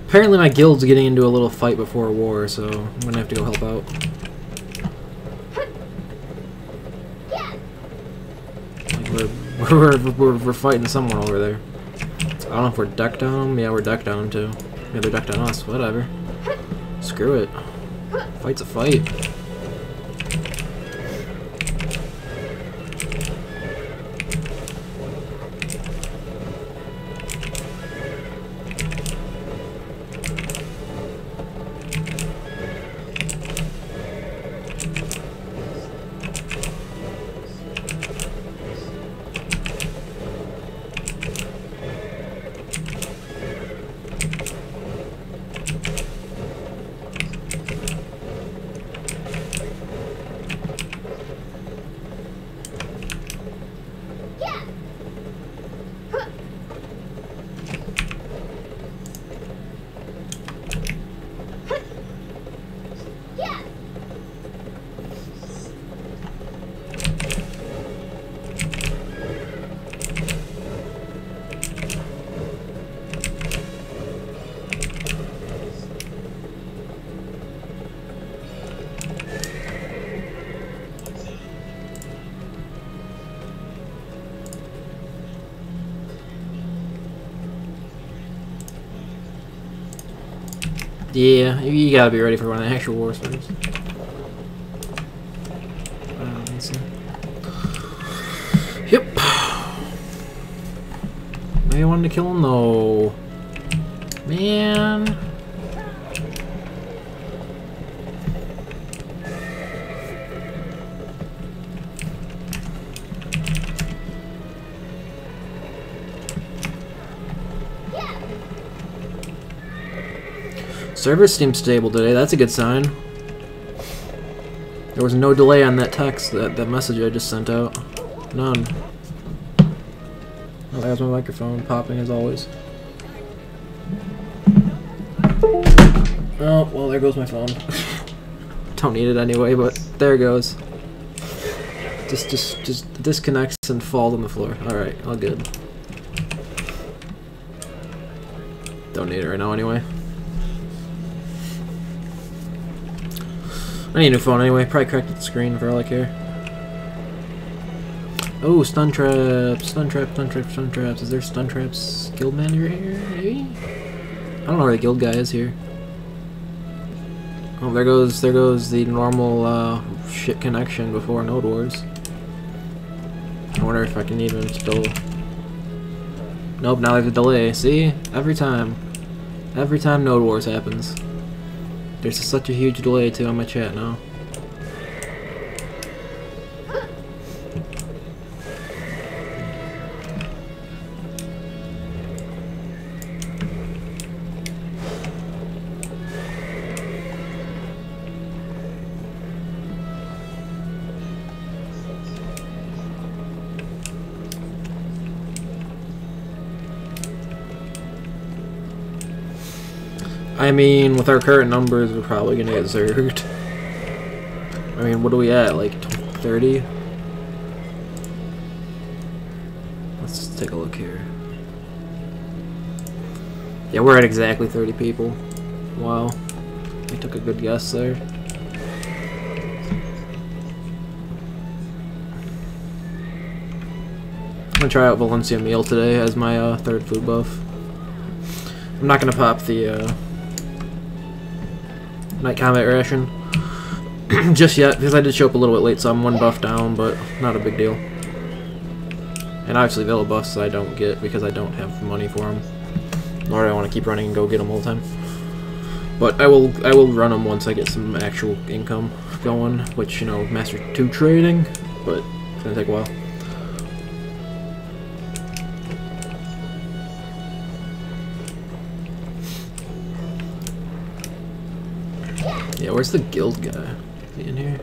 Apparently my guild's getting into a little fight before a war, so I'm gonna have to go help out. Like we're fighting someone over there. I don't know if we're decked on them. Yeah, we're decked on them too. Yeah, they're decked on us. Whatever. Screw it. Fight's a fight. Yeah, you gotta be ready for one of the actual wars first. Let's see. Yep. Maybe I wanted to kill him though. Man. Server seems stable today, that's a good sign. There was no delay on that text, that message I just sent out. None. Oh, there's my microphone popping as always. Oh, well there goes my phone. Don't need it anyway, but there it goes. Just disconnects and falls on the floor. Alright, all good. Don't need it right now anyway. I need a new phone anyway, probably cracked the screen for all I care. Oh, stun traps, stun traps, stun traps, stun traps. Is there stun traps guild manager here, maybe? I don't know where the guild guy is here. Oh, there goes the normal shit connection before Node Wars. I wonder if I can even still... Nope, now there's a delay. See? Every time Node Wars happens. There's such a huge delay too on my chat now. I mean, with our current numbers, we're probably gonna get zerged. I mean, what are we at? Like 30? Let's take a look here. Yeah, we're at exactly 30 people. Wow. We took a good guess there. I'm gonna try out Valencia meal today as my third food buff. I'm not gonna pop the night combat ration just yet because I did show up a little bit late, so I'm one buff down, but not a big deal. And obviously Villa buffs I don't get because I don't have money for them, nor do I want to keep running and go get them all the time. But I will run them once I get some actual income going, which, you know, Master 2 trading, but it's gonna take a while. Yeah, where's the guild guy? Is he in here?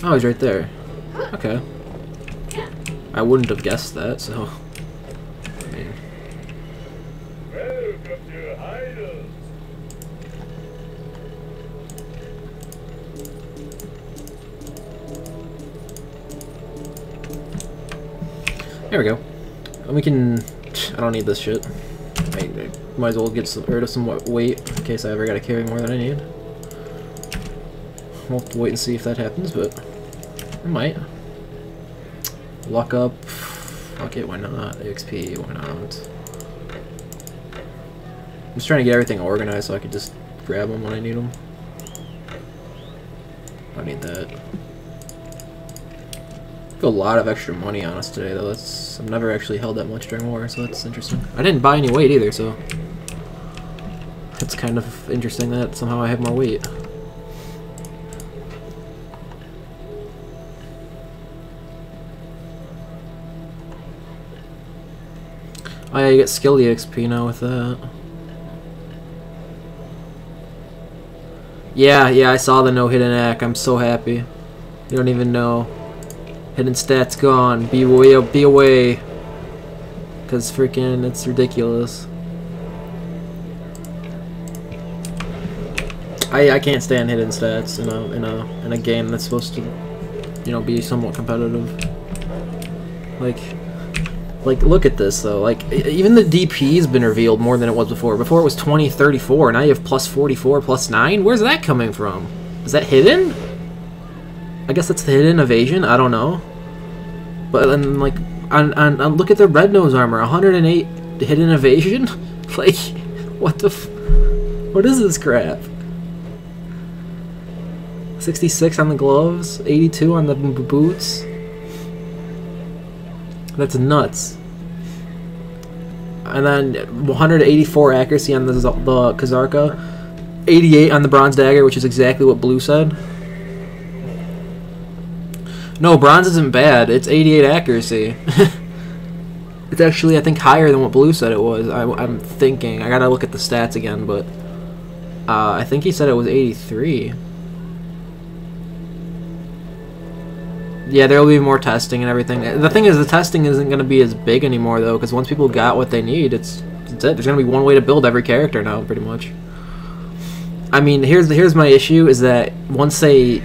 Oh, he's right there. Okay. I wouldn't have guessed that, so... I mean... Welcome to Hideout. There we go. And we can... I don't need this shit. I might as well get rid of some weight in case I ever gotta carry more than I need. We'll have to wait and see if that happens, but I might. Luck up. Fuck it, why not? XP, why not? I'm just trying to get everything organized so I can just grab them when I need them. I need that. A lot of extra money on us today, though. I've never actually held that much during war, so that's interesting. I didn't buy any weight either, so it's kind of interesting that somehow I have more weight. Oh yeah, you get skill EXP now with that. Yeah, I saw the no hidden act. I'm so happy. You don't even know. Hidden stats gone. Be away. Cause freaking it's ridiculous. I can't stand hidden stats in a game that's supposed to, you know, be somewhat competitive. Like look at this though. Like even the DP's been revealed more than it was before. Before it was 2034. Now you have plus 44, plus 9. Where's that coming from? Is that hidden? I guess that's the hidden evasion. I don't know. But then like on look at the red nose armor. 108 hidden evasion. Like what the? What is this crap? 66 on the gloves. 82 on the boots. That's nuts. And then 184 accuracy on the Kazarka, 88 on the bronze dagger, which is exactly what Blue said. No, bronze isn't bad. It's 88 accuracy. It's actually, I think, higher than what Blue said it was. I'm thinking. I gotta look at the stats again, but I think he said it was 83. Yeah, there will be more testing and everything. The thing is, the testing isn't going to be as big anymore, though, because once people got what they need, it's it. There's going to be one way to build every character now, pretty much. I mean, here's my issue, is that once they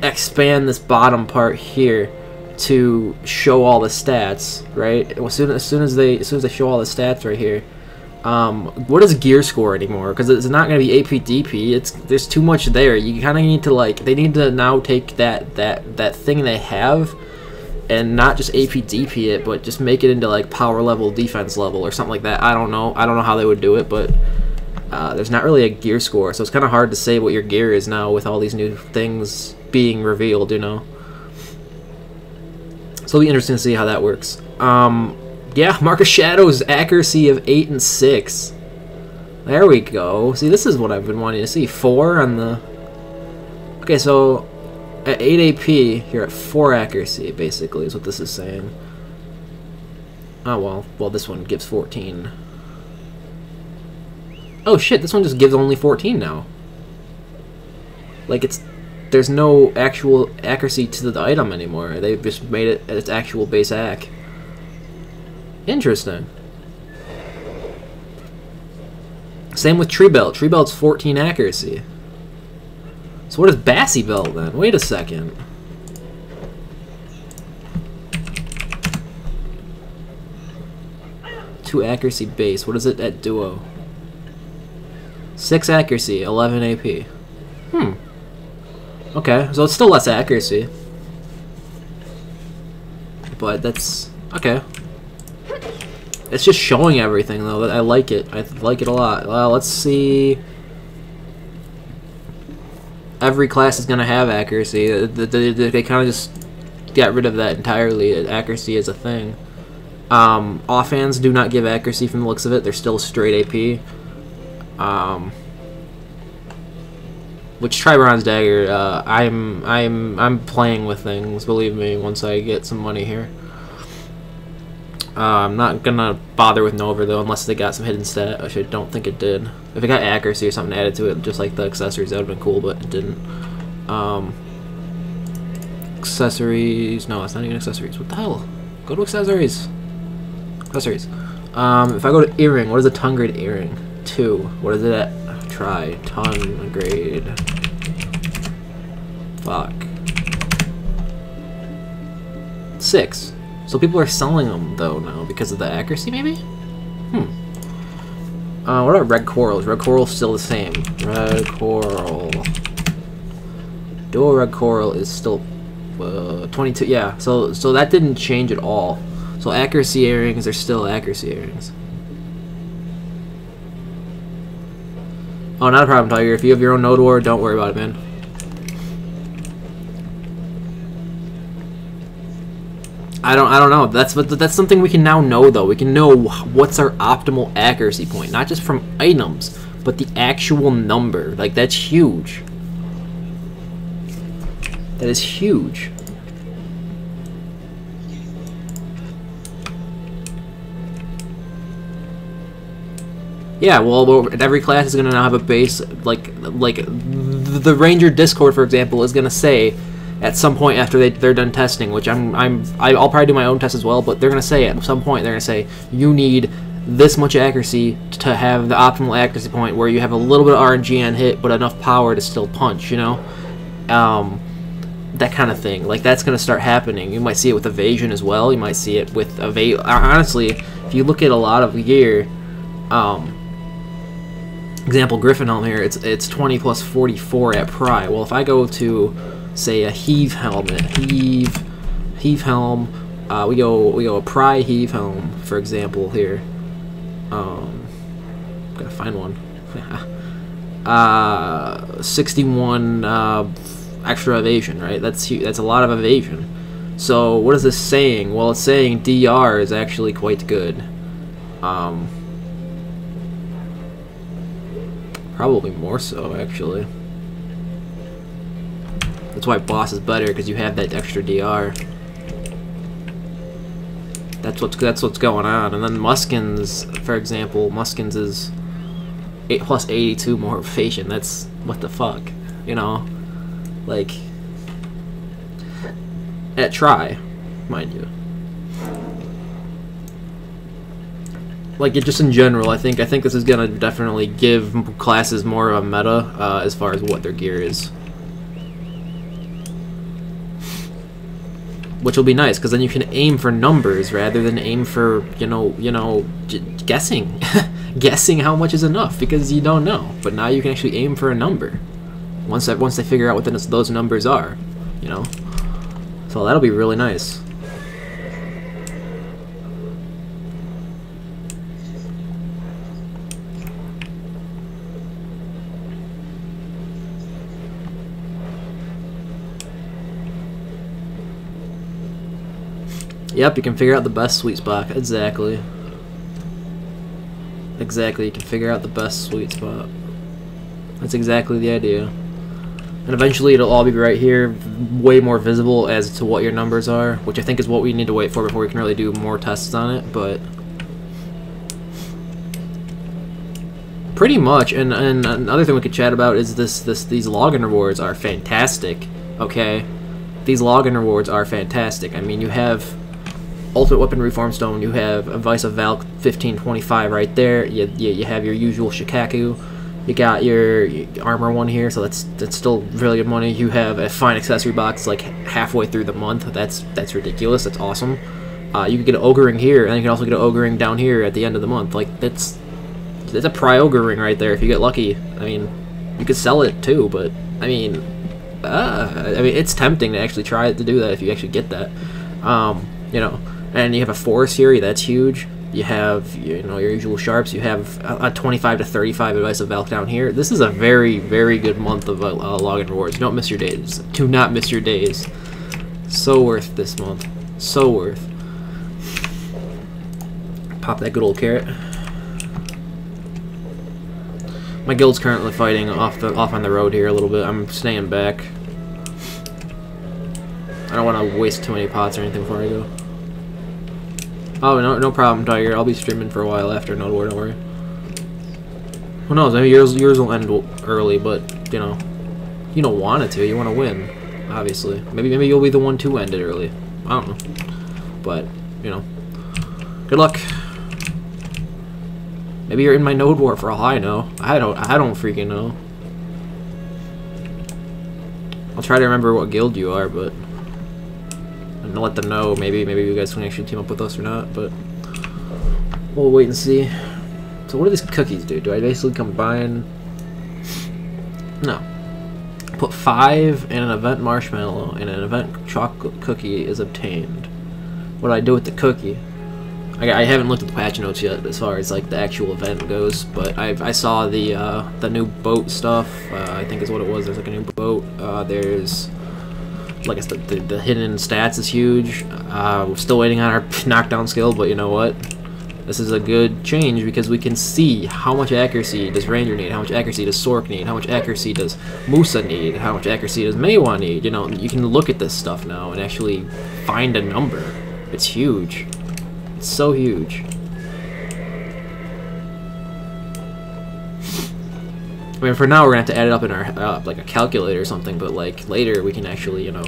expand this bottom part here to show all the stats, right? As soon as they show all the stats right here, what is gear score anymore? Because it's not going to be AP DP. There's too much there. You kind of need to they need to now take that thing they have and not just AP DP it, but just make it into like power level, defense level, or something like that. I don't know how they would do it, but there's not really a gear score, so it's kind of hard to say what your gear is now with all these new things being revealed, you know. So it'll be interesting to see how that works. Yeah, Mark of Shadows, accuracy of 8 and 6. There we go. See, this is what I've been wanting to see. 4 on the... Okay, so at 8 AP, you're at 4 accuracy, basically, is what this is saying. Oh, well, this one gives 14. Oh, shit, this one just gives only 14 now. Like, there's no actual accuracy to the item anymore. They've just made it its actual base AC. Interesting. Same with tree belt. Tree belt's 14 accuracy. So what is Bassy belt then? Wait a second. Two accuracy base. What is it at duo? 6 accuracy, 11 AP. Okay, so it's still less accuracy. But that's okay. It's just showing everything though. I like it. I like it a lot. Well, let's see. Every class is gonna have accuracy. They kind of just got rid of that entirely. Accuracy is a thing. Offhands do not give accuracy from the looks of it. They're still straight AP. Which try Bronze Dagger. I'm playing with things. Believe me. Once I get some money here. I'm not gonna bother with Nova though, unless they got some hidden stat, which I don't think it did. If it got accuracy or something added to it, just like the accessories, that would have been cool, but it didn't. Accessories. No, it's not even accessories. What the hell? Go to accessories. Accessories. If I go to earring, what is a ton grade earring? 2. What is it at? Try ton grade. Fuck. 6. So people are selling them though now because of the accuracy, maybe? What about red corals? Red coral's still the same. Red coral. Dual red coral is still 22. Yeah. So that didn't change at all. So accuracy earrings are still accuracy earrings. Oh, not a problem, Tiger. If you have your own node war, don't worry about it, man. I don't know. That's something we can now know though. We can know what's our optimal accuracy point, not just from items, but the actual number. Like that's huge. That is huge. Yeah, well, every class is gonna now have a base, like the Ranger Discord, for example, is gonna say at some point after they're done testing, which I'll probably do my own test as well, but they're gonna say at some point they're gonna say you need this much accuracy to have the optimal accuracy point where you have a little bit of RNG on hit, but enough power to still punch, you know, that kind of thing. Like that's gonna start happening. You might see it with Evasion as well. You might see it with honestly, if you look at a lot of gear. Example, Griffin Helm here, it's 20 plus 44 at Pry. Well, if I go to, say, a Heave helmet, Heave helm, we go a Pry Heave helm, for example, here. Gotta find one. 61 extra evasion, right? That's a lot of evasion. So what is this saying? Well, it's saying DR is actually quite good. Probably more so, actually. That's why boss is better, because you have that extra DR. That's what's going on. And then Muskins, for example, Muskins is 8 plus 82 more evasion. That's what the fuck, you know? Like at Try, mind you. Like just in general, I think this is gonna definitely give classes more of a meta as far as what their gear is, which will be nice because then you can aim for numbers rather than aim for guessing, guessing how much is enough because you don't know. But now you can actually aim for a number once they figure out what those numbers are, you know. So that'll be really nice. Yep, you can figure out the best sweet spot. Exactly. Exactly, you can figure out the best sweet spot. That's exactly the idea. And eventually it'll all be right here, way more visible as to what your numbers are, which I think is what we need to wait for before we can really do more tests on it, but pretty much. And another thing we could chat about is these login rewards are fantastic. Okay, these login rewards are fantastic. I mean, you have Ultimate Weapon Reform Stone, you have a Vice of Valk 1525 right there. You have your usual Shikaku. You got your armor one here, so that's still really good money. You have a fine accessory box like halfway through the month. That's ridiculous. That's awesome. You can get an ogre ring here, and you can also get an ogre ring down here at the end of the month. Like that's a ogre ring right there if you get lucky. I mean, you could sell it too, but I mean, it's tempting to actually try to do that if you actually get that. You know, and you have a forest here. That's huge. You have, you know, your usual sharps. You have a 25 to 35 Advice of Valk down here. This is a very, very good month of login rewards. Don't miss your days. Do not miss your days. So worth this month. So worth. Pop that good old carrot. My guild's currently fighting off on the road here a little bit. I'm staying back. I don't want to waste too many pots or anything before I go. Oh, no problem, Tiger. I'll be streaming for a while after Node War, don't worry. Who knows, maybe yours will end early, but, you know, you don't want it to. You want to win, obviously. Maybe you'll be the one to end it early. I don't know. But, you know, good luck. Maybe you're in my Node War for all I know. I don't freaking know. I'll try to remember what guild you are, but... and let them know. Maybe you guys can actually team up with us or not, but we'll wait and see. So what do these cookies do? Do I basically combine? No. Put 5 in an event marshmallow and an event chocolate cookie is obtained. What do I do with the cookie? I haven't looked at the patch notes yet as far as like the actual event goes, but I saw the new boat stuff. I think is what it was. There's like a new boat. There's like I said, the hidden stats is huge. We're still waiting on our knockdown skill, but you know what? This is a good change because we can see how much accuracy does Ranger need, how much accuracy does Sork need, how much accuracy does Musa need, how much accuracy does Meiwa need. You know, you can look at this stuff now and actually find a number. It's huge. It's so huge. I mean, for now we're gonna have to add it up in our like a calculator or something, but like later we can actually, you know,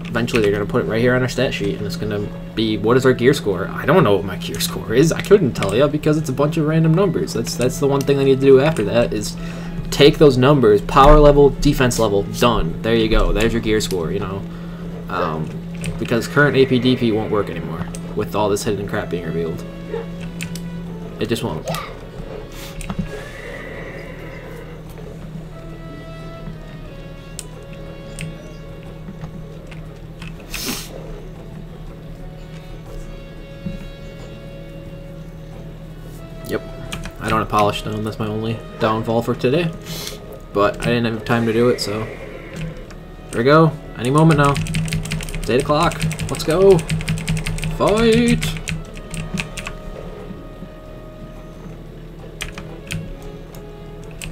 eventually they're gonna put it right here on our stat sheet, and it's gonna be what is our gear score. I don't know what my gear score is. I couldn't tell you because it's a bunch of random numbers. That's the one thing I need to do after that is take those numbers, power level, defense level, done. There you go. There's your gear score. You know, because current AP/DP won't work anymore with all this hidden crap being revealed. It just won't. Yep, I don't have polished stone. That's my only downfall for today. But I didn't have time to do it, so there we go. Any moment now. It's 8 o'clock. Let's go. Fight!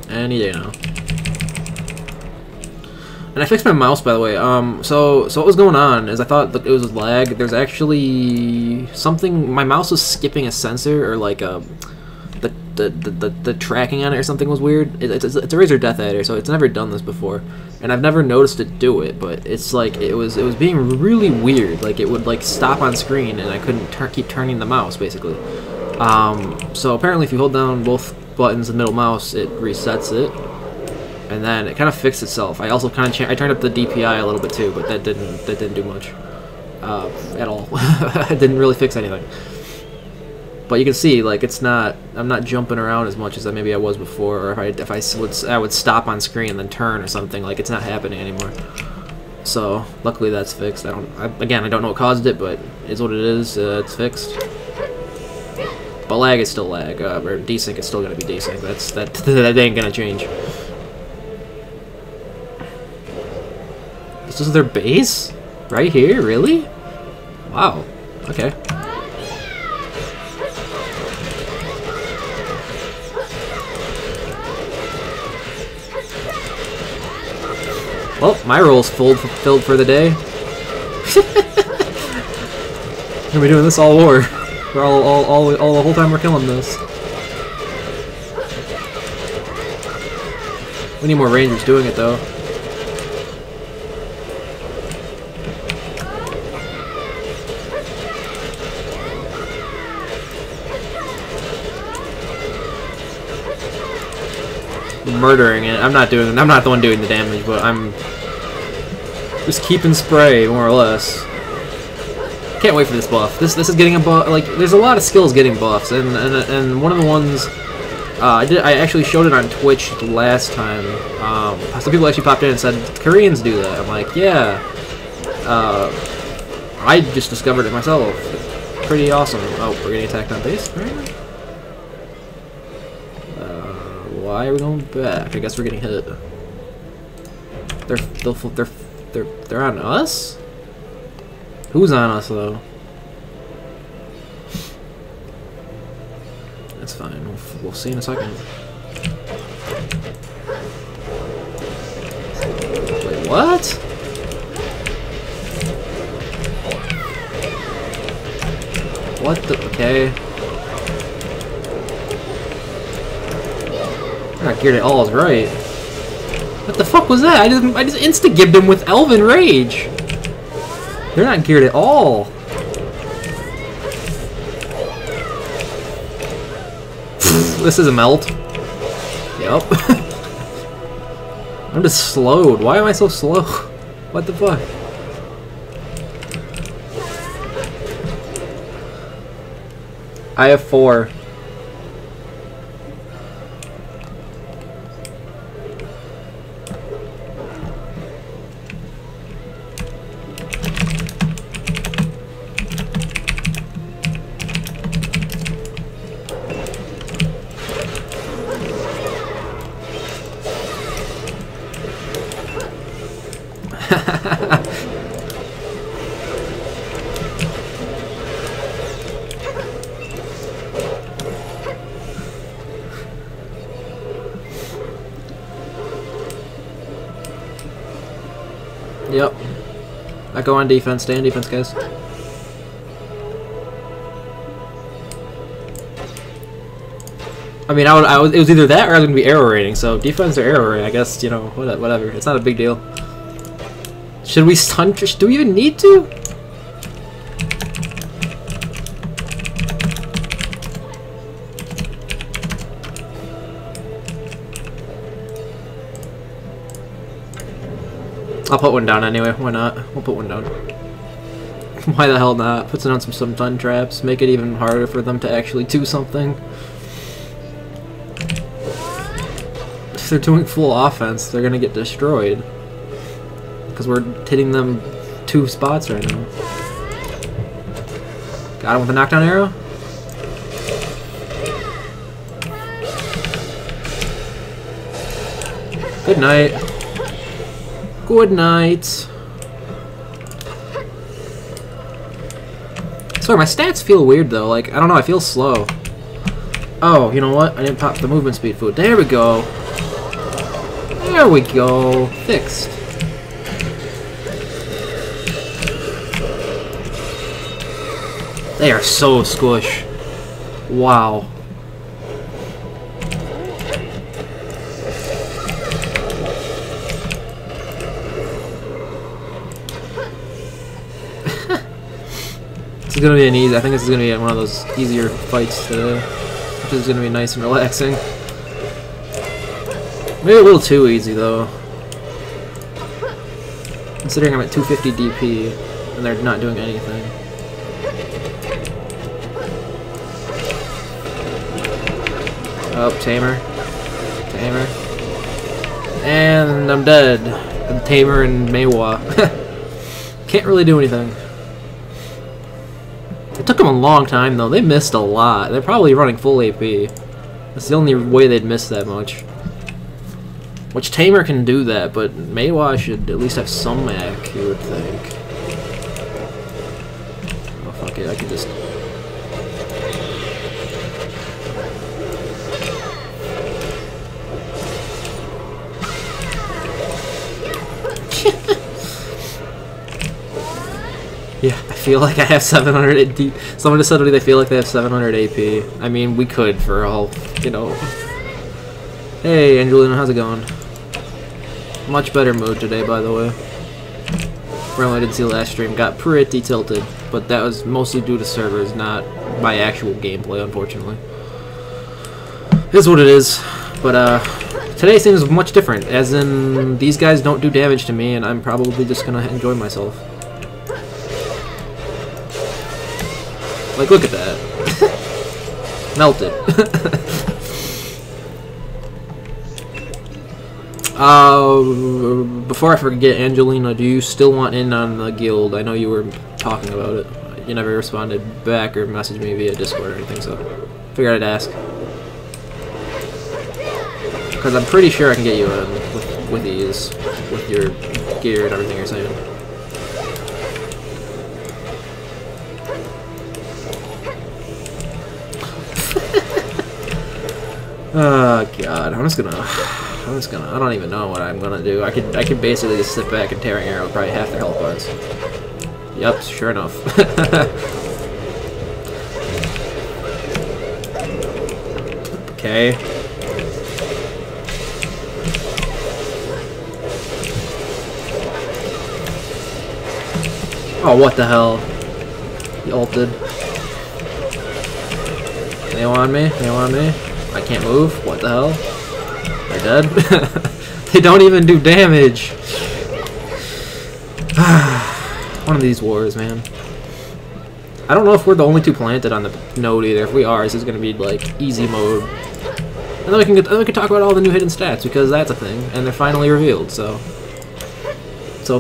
Any day now. And I fixed my mouse, by the way. So what was going on is I thought that it was lag. There's actually something. My mouse was skipping a sensor, or like the tracking on it or something was weird. It's a Razer Death Adder, so it's never done this before, and I've never noticed it do it. But it's like it was being really weird. Like it would like stop on screen, and I couldn't keep turning the mouse basically. So apparently, if you hold down both buttons, the middle mouse, it resets it, and then it kind of fixed itself. I also kind of I turned up the DPI a little bit too, but that didn't do much at all. It didn't really fix anything. But you can see, like, I'm not jumping around as much as maybe I was before, or if I would stop on screen and then turn or something. Like, it's not happening anymore. So luckily that's fixed. Again, I don't know what caused it, but it's what it is. It's fixed. But lag is still lag, or desync is still gonna be desync. That ain't gonna change. This is their base, right here, really? Wow. Okay. Well, my role's filled for the day. We're gonna be doing this all war. We're all the whole time we're killing this. We need more rangers doing it though. murdering it. I'm not the one doing the damage, but I'm just keeping spray more or less. Can't wait for this buff. This is getting a buff. Like, there's a lot of skills getting buffs, and one of the ones I actually showed it on Twitch last time. Some people actually popped in and said Koreans do that. I'm like, yeah. I just discovered it myself. Pretty awesome. Oh, we're getting attacked on base. Right? Why are we going back? I guess we're getting hit. They're on us? Who's on us though? That's fine. We'll see in a second. Wait, what? What the? Okay. They're not geared at all, is right. What the fuck was that? I just insta-gibbed him with Elven Rage. They're not geared at all. This is a melt. Yep. I'm just slowed. Why am I so slow? What the fuck? I have 4. Yep. I go on defense. Stay on defense, guys. I mean, it was either that or I was gonna be arrow rating. So defense or arrow rating, I guess, you know, whatever. It's not a big deal. Should we stun? Do we even need to? I'll put one down anyway. Why not? We'll put one down. Why the hell not? Puts it on some stun traps. Make it even harder for them to actually do something. If they're doing full offense, they're gonna get destroyed. Because we're hitting them 2 spots right now. Got him with a knockdown arrow. Good night. Good night. Sorry, my stats feel weird though. Like, I don't know, I feel slow. Oh, you know what? I didn't pop the movement speed food. There we go. There we go. Fixed. They are so squish. Wow. This is gonna be an easy. I think this is gonna be one of those easier fights today, which is gonna be nice and relaxing. Maybe a little too easy though, considering I'm at 250 DP and they're not doing anything. Oh, Tamer. Tamer. And I'm dead. I'm Tamer and Maywa. Can't really do anything. It took them a long time though. They missed a lot. They're probably running full AP. That's the only way they'd miss that much. Which Tamer can do that, but Maywa should at least have some Mac, you would think. Oh fuck it, I could just... Yeah, I feel like I have 700 AD. Someone just said they feel like they have 700 AP. I mean, we could for all, you know. Hey, Angelina, how's it going? Much better mood today, by the way. Well, I didn't see last stream. Got pretty tilted, but that was mostly due to servers, not my actual gameplay, unfortunately. It is what it is. But, today seems much different, as in these guys don't do damage to me, and I'm probably just gonna enjoy myself. Like, look at that. Melted. Before I forget, Angelina, do you still want in on the guild? I know you were talking about it. You never responded back or messaged me via Discord or anything, so figured I'd ask. Because I'm pretty sure I can get you in with ease, with your gear and everything you're saying. Oh god, I don't even know what I'm gonna do. I could basically just sit back and tearing arrow probably half their health bars. Yep, sure enough. Okay. Oh, what the hell? He ulted. They on me? They on me? I can't move? What the hell? They're dead? They don't even do damage! One of these wars, man. I don't know if we're the only two planted on the node either. If we are, this is gonna be like easy mode. And then we can talk about all the new hidden stats, because that's a thing, and they're finally revealed, so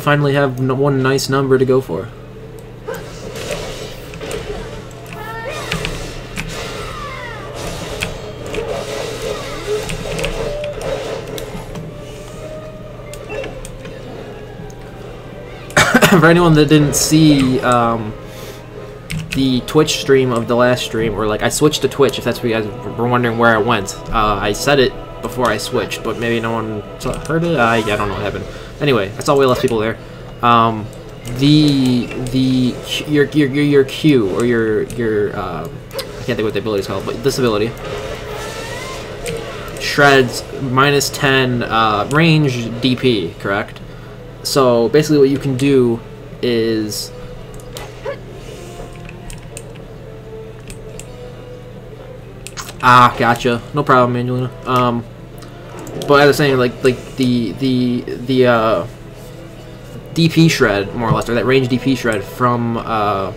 finally have one nice number to go for. For anyone that didn't see the Twitch stream of the last stream, or like I switched to Twitch, if that's what you guys were wondering where I went. I said it before I switched, but maybe no one heard it. I don't know what happened. Anyway, I saw way less people there. Your Q, or your I can't think what the ability is called, but this ability shreds -10 range DP, correct? So basically what you can do is gotcha. No problem, Angelina. But as I was saying, like the DP shred, more or less, or that range DP shred from I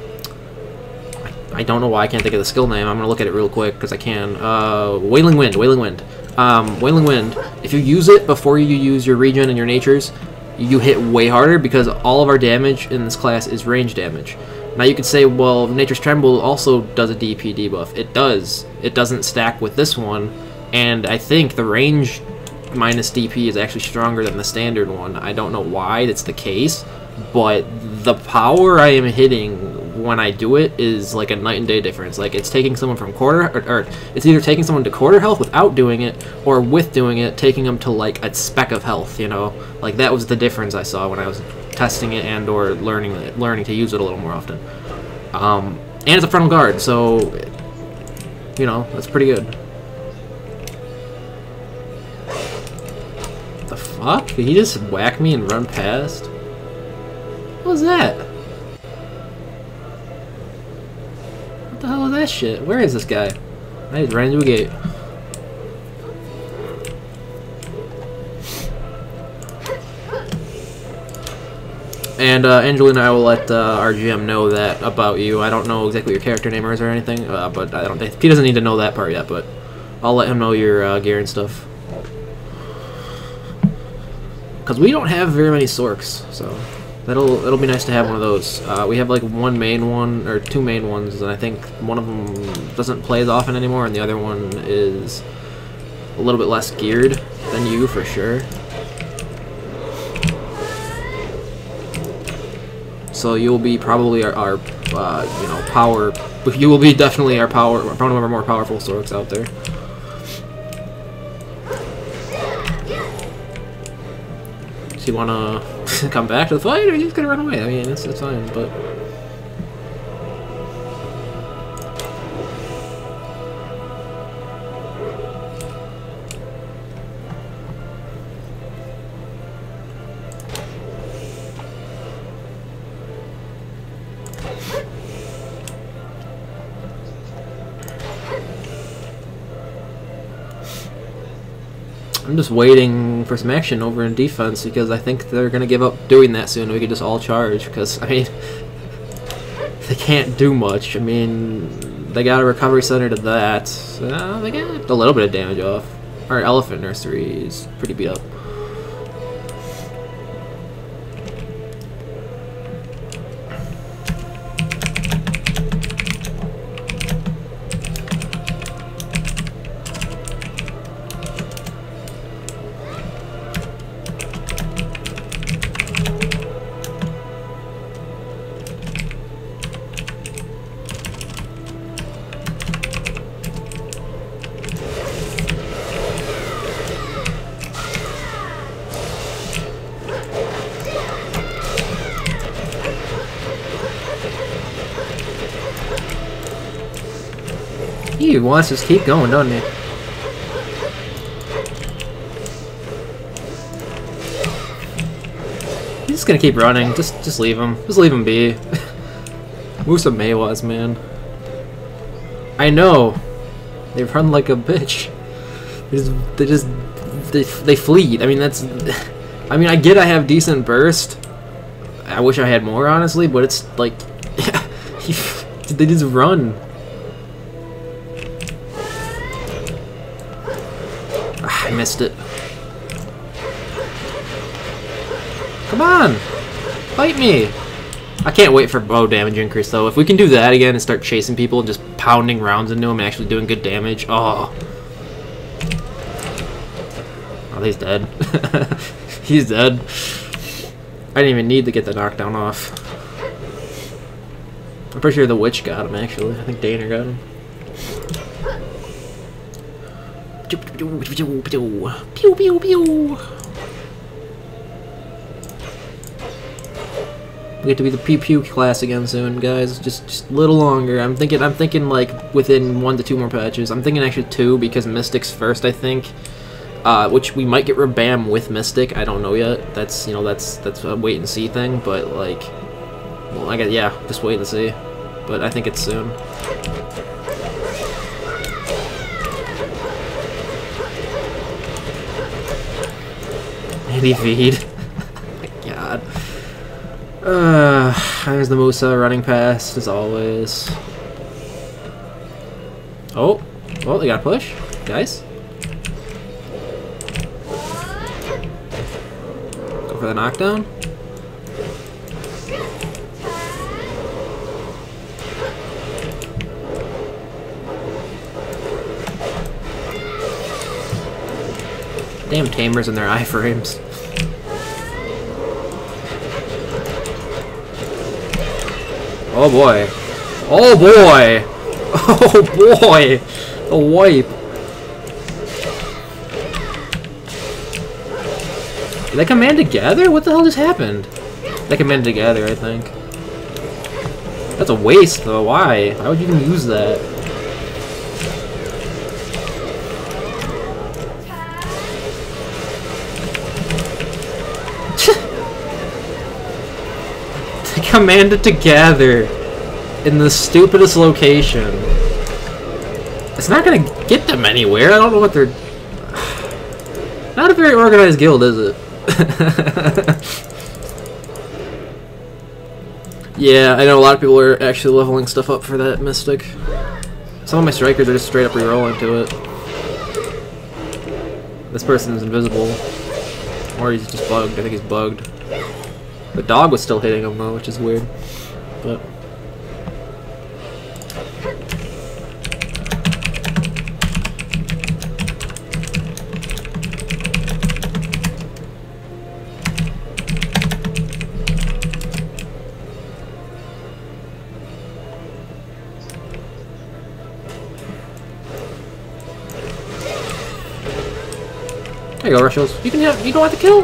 don't know why I can't think of the skill name. I'm gonna look at it real quick because I can. Wailing Wind. Wailing Wind. Wailing Wind. If you use it before you use your regen and your natures, you hit way harder because all of our damage in this class is range damage. Now you could say, well, Nature's Tremble also does a DP debuff. It does. It doesn't stack with this one, and I think the range minus DP is actually stronger than the standard one. I don't know why that's the case, but the power I am hitting when I do it is like a night and day difference. Like, it's taking someone from quarter, or it's either taking someone to quarter health without doing it, or with doing it, taking them to like a speck of health, you know? Like, that was the difference I saw when I was testing it and or learning to use it a little more often. And it's a frontal guard, so, you know, that's pretty good. The fuck? Did he just whack me and run past? What was that? What the hell is that shit? Where is this guy? I just ran into a gate. And Angelina, I will let our GM know that about you. I don't know exactly what your character name is or anything, but I don't think he doesn't need to know that part yet. But I'll let him know your gear and stuff. Because we don't have very many Sorks, so it'll be nice to have one of those. We have like one main one, or two main ones, and I think one of them doesn't play as often anymore, and the other one is a little bit less geared than you for sure. So you'll be probably our you know, power. You will be definitely our power, one of our more powerful Sorks out there. So you wanna come back to the fight, or are you just gonna run away? I mean, it's fine, but. I'm just waiting for some action over in defense because I think they're gonna give up doing that soon. We could just all charge because I mean they can't do much. I mean they got a recovery center to that. They got a little bit of damage off. Our elephant nursery is pretty beat up. He wants us to keep going, doesn't he? He's just gonna keep running. Just leave him. Just leave him be. Musa Maywas, man. I know. They run like a bitch. They fleet. I mean that's. I mean I get I have decent burst. I wish I had more honestly, but it's like, they just run. I missed it. Come on! Fight me! I can't wait for bow damage increase though. If we can do that again and start chasing people and just pounding rounds into them and actually doing good damage, oh. Oh, he's dead. He's dead. I didn't even need to get the knockdown off. I'm pretty sure the witch got him actually. I think Dana got him. Pew pew pew. We get to be the pew pew class again soon, guys. Just a little longer. I'm thinking like within 1 to 2 more patches. I'm thinking actually 2 because Mystic's first, I think. Which we might get Rebam with Mystic. I don't know yet. That's that's a wait and see thing. But like, well, yeah, just wait and see. But I think it's soon. Feed. Oh my god. There's the Musa running past as always. Oh, well, they got a push, guys. Go for the knockdown. Damn tamers and their iframes. Oh boy. Oh boy! Oh boy! A wipe. Did they command together? What the hell just happened? They command together, I think. That's a waste though, why? Why would you even use that? Commanded together in the stupidest location. It's not gonna get them anywhere. I don't know what they're. Not a very organized guild, is it? Yeah, I know a lot of people are actually leveling stuff up for that Mystic. Some of my strikers are just straight up rerolling to it. This person's invisible. Or he's just bugged. I think he's bugged. The dog was still hitting him though, which is weird. But there you go, Rushos. You don't have to kill.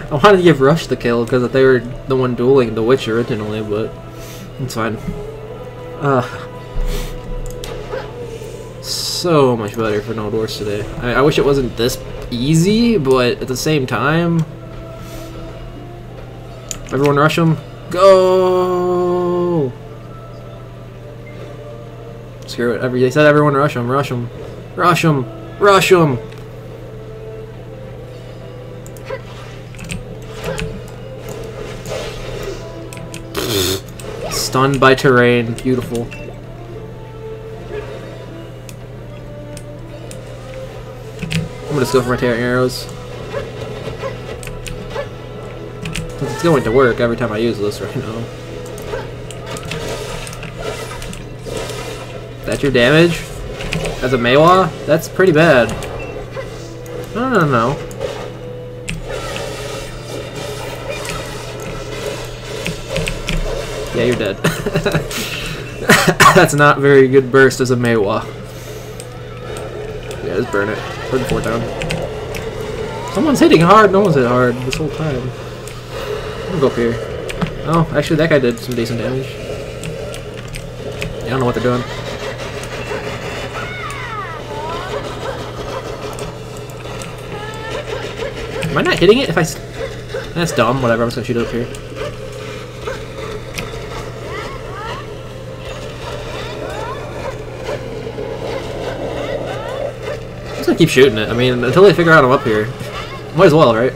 I wanted to give Rush the kill because they were the one dueling the Witch originally, but it's fine. So much better for no doors today. I wish it wasn't this easy, but at the same time, everyone rush them. Go! Screw it. They said everyone rush him, rush him, rush him, rush him! Stunned by terrain. Beautiful. I'm gonna just go for my tearing arrows. It's going to work every time I use this right now. That's your damage? As a Meiwa? That's pretty bad. No. Yeah, you're dead. That's not very good burst as a Meiwa. Yeah, just burn it. Burn the fort down. Someone's hitting hard. No one's hit hard this whole time. I'm gonna go up here. Oh, actually that guy did some decent damage. Yeah, I don't know what they're doing. Am I not hitting it? If I... That's dumb. Whatever, I'm just gonna shoot it up here. I'm just gonna keep shooting it. I mean, until they figure out I'm up here. Might as well, right?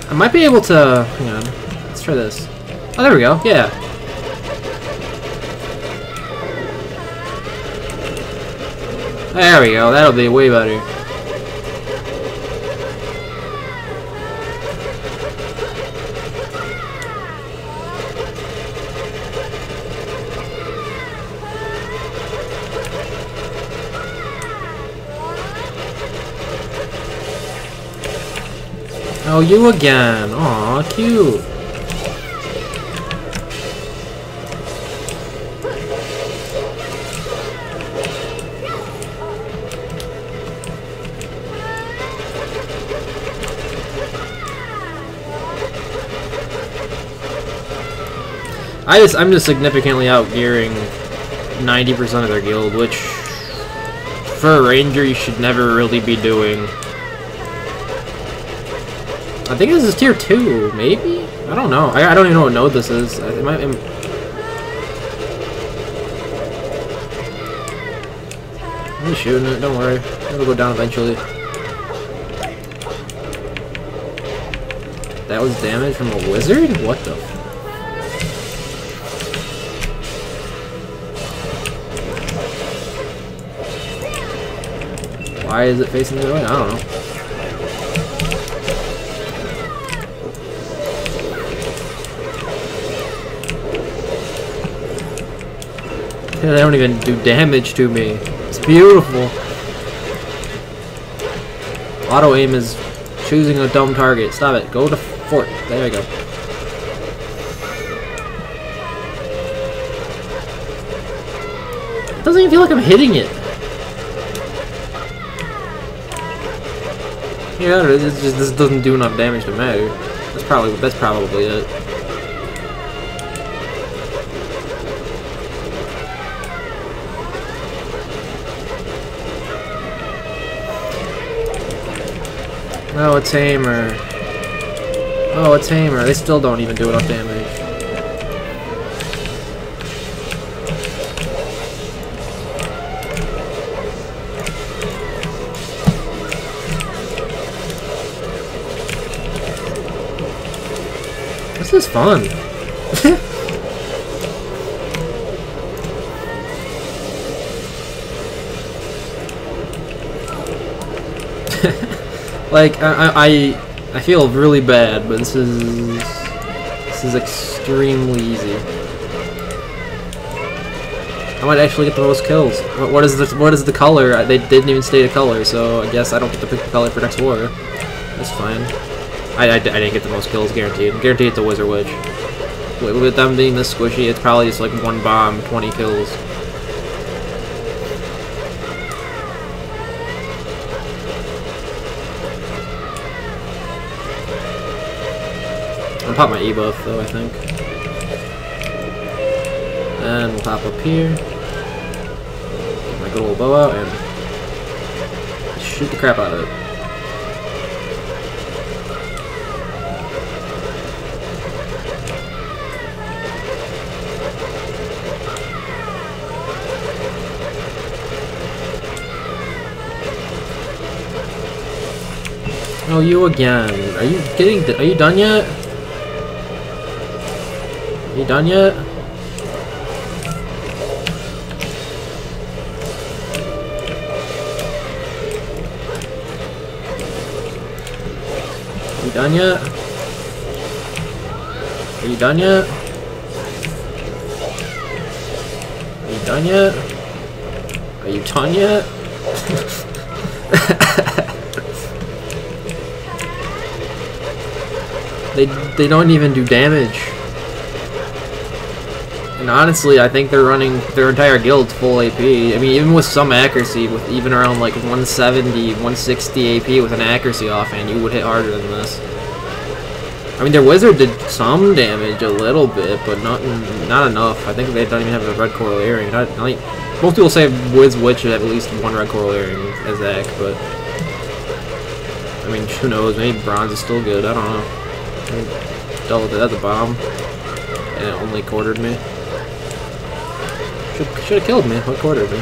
I might be able to... Hang on. Let's try this. Oh, there we go. Yeah. There we go. That'll be way better. Oh, you again. Aw, cute. I'm just significantly outgearing 90% of their guild, which for a ranger you should never really be doing. I think this is tier 2, maybe? I don't know. I don't even know what node this is. It might, I'm just shooting it, don't worry. It'll go down eventually. That was damage from a wizard? What the f... Why is it facing the other way? I don't know. They don't even do damage to me. It's beautiful. Auto aim is choosing a dumb target. Stop it. Go to fort. There you go. It doesn't even feel like I'm hitting it. Yeah, it's just this doesn't do enough damage to matter. That's probably it. Oh, a tamer. Oh, a tamer. They still don't even do enough damage. This is fun. Like I feel really bad, but this is extremely easy. I might actually get the most kills. What is the color? They didn't even state a color, so I guess I don't get to pick the color for next war. That's fine. I didn't get the most kills, guaranteed. Guaranteed it's a Wizard Witch. With them being this squishy, it's probably just like one bomb, 20 kills. I'll pop my E-buff though, I think. And we'll pop up here. Get my good old bow out and shoot the crap out of it. Oh, you again. Are you done yet? Are you done yet? Are you done yet? Are you done yet? Are you done yet? Are you done yet? They don't even do damage. And honestly, I think they're running their entire guild full AP. I mean, even with some accuracy, with even around like 170, 160 AP with an accuracy offhand, you would hit harder than this. I mean, their wizard did some damage, a little bit, but not enough. I think they don't even have a red coral earring. Most people say Wiz Witch should have at least one red coral earring as Zac, but I mean, who knows? Maybe bronze is still good. I don't know. Double did at the bomb, and it only quartered me. Should have killed me. What quartered me?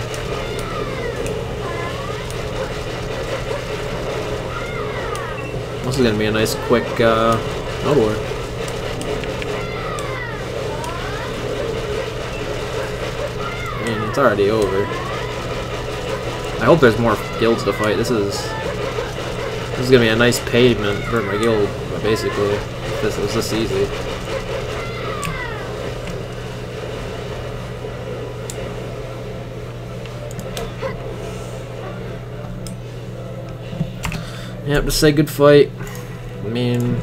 This is gonna be a nice, quick node war. I mean, it's already over. I hope there's more guilds to fight. This is gonna be a nice pavement for my guild, basically. This was this easy. Yep, just say good fight. I mean,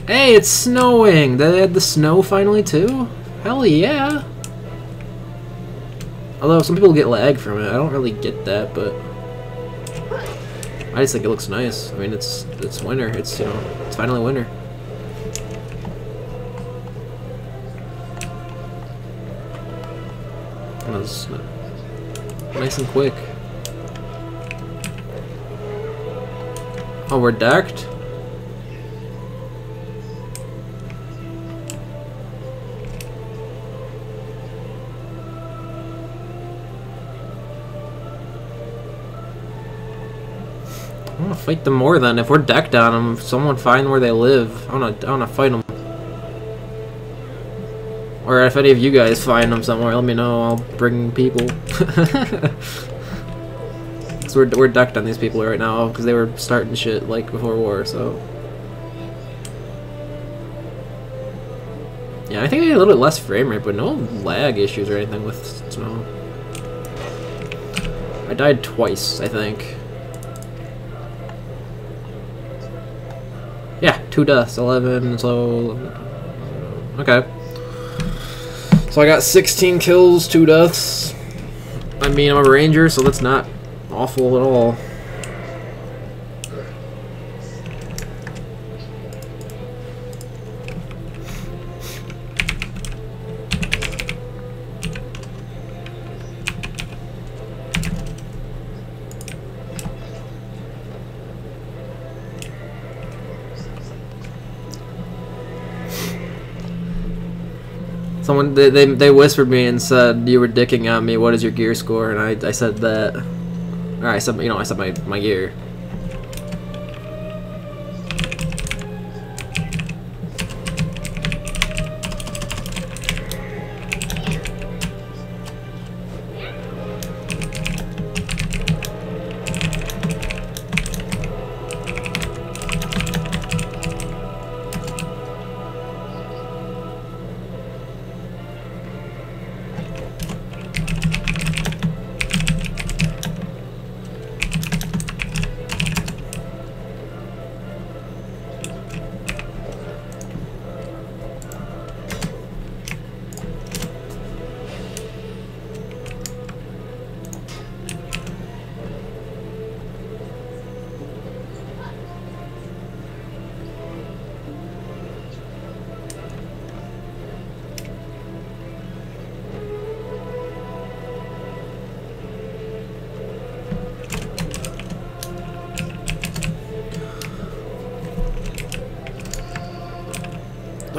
hey, it's snowing! They had the snow finally too? Hell yeah! Although some people get lag from it, I don't really get that, but I just think it looks nice. I mean, it's winter. It's, you know, it's finally winter. That was nice and quick. Oh, we're decked? I wanna fight them more then. If we're decked on them, someone find where they live. I wanna fight them. Or if any of you guys find them somewhere, let me know. I'll bring people. Cause we're decked on these people right now because they were starting shit like before war. So yeah, I think they had a little bit less frame rate, but no lag issues or anything with snow. I died twice, I think. Yeah, 2 deaths, 11, so... Okay. So I got 16 kills, 2 deaths. I mean, I'm a ranger, so that's not awful at all. Someone they whispered me and said you were dicking on me. What is your gear score? And I said that. Or I said, you know, I said my gear.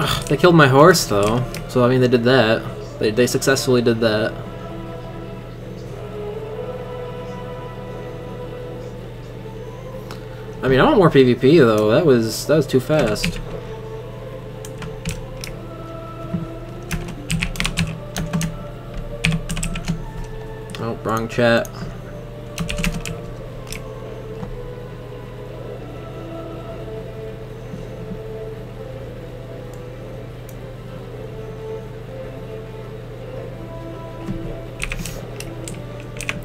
Ugh, they killed my horse though, so I mean they did that. They successfully did that. I mean I want more PvP though. That was too fast. Oh, wrong chat.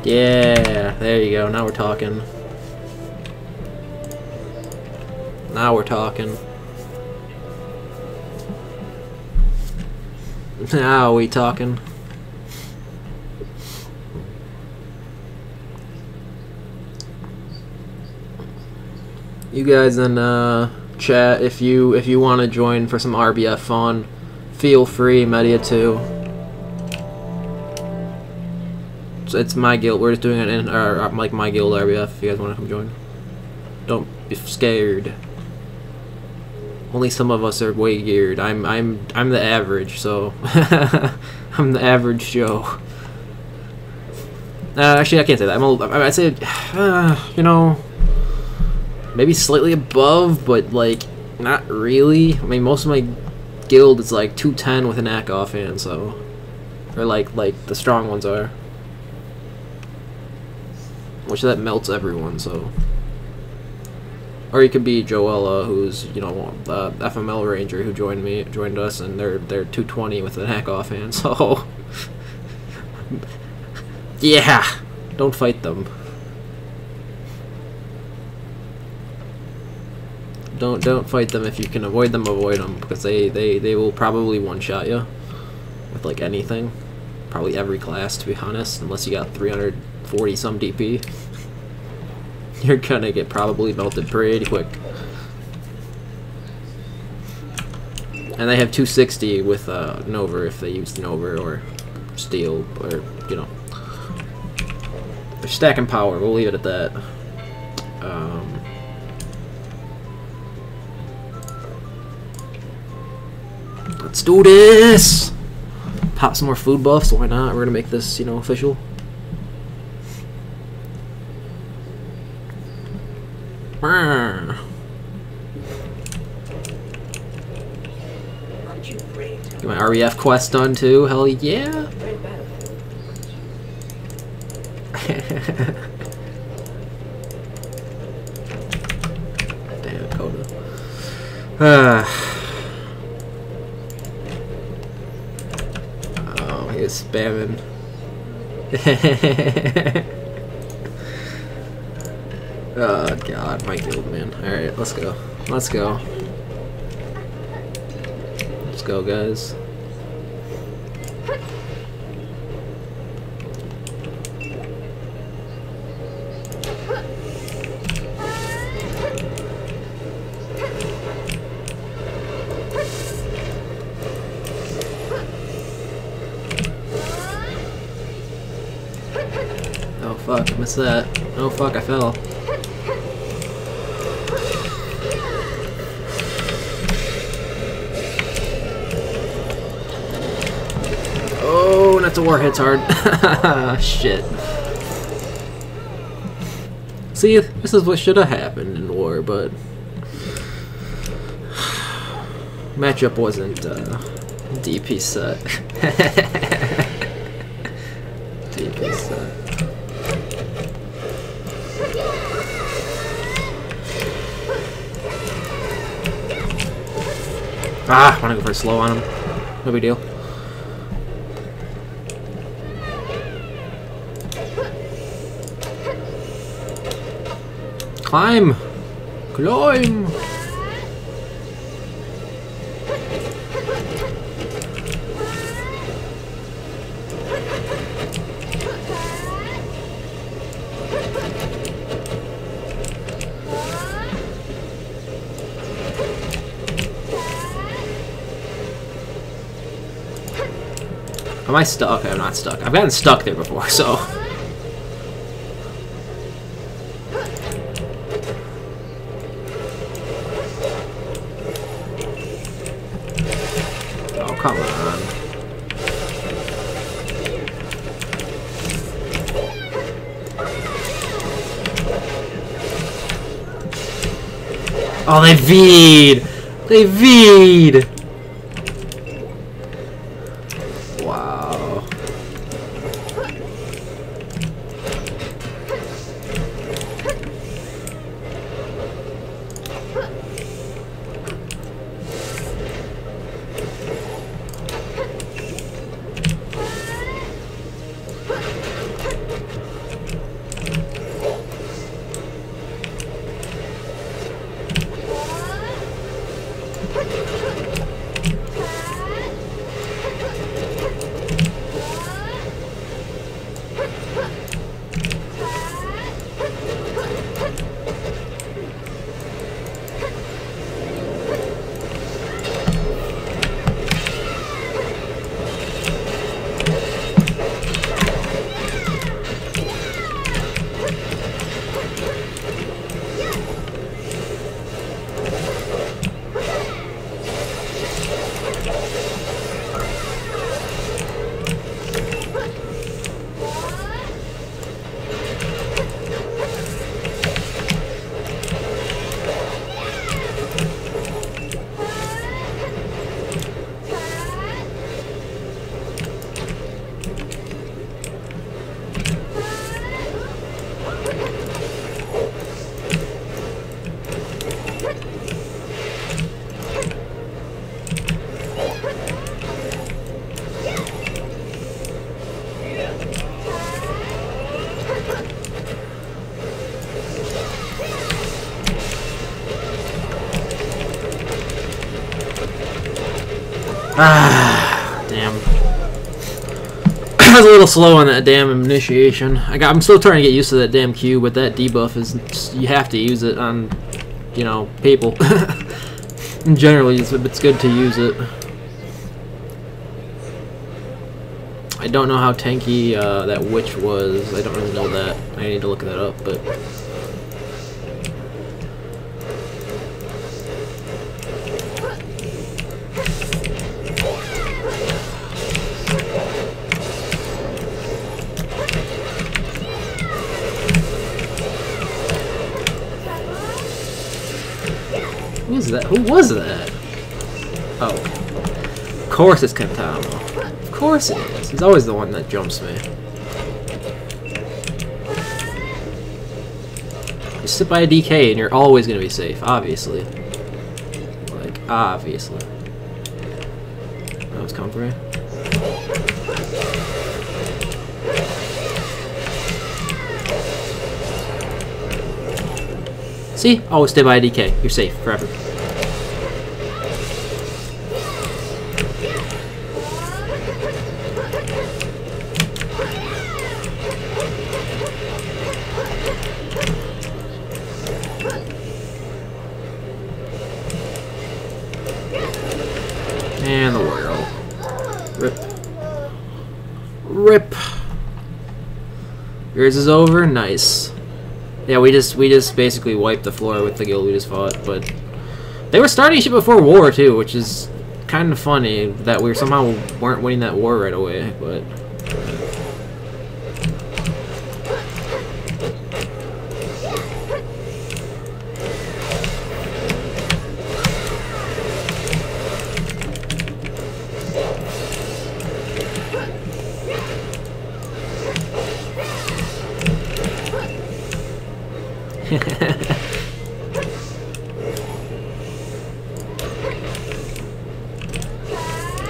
Yeah, there you go. Now we're talking. Now we're talking. Now we talking. You guys in chat, if you want to join for some RBF fun, feel free. Media too. It's my guild. We're just doing it in like my guild RBF. If you guys want to come join, don't be scared. Only some of us are way geared. I'm the average, so I'm the average Joe. Actually, I can't say that. I'd say, you know, maybe slightly above, but like not really. I mean, most of my guild is like 210 with an ACK offhand, so or like the strong ones are. Which that melts everyone, so. Or you could be Joella, who's, you know, the FML Ranger who joined us, and they're 220 with an hack offhand, so. Yeah! Don't fight them. Don't fight them. If you can avoid them, avoid them, because they will probably one-shot you with like anything. Probably every class, to be honest, unless you got 340 some DP. You're gonna get probably melted pretty quick. And they have 260 with Nova if they use Nova or Steel, or, you know. They're stacking power, we'll leave it at that. Let's do this! Pop some more food buffs, why not? We're gonna make this, you know, official. Get my REF quest done too, hell yeah! Damn it, Coda. Oh, he is spamming. Oh god, my guild, man. Alright, let's go. Let's go. Let's go, guys. Oh fuck, I missed that. Oh fuck, I fell. Oh, not the war hits hard. Shit. See, this is what should have happened in war, but matchup wasn't DP set. DP set. Ah, I want to go for a slow on him. No big deal. Climb! Climb! Am I stuck? Okay, I'm not stuck. I've gotten stuck there before, so. Oh, they V'd! They V'd! Wow. Ah, damn. I was a little slow on that damn initiation. I'm still trying to get used to that damn Q, but that debuff is, you have to use it on, you know, people. Generally, it's good to use it. I don't know how tanky that witch was. I don't really know that. I need to look that up, but... Who was that? Who was that? Oh. Of course it's Kentama. Of course it is. He's always the one that jumps me. You sit by a DK and you're always going to be safe, obviously. Like, obviously. That was comfy. See? Always stay by a DK. You're safe forever. And the world. Rip. Rip. Yours is over? Nice. Yeah, we just basically wiped the floor with the guild we just fought, but they were starting shit before war too, which is kind of funny that we somehow weren't winning that war right away, but...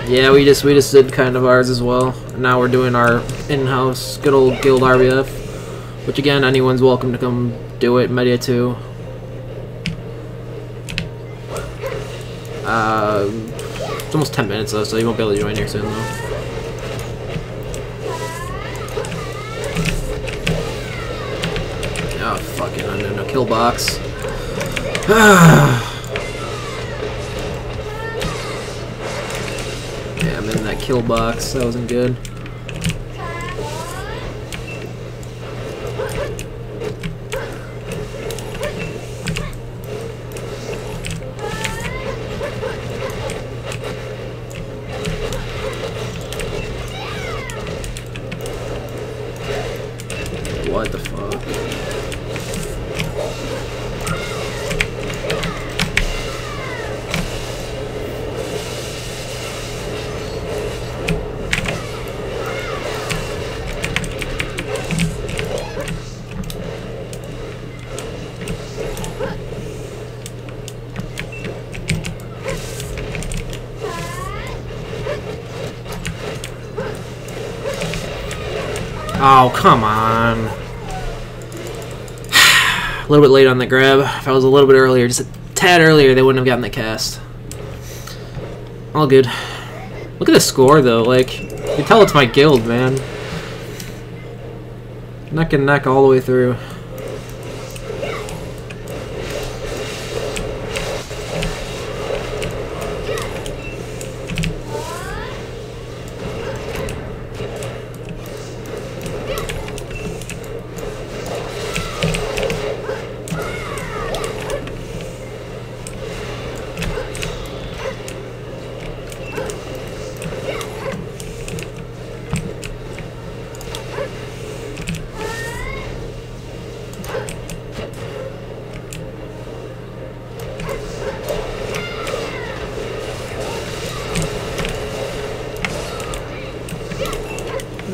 Yeah, we just did kind of ours as well. Now we're doing our in-house good old guild RBF, which again, anyone's welcome to come do it. Media 2. It's almost 10 minutes though, so you won't be able to join here soon though. Oh fucking, I'm in a kill box. Yeah, I'm in that kill box. That wasn't good. What the fuck? Oh, come on. A little bit late on the grab. If I was a little bit earlier, just a tad earlier, they wouldn't have gotten the cast. All good. Look at the score, though. Like, you can tell it's my guild, man. Neck and neck all the way through.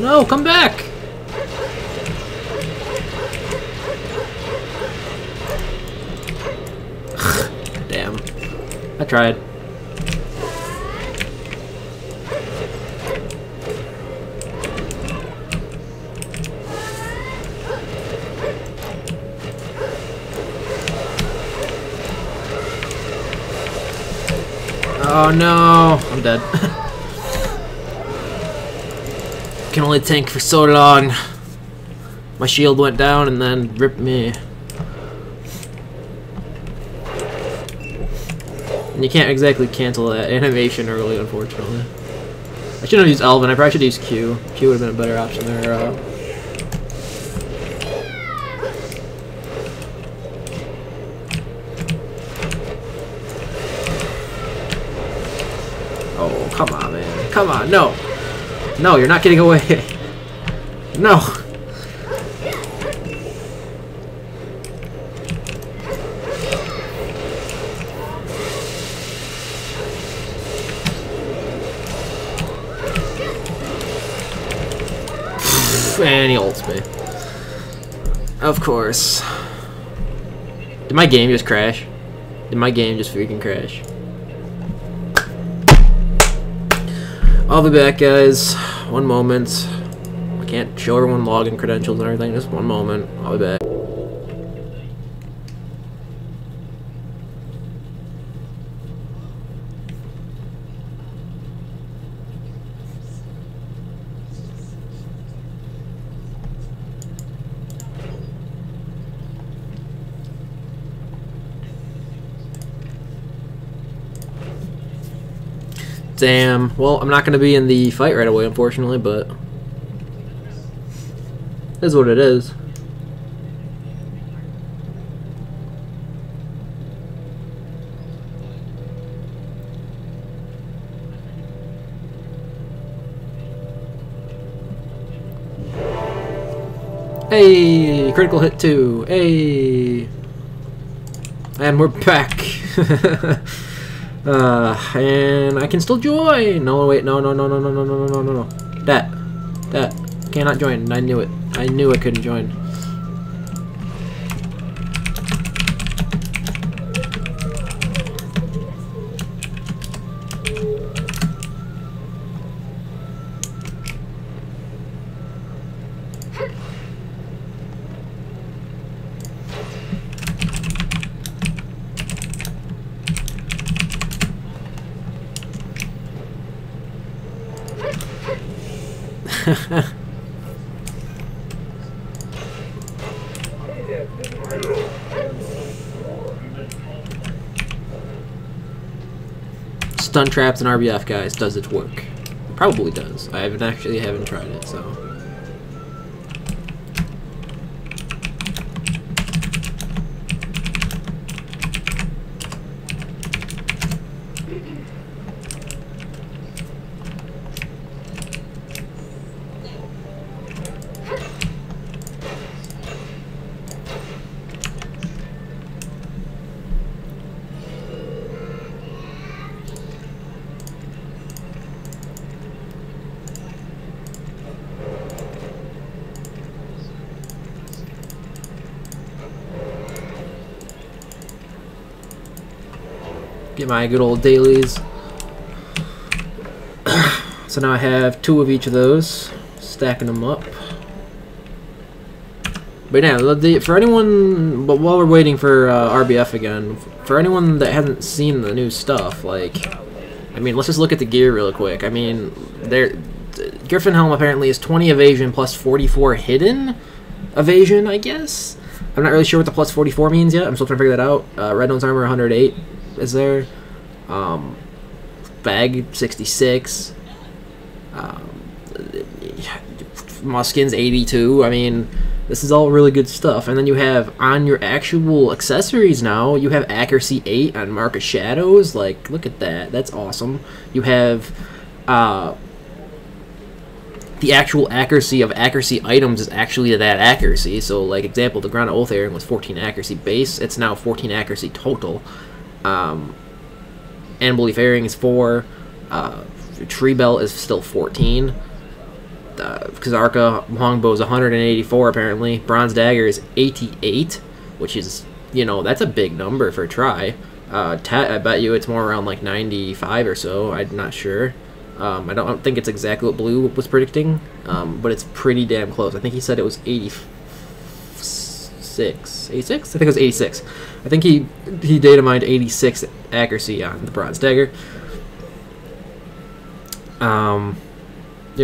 No, come back! Damn. I tried. Oh no! I'm dead. Can only tank for so long. My shield went down and then ripped me. And you can't exactly cancel that animation early, unfortunately. I shouldn't have used Elvin. I probably should have used Q. Q would have been a better option there. Oh, come on, man. Come on, no! No, you're not getting away. No. And he ults me. Of course. Did my game just crash? Did my game just freaking crash? I'll be back, guys. One moment. I can't show everyone login credentials and everything. Just one moment. I'll be back. Damn. Well, I'm not going to be in the fight right away, unfortunately, but it is what it is. Hey! Critical hit 2. Hey! And we're back. And I can still join. No, wait, no. That cannot join. I knew it. I knew I couldn't join. Stun traps and RBF, guys, does it work? It probably does. I haven't tried it, so. Get my good old dailies. So now I have 2 of each of those, stacking them up. But yeah, for anyone, but while we're waiting for RBF again, for anyone that hasn't seen the new stuff, like, I mean, let's just look at the gear real quick. I mean, Griffin Helm apparently is 20 evasion plus 44 hidden evasion, I guess. I'm not really sure what the plus 44 means yet. I'm still trying to figure that out. Red None's armor 108 is there. Bag 66. Muskin's 82. I mean, this is all really good stuff. And then you have on your actual accessories now, you have accuracy 8 on Mark of Shadows. Like, look at that. That's awesome. You have the actual accuracy of accuracy items is actually that accuracy. So, like, example, the Ground Oath Airing was 14 accuracy base. It's now 14 accuracy total. Anbelief Airing is 4. Tree Belt is still 14. Kazarka Longbow is 184 apparently. Bronze Dagger is 88, which is, you know, that's a big number for a try. I bet you it's more around like 95 or so. I'm not sure. I don't think it's exactly what Blue was predicting, but it's pretty damn close. I think he said it was 86. 86? I think it was 86. I think he data mined 86 accuracy on the Bronze Dagger. You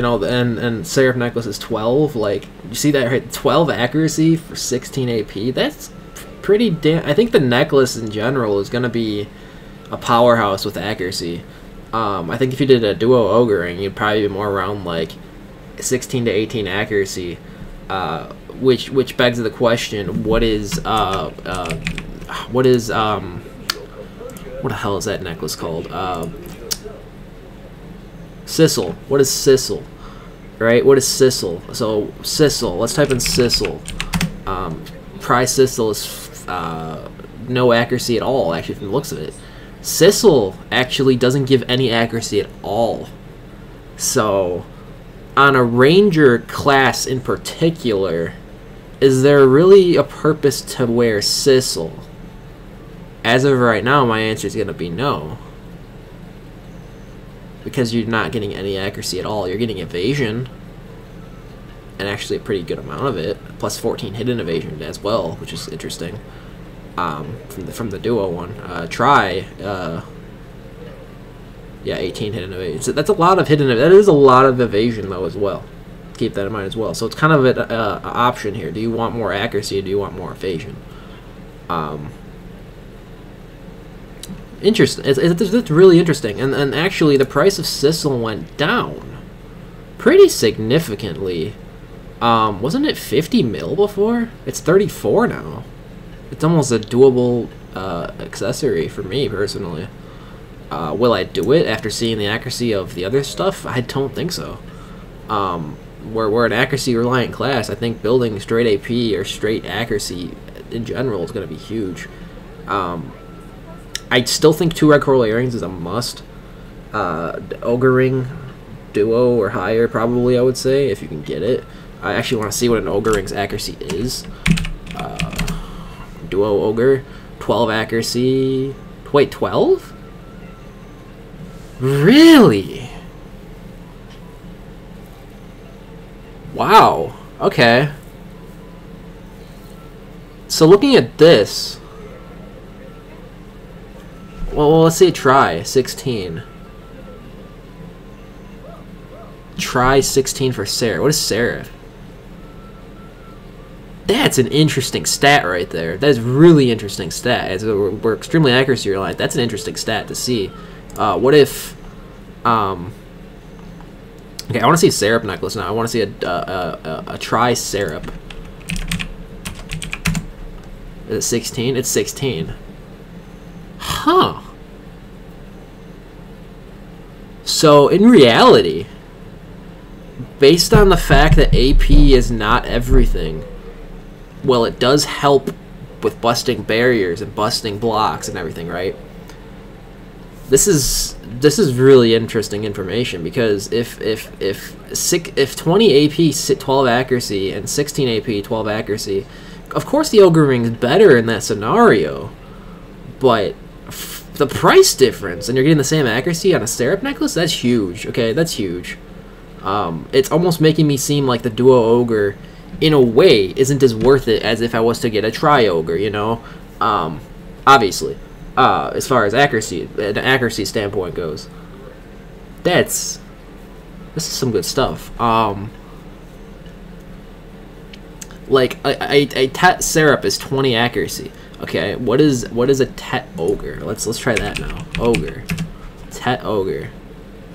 know, and Seraph Necklace is 12. Like, you see that right? 12 accuracy for 16 AP. That's pretty damn. I think the necklace in general is gonna be a powerhouse with accuracy. I think if you did a duo ogring, you'd probably be more around like 16 to 18 accuracy. Which begs the question: what the hell is that necklace called? Sissel. What is Sissel? Right? What is Sissel? So, Sissel. Let's type in Sissel. Prize Sissel is no accuracy at all, actually, from the looks of it. Sissel actually doesn't give any accuracy at all. So, on a Ranger class in particular, is there really a purpose to wear Sissel? As of right now, my answer is going to be no. Because you're not getting any accuracy at all. You're getting evasion, and actually a pretty good amount of it. Plus 14 hidden evasion as well, which is interesting. From the duo one, yeah, 18 hidden evasion. So that's a lot of hidden. That is a lot of evasion though as well. Keep that in mind as well. So it's kind of an option here. Do you want more accuracy or do you want more evasion? Interesting. It's really interesting. And actually, the price of Sissel went down pretty significantly. Wasn't it 50 mil before? It's 34 now. It's almost a doable accessory for me personally. Will I do it after seeing the accuracy of the other stuff? I don't think so. We're an accuracy reliant class. I think building straight AP or straight accuracy in general is going to be huge. I still think 2 red coral earrings is a must. Ogre ring, duo or higher, probably, I would say, if you can get it. I actually want to see what an ogre ring's accuracy is. Duo ogre, 12 accuracy. Wait, 12? Really? Wow. Okay. So looking at this. Well, let's say try 16. Try 16 for Seraph. What is Seraph? That's an interesting stat right there. That is really interesting stat. As we're extremely accuracy reliant. That's an interesting stat to see. What if? Okay, I want to see Seraph necklace now. I want to see a try Seraph. Is it 16? It's 16. Huh. So, in reality, based on the fact that AP is not everything, well, it does help with busting barriers and busting blocks and everything, right? This is really interesting information because if 20 AP 12 accuracy and 16 AP 12 accuracy, of course the ogre ring's better in that scenario, but the price difference and you're getting the same accuracy on a Seraph necklace, that's huge. Okay, that's huge. It's almost making me seem like the duo ogre in a way, isn't as worth it as if I was to get a tri-ogre, you know? Obviously, as far as an accuracy standpoint goes. This is some good stuff. Like, a Tet Serap is 20 accuracy. Okay, what is a Tet Ogre? Let's try that now. Ogre. Tet Ogre.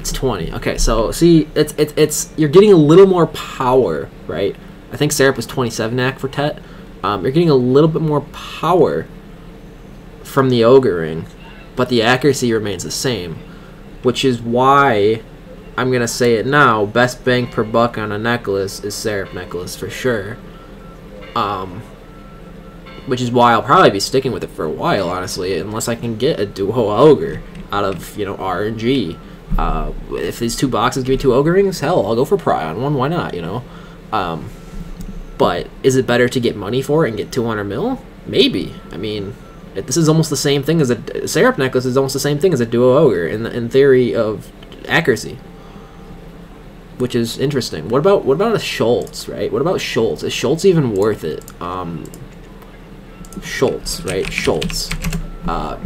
It's 20. Okay, so see, it's you're getting a little more power, right? I think Serap was 27 ac for Tet. You're getting a little bit more power from the Ogre-ing, but the accuracy remains the same, which is why I'm gonna say it now. Best bang per buck on a necklace is Serap necklace for sure. Which is why I'll probably be sticking with it for a while, honestly, unless I can get a duo ogre out of, you know, RNG. If these 2 boxes give me 2 ogre rings, hell, I'll go for pry on one. Why not? You know. But is it better to get money for it and get 200 mil? Maybe. I mean, this is almost the same thing as a Serap necklace. Is almost the same thing as a duo ogre in theory of accuracy, which is interesting. What about a Schultz, right? What about Schultz? Is Schultz even worth it? Schultz, right? Schultz.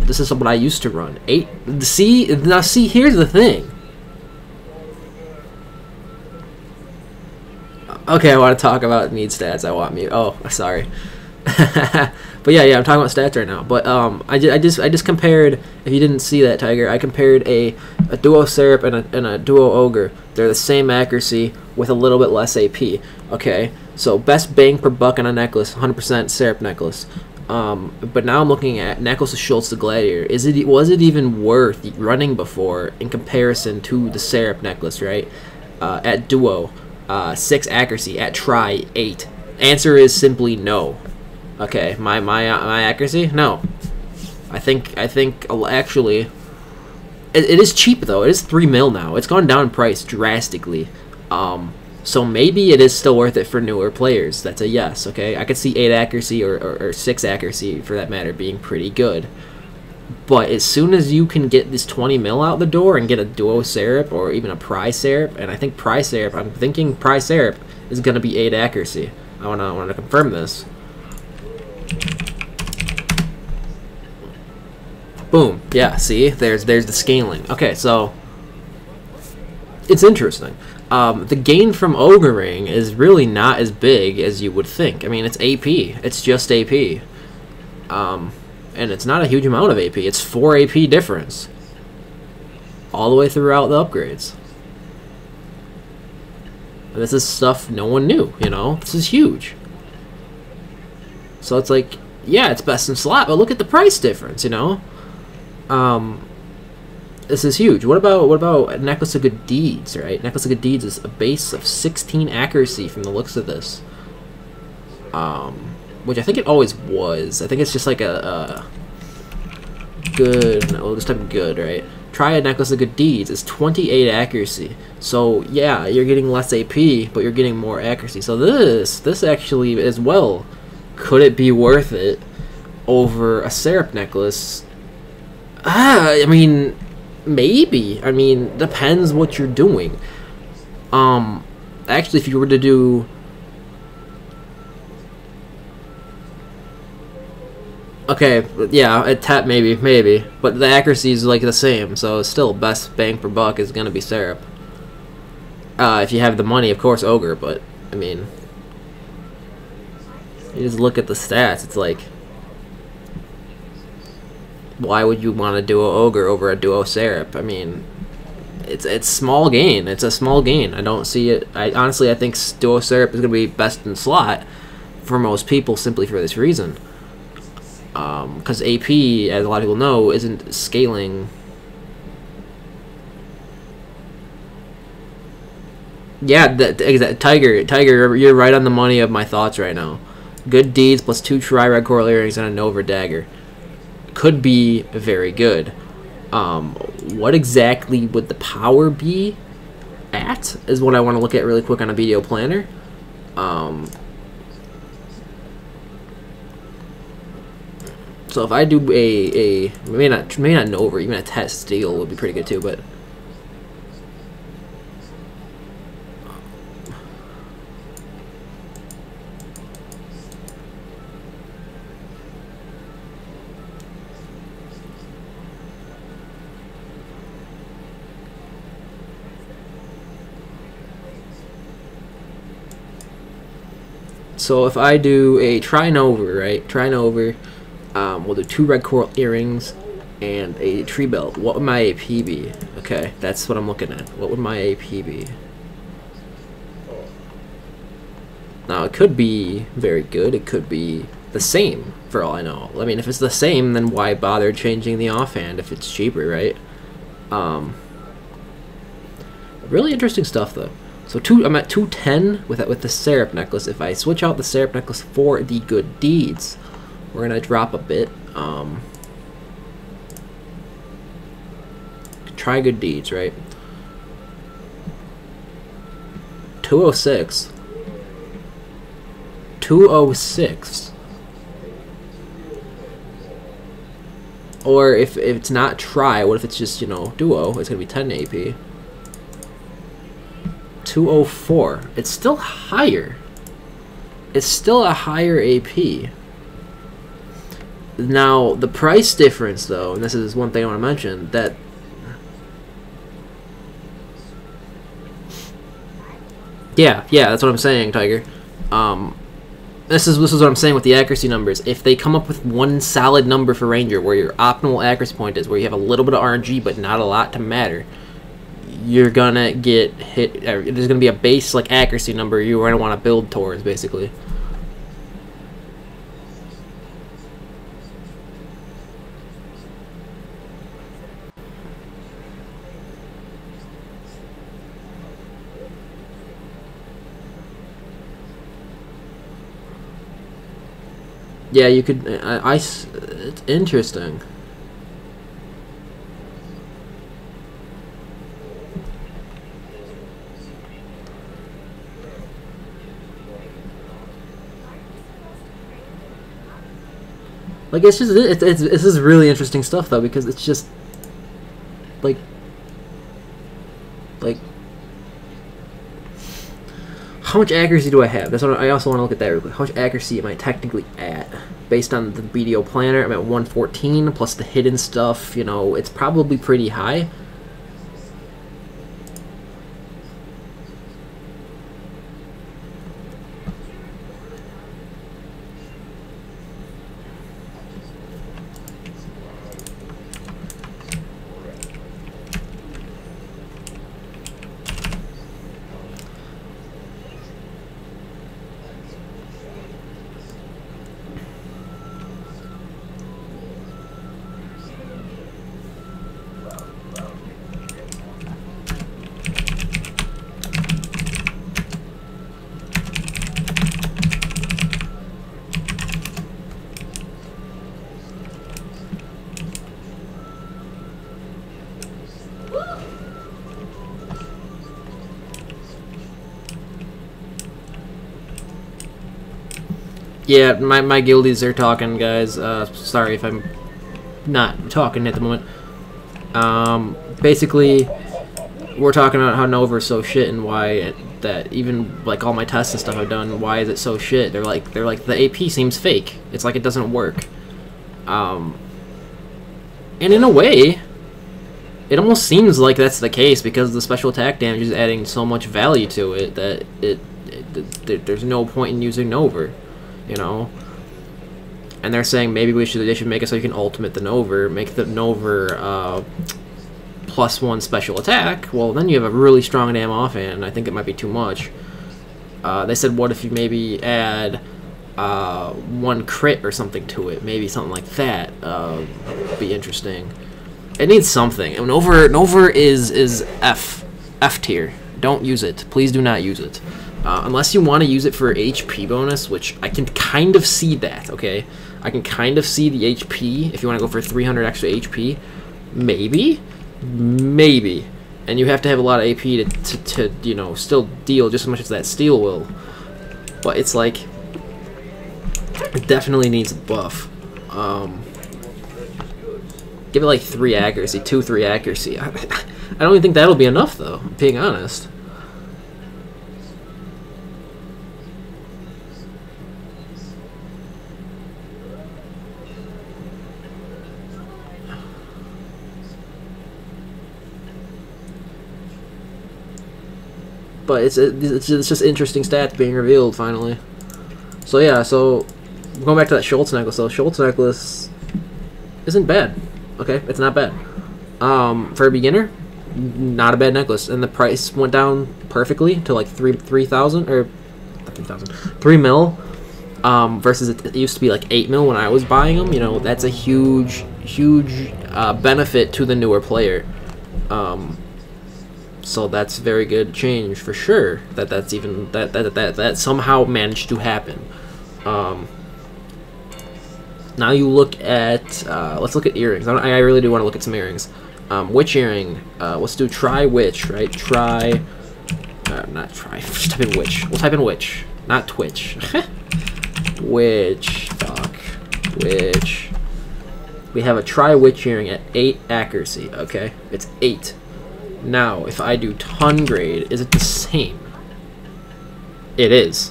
This is what I used to run. 8. See, here's the thing. Okay, I want to talk about need stats. I want mute. Oh, sorry. But yeah, I'm talking about stats right now. But I just compared. If you didn't see that, Tiger, I compared a duo Serap and a duo ogre. They're the same accuracy with a little bit less AP. Okay, so best bang per buck on a necklace, 100% Serap necklace. But now I'm looking at necklace of Schultz the Gladiator. Was it even worth running before in comparison to the Serap necklace, right? At duo, 6 accuracy. At tri, 8. Answer is simply no. Okay, my accuracy? No. I think actually it is cheap though. It is 3 mil now. It's gone down in price drastically. So maybe it is still worth it for newer players. That's a yes, okay? I could see 8 accuracy or 6 accuracy for that matter being pretty good. But as soon as you can get this 20 mil out the door and get a duo Serap or even a pry Serap, and I think pry Serap, I'm thinking pry Serap is gonna be 8 accuracy. I wanna confirm this. Boom. Yeah, see? There's the scaling. Okay, so it's interesting. The gain from Ogre-ing is really not as big as you would think. I mean, it's AP. It's just AP. And it's not a huge amount of AP. It's 4 AP difference. All the way throughout the upgrades. And this is stuff no one knew, you know? This is huge. So it's like, yeah, it's best in slot, but look at the price difference, you know? This is huge. What about Necklace of Good Deeds, right? Necklace of Good Deeds is a base of 16 accuracy from the looks of this. Which I think it always was. I think it's just like a good, we'll just type good, right? Try a Necklace of Good Deeds is 28 accuracy. So yeah, you're getting less AP, but you're getting more accuracy. So this actually as well, could it be worth it over a Serap necklace? I mean, maybe. I mean, depends what you're doing. Actually, if you were to do, okay, yeah, a Tet maybe, but the accuracy is like the same, so still best bang per buck is gonna be Serap. If you have the money, of course, Ogre, but I mean, you just look at the stats, it's like, why would you want to duo Ogre over a duo Serap? I mean, it's small gain. It's a small gain. I don't see it. Honestly, I think duo Serap is going to be best in slot for most people simply for this reason. Because AP, as a lot of people know, isn't scaling. Yeah, Tiger, you're right on the money of my thoughts right now. Good Deeds plus 2 tri-red coral earrings and a Nova dagger could be very good. What exactly would the power be at is what I want to look at really quick on a video planner. So if I do maybe not Nova, even a test steel would be pretty good too, but So if I do a tri-nova, right? Tri-nova, we'll do 2 red coral earrings and a tree belt. What would my AP be? Okay, that's what I'm looking at. What would my AP be? Now, it could be very good. It could be the same, for all I know. I mean, if it's the same, then why bother changing the offhand if it's cheaper, right? Really interesting stuff, though. So I'm at 210 with the syrup necklace. If I switch out the syrup necklace for the good deeds, we're gonna drop a bit. Try good deeds, right? 206. 206. Or if it's not try, what if it's just, you know, duo? It's gonna be 10 AP. 204. It's still higher. It's still a higher AP. Now, the price difference, though, and this is one thing I want to mention, that yeah, that's what I'm saying, Tiger. This is what I'm saying with the accuracy numbers. If they come up with one solid number for Ranger, where your optimal accuracy point is, where you have a little bit of RNG but not a lot to matter, you're gonna get hit. There's gonna be a base like accuracy number you're gonna want to build towards, basically. Yeah, you could. It's interesting. Like, it's just this is really interesting stuff, though, because it's just like how much accuracy do I have? That's what I also want to look at that real quick. How much accuracy am I technically at? Based on the BDO planner, I'm at 114 plus the hidden stuff. You know, it's probably pretty high. Yeah, my guildies are talking, guys. Sorry if I'm not talking at the moment. Basically, we're talking about how Nova is so shit and why that even like all my tests and stuff I've done, why is it so shit? They're like the AP seems fake. It's like it doesn't work. And in a way, it almost seems like that's the case because the special attack damage is adding so much value to it that there's no point in using Nova. You know, and they're saying maybe they should make it so you can ultimate the Nova, make the Nova +1 special attack. Well, then you have a really strong damn offhand. I think it might be too much. They said, what if you maybe add 1 crit or something to it? Maybe something like that would be interesting. It needs something. And Nova is F tier. Don't use it. Please do not use it. Unless you want to use it for HP bonus, which I can kind of see that, okay? I can kind of see the HP, if you want to go for 300 extra HP. Maybe? Maybe. And you have to have a lot of AP to you know, still deal just as much as that steel will. But it's like, it definitely needs a buff. Give it like 3 accuracy, 2-3 accuracy. I don't even think that'll be enough, though, being honest. But it's just interesting stats being revealed finally. So yeah, so going back to that Schultz necklace. So Schultz necklace isn't bad. Okay, it's not bad. For a beginner, not a bad necklace, and the price went down perfectly to like 3,000 or 3,000, 3 mil. Versus it used to be like 8 mil when I was buying them. You know, that's a huge benefit to the newer player. So that's very good change for sure. That somehow managed to happen. Now you look at let's look at earrings. I really do want to look at some earrings. Witch earring. Let's do try witch, right? Try, not try. Just type in witch. We'll type in witch, not Twitch. Witch, fuck, witch. We have a try witch earring at 8 accuracy. Okay, it's 8. Now, if I do ton grade, is it the same? It is.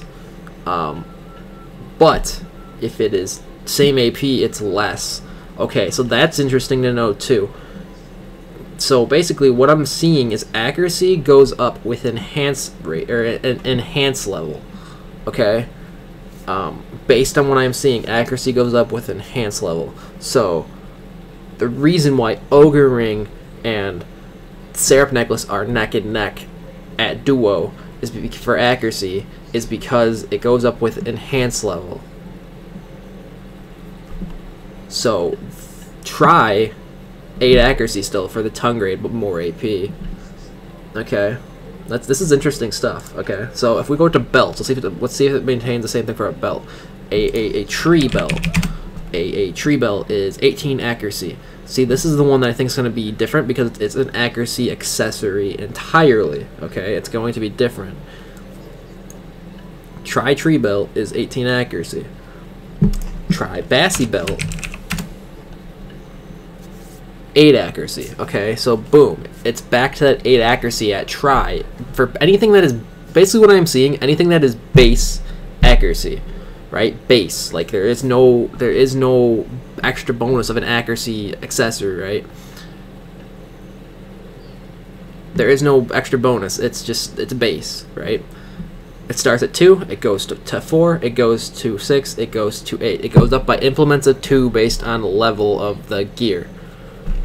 But if it is same AP, it's less. Okay, so that's interesting to know too. So basically, what I'm seeing is accuracy goes up with enhanced rate or enhanced level. Okay. Based on what I'm seeing, accuracy goes up with enhanced level. So the reason why Ogre Ring and Seraph Necklace are neck and neck at duo is for accuracy is because it goes up with enhanced level. So try 8 accuracy still for the tongue grade, but more AP. Okay. This is interesting stuff. Okay, so if we go to belts, let's see if it maintains the same thing for a belt. A tree belt. A tree belt is 18 accuracy. See, this is the one that I think is going to be different because it's an accuracy accessory entirely. Okay, it's going to be different. Try tree belt is 18 accuracy. Try Bassy belt, 8 accuracy. Okay, so boom, it's back to that 8 accuracy at try for anything that is basically what I'm seeing. Anything that is base accuracy, right? Base, like there is no extra bonus of an accuracy accessory, right? There is no extra bonus. It's base, right? It starts at 2, it goes to 4, it goes to 6, it goes to 8. It goes up by implements of 2 based on the level of the gear.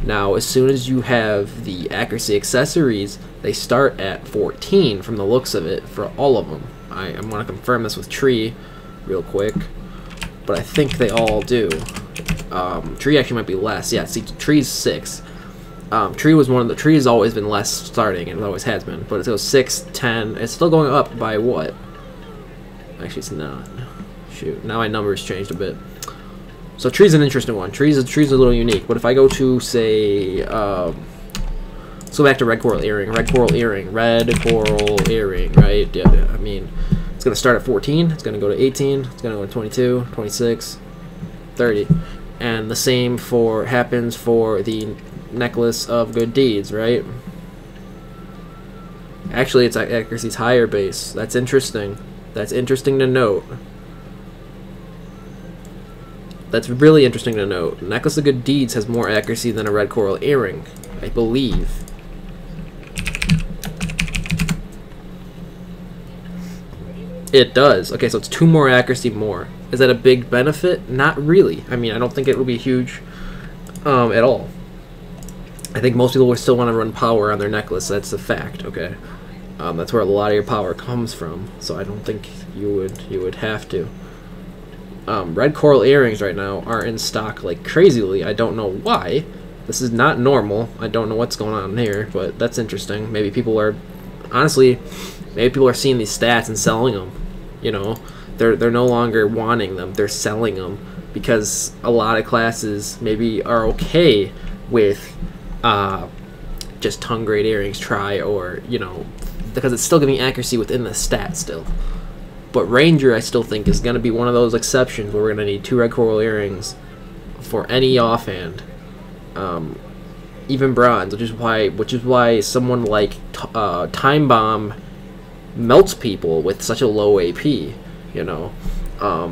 Now, as soon as you have the accuracy accessories, they start at 14 from the looks of it for all of them. I'm going to confirm this with Tree real quick, but I think they all do. Tree actually might be less. Yeah, see, Tree's 6. Tree was one of the Tree has always been less starting, and it always has been. But it goes 6, 10. It's still going up by what? Actually, it's not. Shoot, now my numbers changed a bit. So Tree's an interesting one. Tree's a little unique. But if I go to say, let's go back to red coral earring. Red coral earring. Red coral earring. Right? Yeah. I mean, it's gonna start at 14. It's gonna go to 18. It's gonna go to 22, 26, 30, and the same happens for the necklace of good deeds, right? Actually, its accuracy's higher base. That's interesting. That's interesting to note. That's really interesting to note. Necklace of Good Deeds has more accuracy than a red coral earring, I believe. It does. Okay, so it's 2 more accuracy more. Is that a big benefit? Not really. I mean, I don't think it will be huge at all. I think most people will still want to run power on their necklace. That's a fact. Okay, that's where a lot of your power comes from. So I don't think you would have to. Red coral earrings right now are in stock like crazily. I don't know why. This is not normal. I don't know what's going on here, but that's interesting. Maybe people are, honestly, maybe people are seeing these stats and selling them. You know, they're no longer wanting them. They're selling them because a lot of classes maybe are okay with just tongue grade earrings try, or you know, because it's still giving accuracy within the stat still. But Ranger, I still think, is going to be one of those exceptions where we're going to need 2 red coral earrings for any offhand, even bronze, which is why someone like Time Bomb melts people with such a low AP. You know, I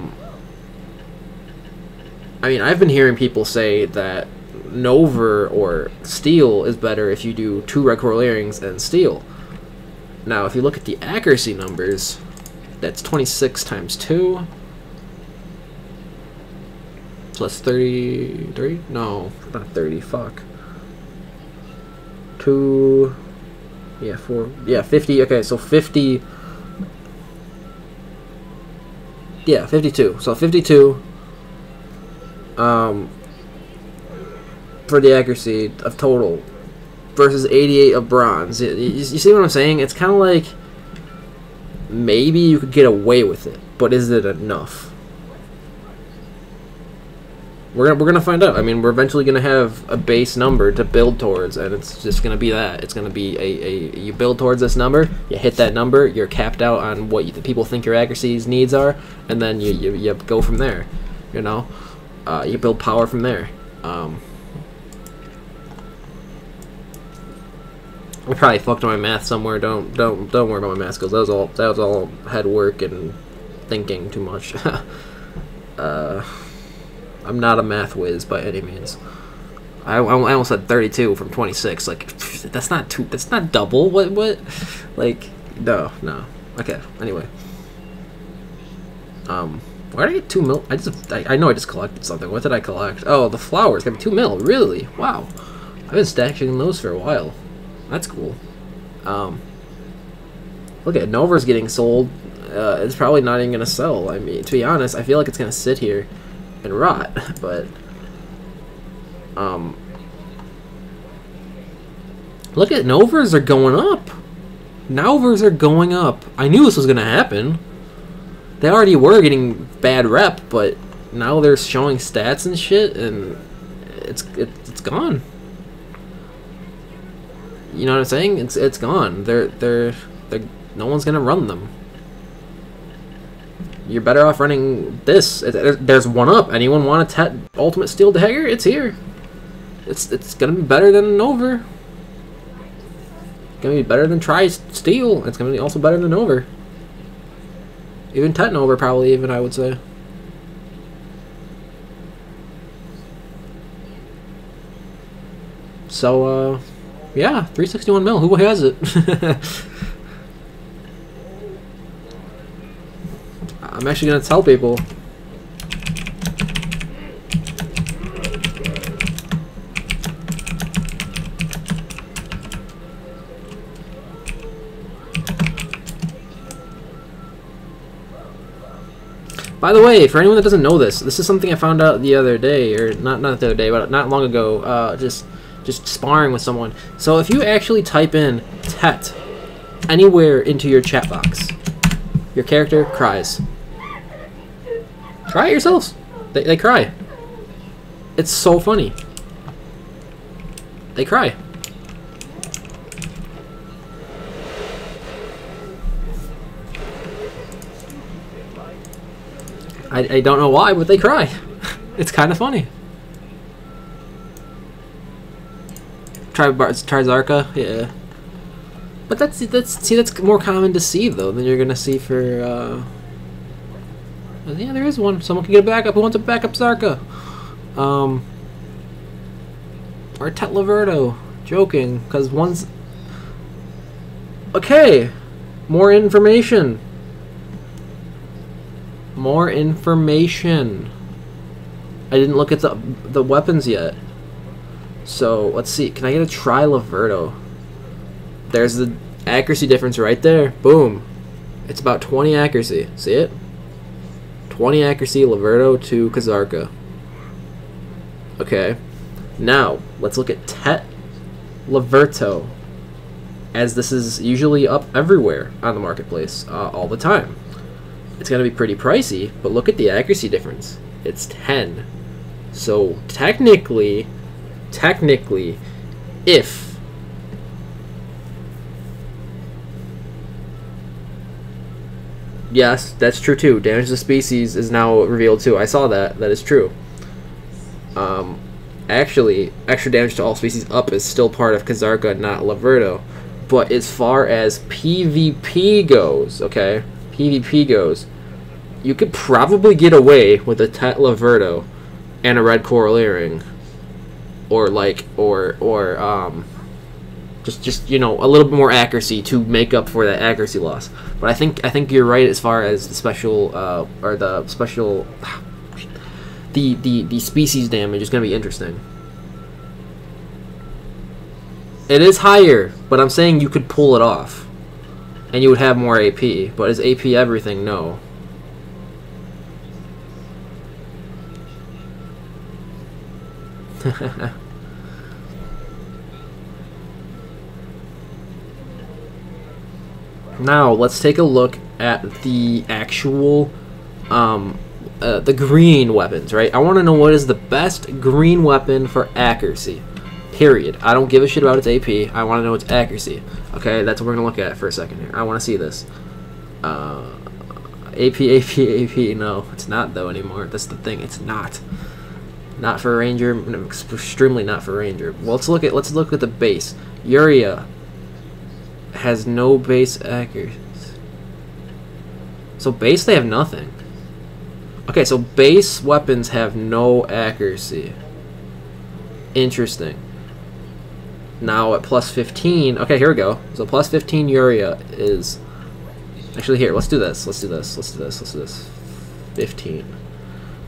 mean, I've been hearing people say that Nova or Steel is better if you do 2 red coral earrings and Steel. Now, if you look at the accuracy numbers, that's 26 times 2. So that's 33? No, not 30, fuck. 2, yeah, 4, yeah, 50, okay, so 50, yeah, 52. So 52, for the accuracy of total versus 88 of bronze. You see what I'm saying? It's kind of like maybe you could get away with it, but is it enough? We're gonna find out. I mean, we're eventually gonna have a base number to build towards, and it's just gonna be that. It's gonna be you build towards this number, you hit that number, you're capped out on what the people think your accuracy's needs are, and then you go from there. You know, you build power from there. I probably fucked up my math somewhere. Don't worry about my math skills. That was all head work and thinking too much. I'm not a math whiz by any means. I almost said 32 from 26. Like, that's not double. What? Like, no. Okay. Anyway. Why did I get 2 mil? I know I just collected something. What did I collect? Oh, the flowers. Got me 2 mil. Really? Wow. I've been stacking those for a while. That's cool. Look at Nova's getting sold. It's probably not even gonna sell. I mean, to be honest, I feel like it's gonna sit here and rot, but look at Novas are going up. Novas are going up. I knew this was gonna happen. They already were getting bad rep, but now they're showing stats and shit, and it's gone. You know what I'm saying? It's gone. They're no one's gonna run them. You're better off running this. There's one up. Anyone want a Tet Ultimate Steel Dagger? It's here. It's gonna be better than Nova. It's gonna be better than Tri-Steel. It's gonna be also better than Nova. Even Tet Nova probably even, I would say. So yeah, 361 mil. Who has it? I'm actually gonna tell people. By the way, for anyone that doesn't know this is something I found out the other day, or not the other day, but not long ago. Just sparring with someone. So if you actually type in Tet anywhere into your chat box, your character cries. Try it yourselves. They cry. It's so funny. They cry. I don't know why, but they cry. It's kind of funny. Try Zarka, yeah. But that's more common to see though than you're gonna see for. Yeah, there is one. Someone can get a backup. Who wants a backup Zarka? Or Tet Laverto. Joking, because one's. Okay, more information. More information. I didn't look at the weapons yet. So let's see. Can I get a Tri-Laverto? There's the accuracy difference right there. Boom. It's about 20 accuracy. See it? 20 accuracy Laverto to Kazarka. Okay. Now, let's look at Tet Laverto, as this is usually up everywhere on the marketplace all the time. It's going to be pretty pricey, but look at the accuracy difference. It's 10. So technically, if yes, that's true too. Damage to species is now revealed too. I saw that. That is true. Actually, extra damage to all species up is still part of Kazarka, not Laverto. But as far as PvP goes, okay, PvP goes, you could probably get away with a Tet Laverto and a red coral earring, or just you know, a little bit more accuracy to make up for that accuracy loss. But I think you're right as far as the special the species damage is going to be interesting. It is higher, but I'm saying you could pull it off. And you would have more AP. But is AP everything? No. Now, let's take a look at the actual, the green weapons, right? I want to know what is the best green weapon for accuracy. Period. I don't give a shit about its AP. I want to know its accuracy. Okay, that's what we're going to look at for a second here. I want to see this. AP. No, it's not, though, anymore. That's the thing. It's not. Not for Ranger. Extremely not for Ranger. Well, let's look at the base. Uria has no base accuracy. So base, they have nothing. Okay, so base weapons have no accuracy. Interesting. Now at plus 15, okay, here we go. So plus 15 Uria is, actually here, let's do this. 15.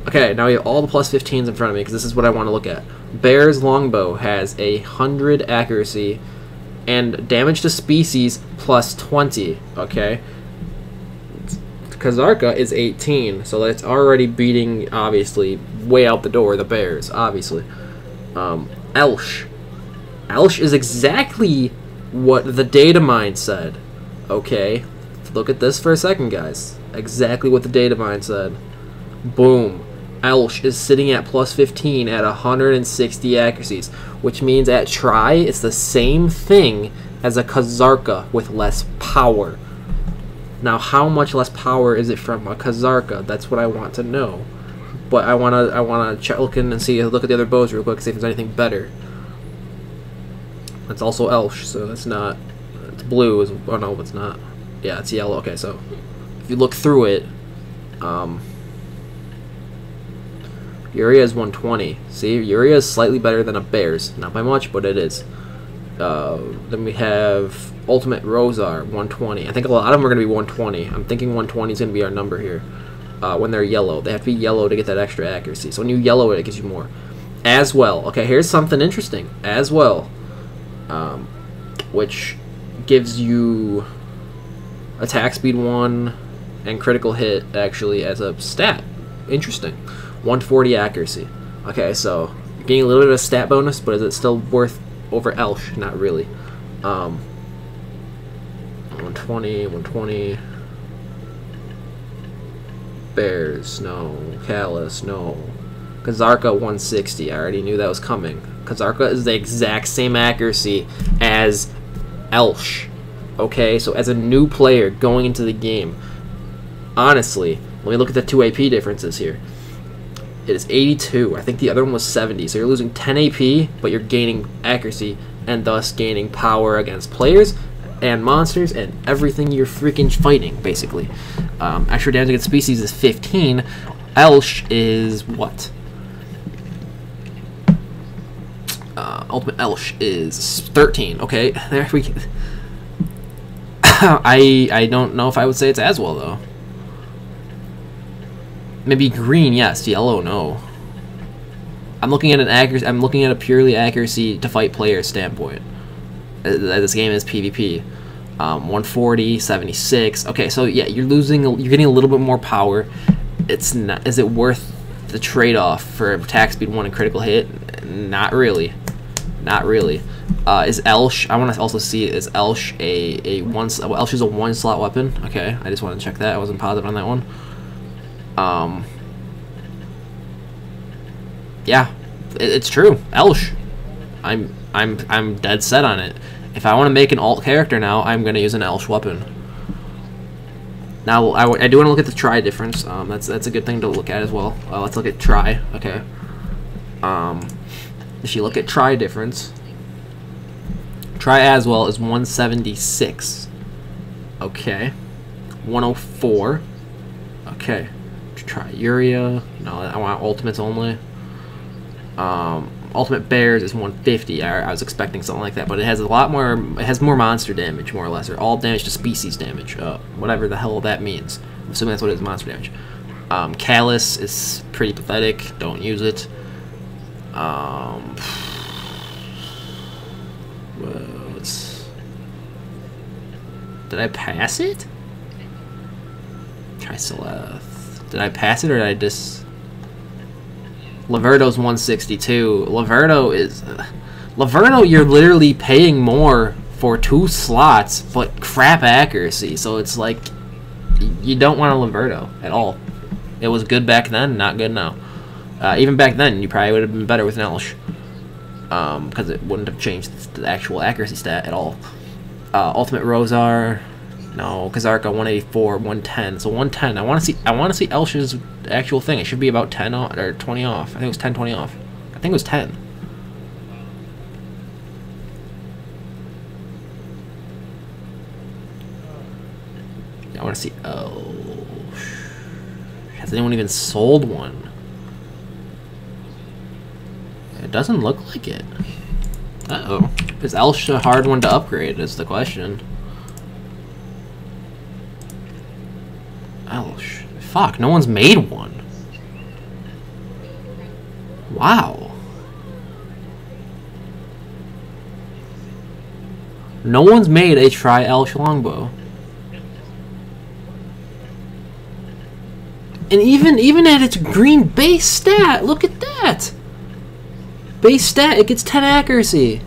Okay, now we have all the plus 15s in front of me because this is what I want to look at. Bear's longbow has 100 accuracy and damage to species plus 20, okay? Kazarka is 18, so that's already beating, obviously, way out the door, the bears, obviously. Elsh. Elsh is exactly what the data mine said, okay? Look at this for a second, guys. Exactly what the data mine said. Boom. Elsh is sitting at plus 15 at 160 accuracies, which means at try, it's the same thing as a Kazarka with less power. Now, how much less power is it from a Kazarka? That's what I want to know. But I wanna check, look at the other bows real quick, see if there's anything better. That's also Elsh, so that's not. It's blue. Oh no, it's not. Yeah, it's yellow. Okay, so if you look through it, Uria is 120. See, Uria is slightly better than a bear's, not by much, but it is. Then we have Ultimate Rosar, 120. I think a lot of them are going to be 120. I'm thinking 120 is going to be our number here. When they're yellow. They have to be yellow to get that extra accuracy. So when you yellow it, it gives you more. As well. Okay, here's something interesting. As well. Which gives you attack speed 1 and critical hit, actually, as a stat. Interesting. 140 accuracy. Okay, so you're getting a little bit of a stat bonus, but is it still worth over Elsh? Not really. 120. Bears, no. Callus, no. Kazarka, 160. I already knew that was coming. Kazarka is the exact same accuracy as Elsh. Okay, so as a new player going into the game, honestly, let me look at the 2 AP differences here. It is 82. I think the other one was 70. So you're losing 10 AP, but you're gaining accuracy and thus gaining power against players and monsters and everything you're freaking fighting, basically. Extra damage against species is 15. Elsh is what? Ultimate Elsh is 13. Okay, there we go. I don't know if I would say it's as well, though. Maybe green, yes. Yellow, no. I'm looking at a purely accuracy to fight player standpoint. This game is PvP. 140, 76. Okay, so yeah, you're getting a little bit more power. It's not. Is it worth the trade-off for attack speed 1 and critical hit? Not really. Not really. Is Elsh? I want to also see, is Elsh Elsh is a 1-slot weapon? Okay, I just want to check that. I wasn't positive on that one. Yeah, it's true. Elsh. I'm dead set on it. If I want to make an alt character now, I'm gonna use an Elsh weapon. Now I do want to look at the try difference. That's a good thing to look at as well. Let's look at try. Okay. If you look at try difference, try as well is 176. Okay. 104. Okay. Try Uria. No, I want ultimates only. Ultimate Bears is 150. I was expecting something like that, but it has a lot more. It has more monster damage, more or less, or all damage to species damage. Whatever the hell that means. I'm assuming that's what it is, monster damage. Callus is pretty pathetic. Don't use it. Did I pass it? Triceleth. Did I pass it or did I just... Laverto's 162. Laverto is... Laverto, you're literally paying more for 2 slots, but crap accuracy. So it's like... You don't want a Laverto at all. It was good back then, not good now. Even back then, you probably would have been better with an Elsh. Because it wouldn't have changed the actual accuracy stat at all. Ultimate Rosar, no. Kazarka 184, 110. So 110. I want to see Elsh's actual thing. It should be about 10 off, or 20 off. I think it was 10, 20 off. I think it was 10. I want to see Elsh. Has anyone even sold one? It doesn't look like it. Uh-oh. Is Elsh a hard one to upgrade is the question. Elsh. Fuck, no one's made one. Wow. No one's made a tri-Elsh longbow. And even at its green base stat, look at that! Base stat, it gets 10 accuracy.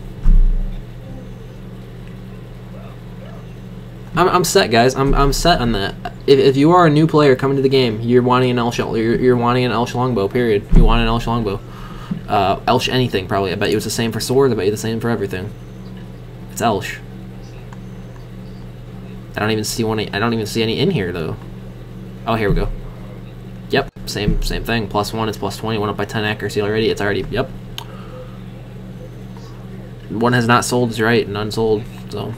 I'm set, guys. I'm set on that. If you are a new player coming to the game, you're wanting an Elsh. You're wanting an Elsh longbow. Period. You want an Elsh longbow. Elsh anything probably. I bet you it's the same for swords. I bet you the same for everything. It's Elsh. I don't even see one. I don't even see any in here though. Oh, here we go. Yep, same thing. +1 is +20. Went up by 10 accuracy already. It's already yep. One has not sold is right, and unsold. So,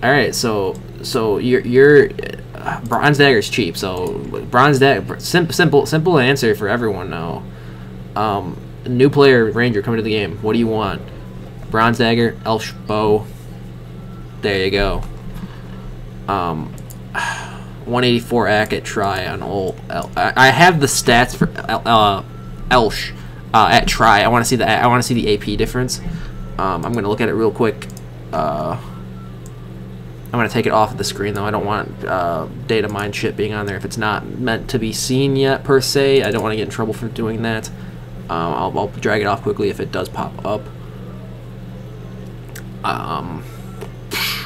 all right. So your bronze dagger is cheap. So bronze dagger, simple answer for everyone now. New player ranger coming to the game. What do you want? Bronze dagger, Elsh bow. There you go. 184 ac at try on ult. I have the stats for Elsh. At try, I want to see the AP difference. I'm gonna look at it real quick. I'm gonna take it off of the screen though. I don't want data mine shit being on there if it's not meant to be seen yet per se. I don't want to get in trouble for doing that. I'll drag it off quickly if it does pop up.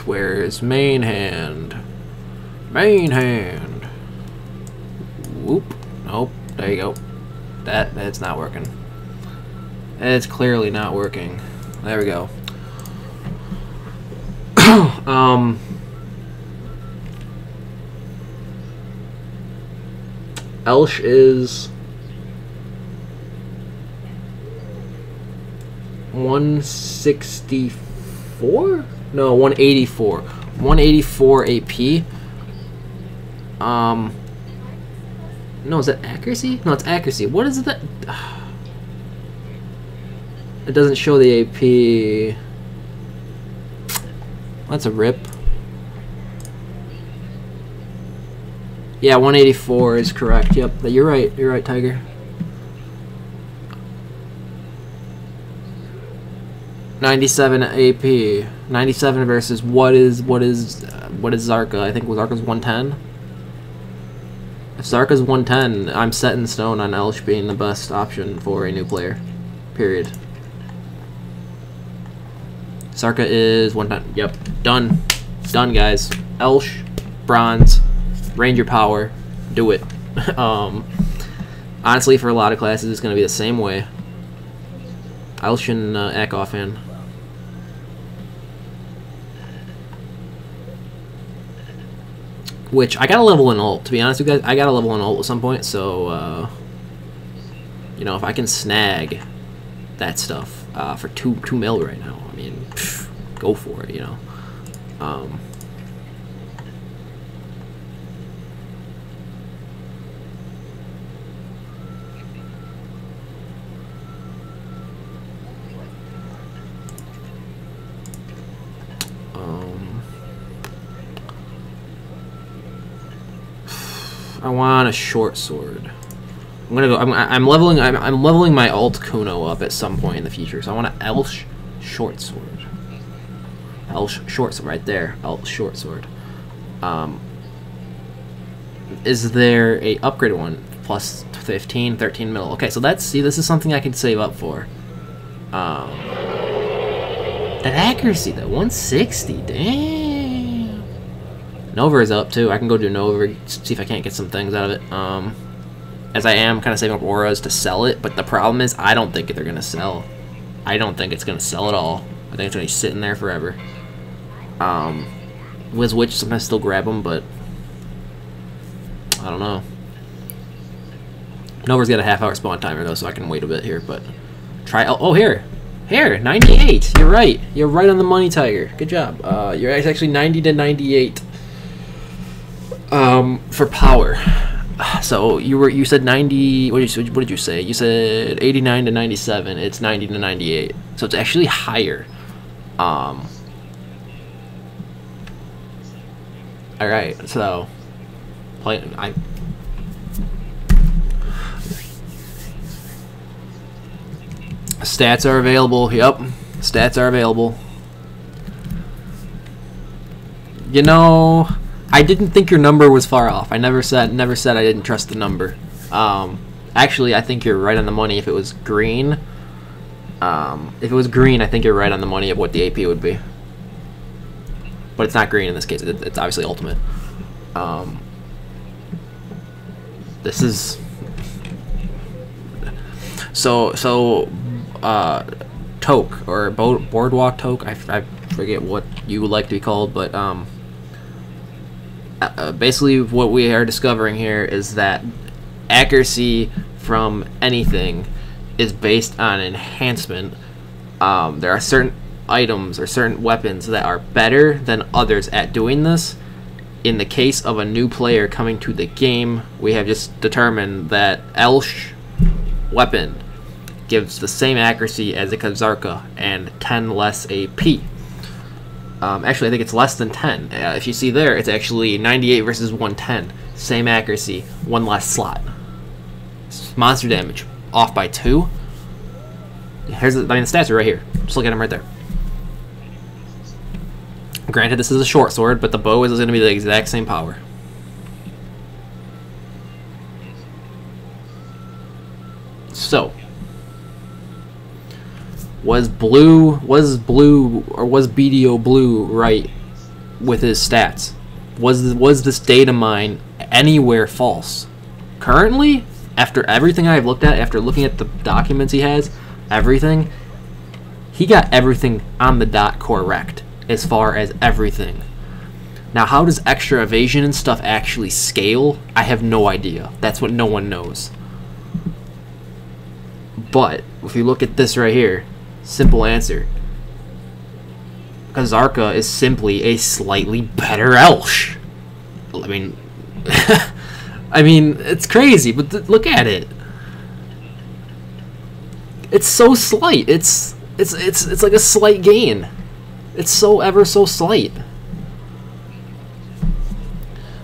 Where's main hand? Main hand. Whoop. Nope. There you go. That's not working. It's clearly not working. There we go. Elsh is 164? No, 184. 184 AP. No, is that accuracy? No, it's accuracy. What is that? It doesn't show the AP. That's a rip. Yeah, 184 is correct. Yep, you're right. You're right, Tiger. $97 AP. 97 versus what is Zarka? I think Zarka's 110. If Zarka's 110, I'm set in stone on Elsh being the best option for a new player. Period. Zarka is 110. Yep. Done. Done, guys. Elsh, bronze, ranger power. Do it. Honestly, for a lot of classes, it's going to be the same way. Elsh and Eck offhand. Which, I got a level in ult, to be honest with you guys. I got a level in ult at some point, so, you know, if I can snag that stuff for 2 mil right now, I mean, pff, go for it, you know. I want a short sword. I'm gonna go. I'm leveling. I'm leveling my alt Kuno up at some point in the future. So I want an Elsh short sword. Elsh short sword right there. Elsh short sword. Is there a upgraded one? Plus 15, 13 mil. Okay, so that's, see, this is something I can save up for. That accuracy, that 160, damn. Nova is up too. I can go do Nova, see if I can't get some things out of it. As I am kind of saving up auras to sell it, but the problem is I don't think they're gonna sell. I don't think it's gonna sell at all. I think it's gonna be sitting there forever. Wiz Witch, sometimes still grab them, but I don't know. Nova's got a half-hour spawn timer though, so I can wait a bit here. But try. Oh, here, 98. You're right. You're right on the money, Tiger. Good job. You're actually 90 to 98. For power. So you said 90. What did you say? You said 89 to 97. It's 90 to 98. So it's actually higher. All right. So stats are available. Yep, stats are available. You know, I didn't think your number was far off. I never said I didn't trust the number. Actually, I think you're right on the money. If it was green, I think you're right on the money of what the AP would be. But it's not green in this case. It's obviously ultimate. This is Toke, or boardwalk Toke, I forget what you would like to be called, but basically what we are discovering here is that accuracy from anything is based on enhancement. There are certain items or certain weapons that are better than others at doing this. In the case of a new player coming to the game, we have just determined that Elsh weapon gives the same accuracy as a Kazarka and 10 less AP. Actually, I think it's less than 10. If you see there, it's actually 98 versus 110. Same accuracy, one less slot. Monster damage off by 2. The stats are right here. Just look at them right there. Granted, this is a short sword, but the bow is going to be the exact same power. So, was BDO Blue right with his stats? Was this data mine anywhere false? Currently, after everything I've looked at, after looking at the documents he has, everything, he got everything on the dot correct as far as everything. Now, how does extra evasion and stuff actually scale? I have no idea. That's what no one knows. But if you look at this right here, simple answer. Kazarka is simply a slightly better Elsh. I mean, I mean, it's crazy, but look at it. It's so slight. It's like a slight gain. It's so ever so slight.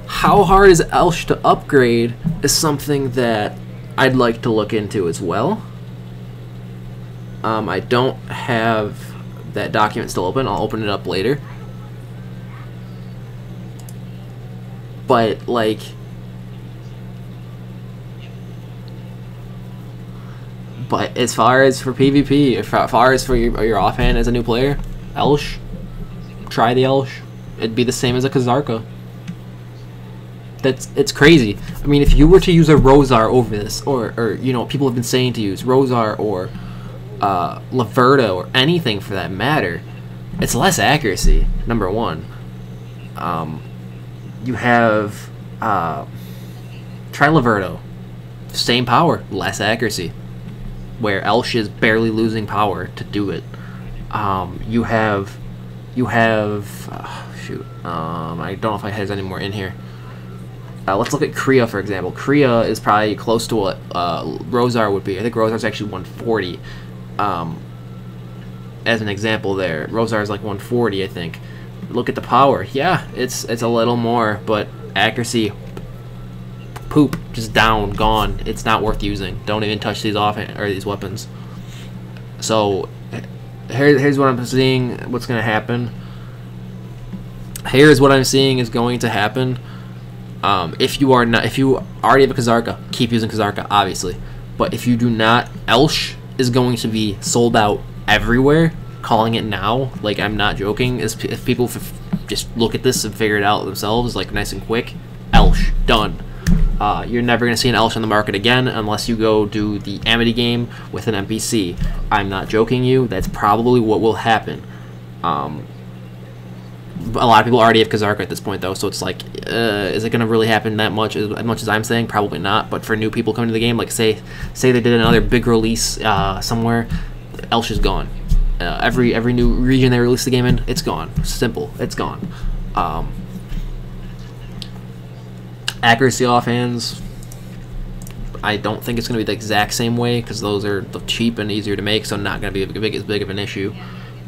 How hard is Elsh to upgrade is something that I'd like to look into as well. I don't have that document still open. I'll open it up later. But, like, as far as for PvP, as far as for your offhand as a new player, Elsh, try the Elsh. It'd be the same as a Kazarka. It's crazy. I mean, if you were to use a Rosar over this, or you know, people have been saying to use Rosar or Laverta or anything for that matter, it's less accuracy, number one. You have try Laverto, same power, less accuracy, where Elsh is barely losing power to do it. You have shoot, I don't know if I have any more in here. Let's look at Kriya, for example. Kriya is probably close to what Rosar would be. I think Rosar is actually 140. As an example there. Rosar is like 140, I think. Look at the power. Yeah, it's a little more, but accuracy poop, just down, gone. It's not worth using. Don't even touch these these weapons. So here's what I'm seeing. What's gonna happen? Here's what I'm seeing is going to happen. If you already have a Kazarka, keep using Kazarka, obviously. But if you do not, Elsh is going to be sold out everywhere. Calling it now, like, I'm not joking. If people just look at this and figure it out themselves, like, nice and quick, Elsh, done. You're never going to see an Elsh on the market again unless you go do the Amity game with an NPC. I'm not joking you. That's probably what will happen. A lot of people already have Kazarka at this point, though, so it's like, is it going to really happen that much? As much as I'm saying? Probably not. But for new people coming to the game, like, say they did another big release somewhere, Elsh is gone. Every new region they release the game in, it's gone. Simple. It's gone. Accuracy offhands, I don't think it's going to be the exact same way, because those are cheap and easier to make, so not going to be as big of an issue.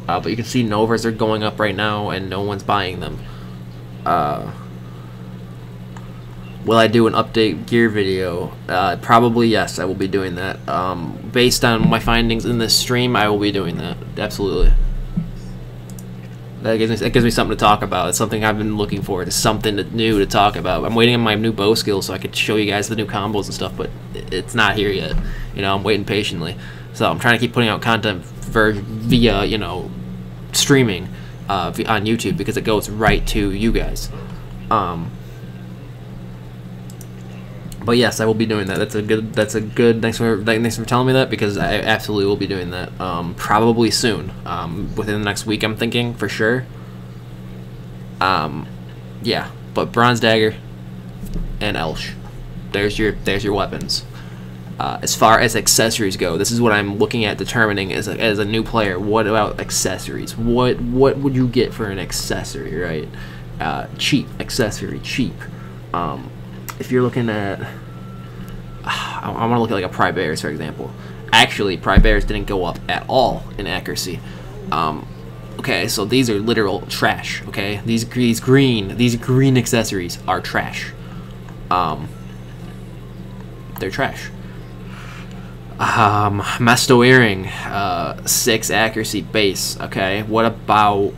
But you can see Novas are going up right now, and no one's buying them. Will I do an update gear video? Probably yes, I will be doing that. Based on my findings in this stream, I will be doing that. Absolutely. That gives me something to talk about. It's something I've been looking for. It's something new to talk about. I'm waiting on my new bow skill so I could show you guys the new combos and stuff, but it's not here yet. You know, I'm waiting patiently. So I'm trying to keep putting out content via, you know, streaming on YouTube, because it goes right to you guys. But yes, I will be doing that. That's a good. Thanks for telling me that, because I absolutely will be doing that. Probably soon. Within the next week, I'm thinking for sure. Yeah. But Bronze Dagger and Elsh, there's your weapons. As far as accessories go, this is what I'm looking at determining as a new player. What about accessories? What would you get for an accessory, right? Cheap accessory, cheap. If you're looking at, I want to look at like a Pry Bears, for example. Actually, Pry Bears didn't go up at all in accuracy. Okay, so these are literal trash. Okay, these green accessories are trash. They're trash. Mesto earring, 6 accuracy base. Okay, what about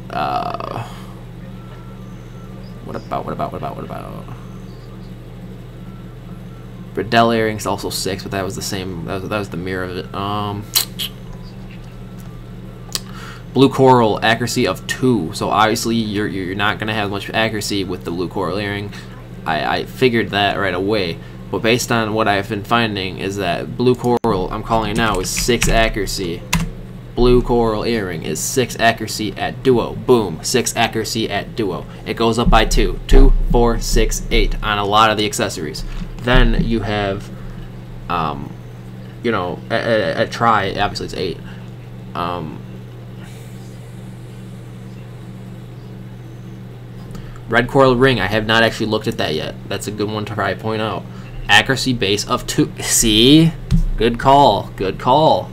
Bradell earrings also 6, but that was the same. That was the mirror of it. Blue coral accuracy of 2. So obviously you're not gonna have much accuracy with the blue coral earring. I figured that right away. But based on what I've been finding is that blue coral, I'm calling it now, is 6 accuracy. Blue coral earring is 6 accuracy at duo. Boom, 6 accuracy at duo. It goes up by 2. 2, 4, 6, 8 on a lot of the accessories. Then you have, you know, at try, obviously it's 8. Red coral ring, I have not actually looked at that yet. That's a good one to probably point out. Accuracy base of 2. See? Good call. Good call.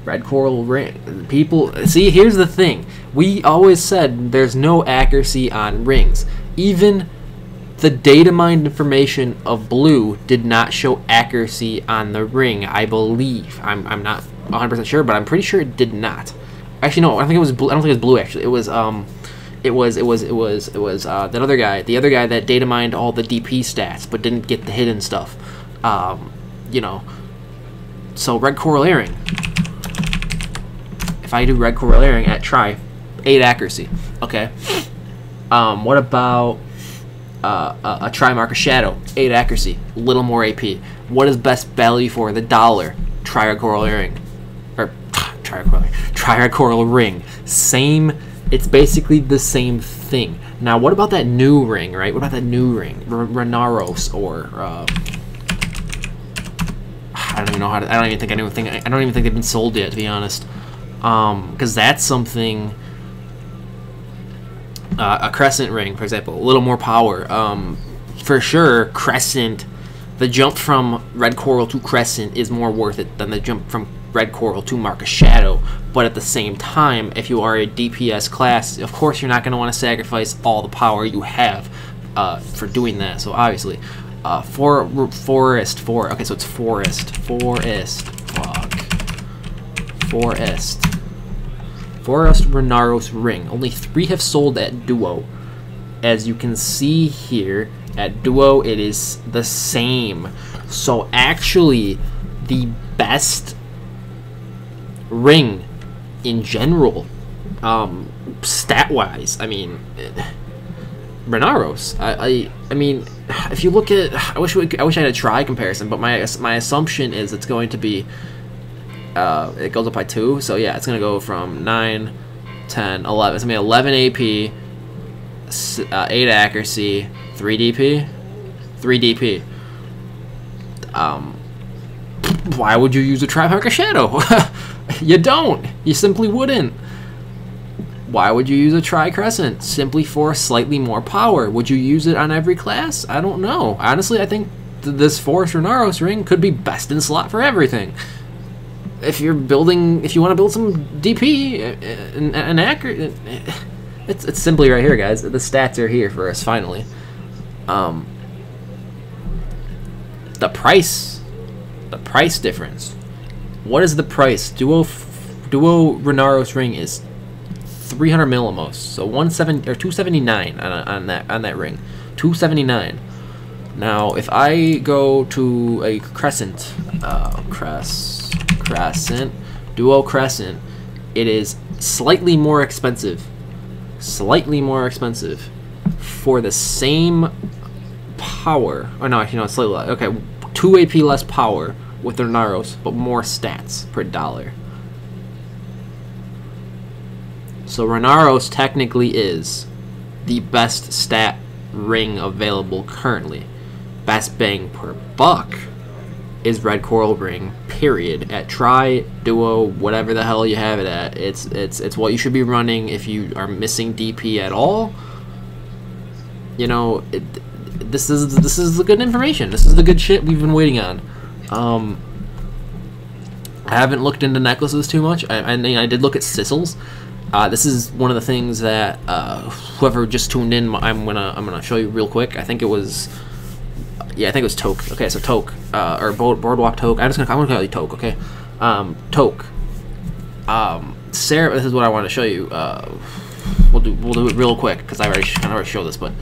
Red coral ring. People, see, here's the thing. We always said there's no accuracy on rings. Even the data mined information of blue did not show accuracy on the ring, I believe. I'm not 100% sure, but I'm pretty sure it did not. Actually, no, I think it was blue. I don't think it was blue. Actually, it was that other guy. The other guy that data mined all the DP stats, but didn't get the hidden stuff. You know. So red coral earring. If I do red coral earring at try, 8 accuracy. Okay. What about a Tri-Marker Shadow, 8 accuracy, a little more AP. What is best value for the dollar? Tri coral earring, or tri coral ring. Same. It's basically the same thing. Now, what about that new ring? Right? What about that new ring, Renaros, or I don't even know how to. I don't even think they've been sold yet, to be honest. Because that's something. A crescent ring, for example, a little more power. For sure, crescent, the jump from red coral to crescent is more worth it than the jump from red coral to Mark a Shadow. But at the same time, if you are a DPS class, of course you're not going to want to sacrifice all the power you have for doing that. So obviously, Forest. Okay, so it's forest. Fuck. Forest Renaros ring. Only 3 have sold at Duo. As you can see here, at Duo it is the same. So actually, the best ring in general, stat-wise, I mean, Renaros. I mean, if you look at, I wish I had a try comparison, but my assumption is it's going to be, it goes up by 2, so yeah, it's gonna go from 9, 10, 11. It's gonna be 11 AP, 8 accuracy, 3 DP, 3 DP. Why would you use a Triparker Shadow? You don't. You simply wouldn't. Why would you use a Tri-Crescent? Simply for slightly more power. Would you use it on every class? I don't know. Honestly, I think this Forest Renaros ring could be best in slot for everything. If you want to build some DP and accurate, it's simply right here, guys. The stats are here for us finally. The price difference. What is the price? Duo Renaros ring is 300 millimos, so 279 on that ring, 279. Now, if I go to a Crescent, Duo Crescent, it is slightly more expensive for the same power. Oh no, actually no, it's slightly less. Okay, 2 AP less power with their Renaros, but more stats per dollar. So Renaros technically is the best stat ring available currently. Best bang per buck is Red Coral Ring, period. At Tri, Duo, whatever the hell you have it at, it's what you should be running if you are missing DP at all. You know, this is the good information. This is the good shit we've been waiting on. I haven't looked into necklaces too much. I did look at Sissels. This is one of the things that whoever just tuned in, I'm gonna show you real quick. I think it was, yeah, I think it was Toke. Okay, so Toke, or Boardwalk Toke. I'm gonna call you Toke. Okay, Toke. Sarah, this is what I want to show you. We'll do it real quick because I already showed this, but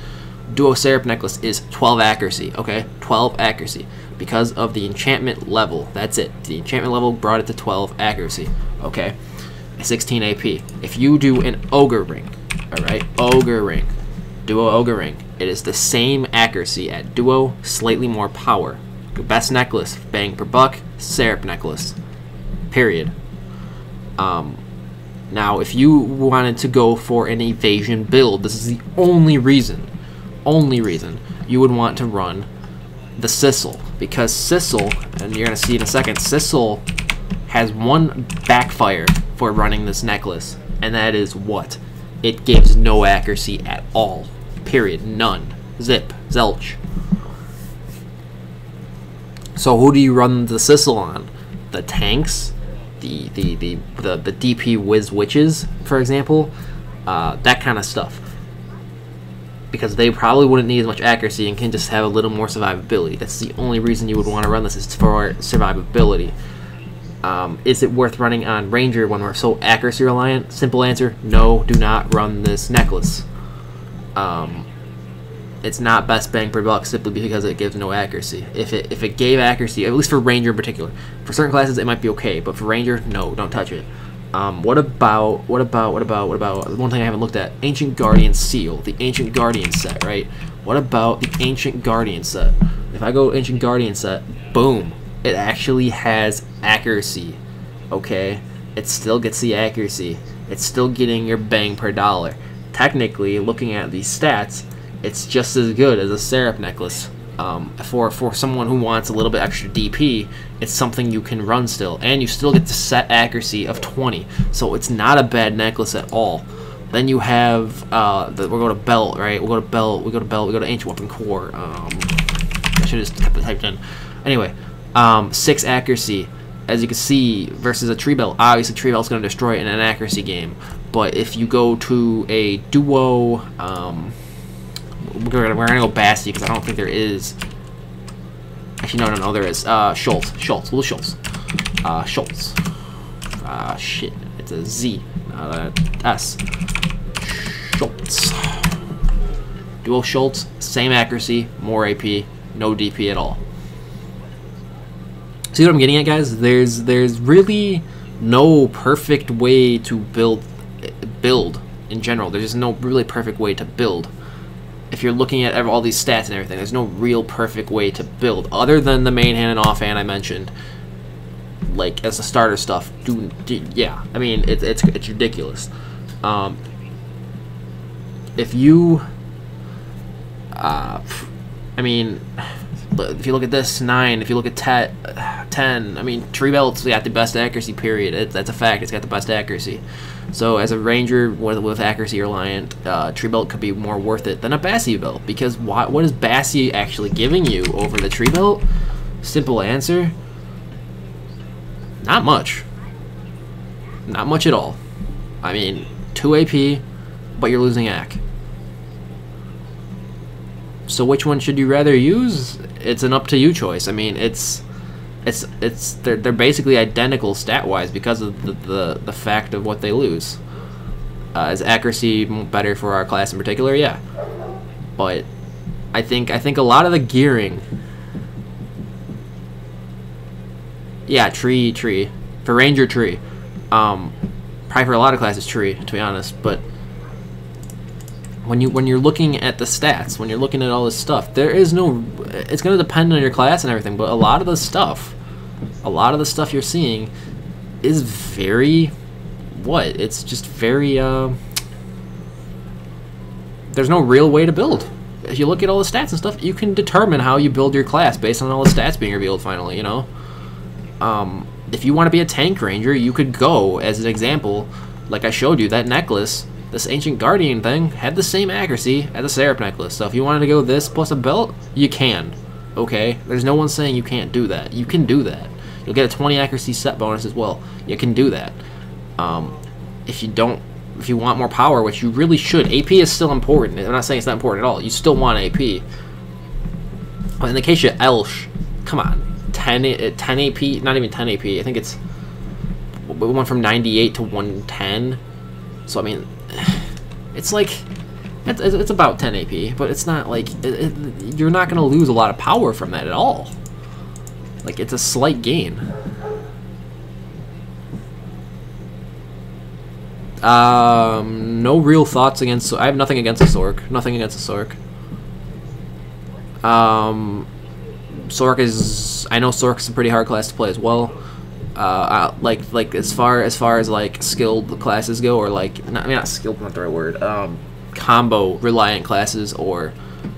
Duo Syrup necklace is 12 accuracy. Okay, 12 accuracy because of the enchantment level. That's it. The enchantment level brought it to 12 accuracy. Okay. 16 AP. If you do an Ogre ring, alright, Ogre ring, Duo Ogre ring, it is the same accuracy at Duo, slightly more power. Best necklace, bang per buck, Syrup necklace, period. Now, if you wanted to go for an Evasion build, this is the only reason you would want to run the Sissel, because Sissel, and you're going to see in a second, Sissel has one backfire for running this necklace, and that is what? It gives no accuracy at all. Period. None. Zip. Zelch. So who do you run the Sissel on? The tanks? The DP Whiz Witches, for example? That kind of stuff. Because they probably wouldn't need as much accuracy and can just have a little more survivability. That's the only reason you would want to run this, is for survivability. Is it worth running on Ranger when we're so accuracy reliant? Simple answer, no, do not run this necklace. It's not best bang per buck simply because it gives no accuracy. If it gave accuracy, at least for Ranger in particular, for certain classes it might be okay, but for Ranger, no, don't touch it. What about one thing I haven't looked at? Ancient Guardian Seal, the Ancient Guardian set, right? What about the Ancient Guardian set? If I go Ancient Guardian set, boom, it actually has accuracy, okay? It still gets the accuracy. It's still getting your bang per dollar. Technically, looking at these stats, it's just as good as a Syrup necklace. For someone who wants a little bit extra DP, it's something you can run still, and you still get the set accuracy of 20, so it's not a bad necklace at all. Then you have we'll go to Belt, right? We'll go to Belt. We go to Ancient Weapon Core. I should have just kept it typed in. Anyway, 6 accuracy, as you can see, versus a Tree Belt. Obviously, Tree Belt's going to destroy it in an accuracy game. But if you go to a Duo, we're gonna go Basti because I don't think there is Actually, no, there is. Schultz, Will Schultz. Schultz. Shit, it's a Z, not a S. Schultz. Duo Schultz, same accuracy, more AP, no DP at all. See what I'm getting at, guys? There's really no perfect way to build in general. There's just no really perfect way to build. If you're looking at all these stats and everything, there's no real perfect way to build other than the main hand and offhand I mentioned. Like as the starter stuff, yeah. I mean, it's ridiculous. If you, I mean, if you look at this 9, if you look at 10, I mean, Tree Belt's got the best accuracy. Period. That's a fact. It's got the best accuracy. So as a ranger with accuracy reliant, Tree Belt could be more worth it than a Bassi Belt, because what is Bassi actually giving you over the Tree Belt? Simple answer. Not much. Not much at all. I mean, 2 AP, but you're losing AC. So which one should you rather use? It's an up to you choice. I mean, they're basically identical stat-wise because of the fact of what they lose. Is accuracy better for our class in particular? Yeah. But I think a lot of the gearing. Yeah, tree. For Ranger, tree. Probably for a lot of classes, tree, to be honest. But when you're looking at the stats, when you're looking at all this stuff, there is no. It's going to depend on your class and everything. But a lot of the stuff you're seeing is very. It's just very. There's no real way to build. If you look at all the stats and stuff, you can determine how you build your class based on all the stats being revealed finally, you know? If you want to be a tank ranger, you could go, as an example, like I showed you, that necklace, this Ancient Guardian thing, had the same accuracy as a Seraph necklace. So if you wanted to go this plus a belt, you can. Okay? There's no one saying you can't do that. You can do that. You'll get a 20 accuracy set bonus as well. You can do that. If you want more power, which you really should, AP is still important. I'm not saying it's not important at all. You still want AP. But in the case of Elsh, come on, 10 AP, not even 10 AP. I think we went from 98 to 110. So I mean, it's like it's about 10 AP, but it's not like you're not gonna lose a lot of power from that at all. Like, it's a slight gain. No real thoughts against. I have nothing against the Sork. Nothing against the Sork. Sork is. I know Sork's a pretty hard class to play as well. Like as far as like skilled classes go, or like not skilled, not the right word. Combo reliant classes, or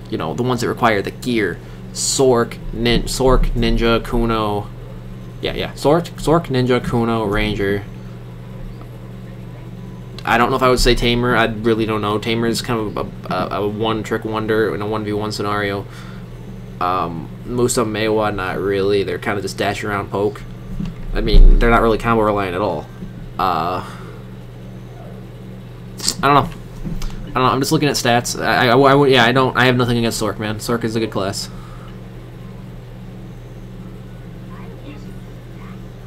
you know, the ones that require the gear. Sork, Ninja, Kuno. Yeah. Sork, Ninja, Kuno, Ranger. I don't know if I would say Tamer. I really don't know. Tamer is kind of a one-trick wonder in a 1v1 scenario. Musa, Maewa, not really. They're kind of just dash around poke. I mean, they're not really combo reliant at all. I don't know. I'm just looking at stats. I have nothing against Sork, man. Sork is a good class.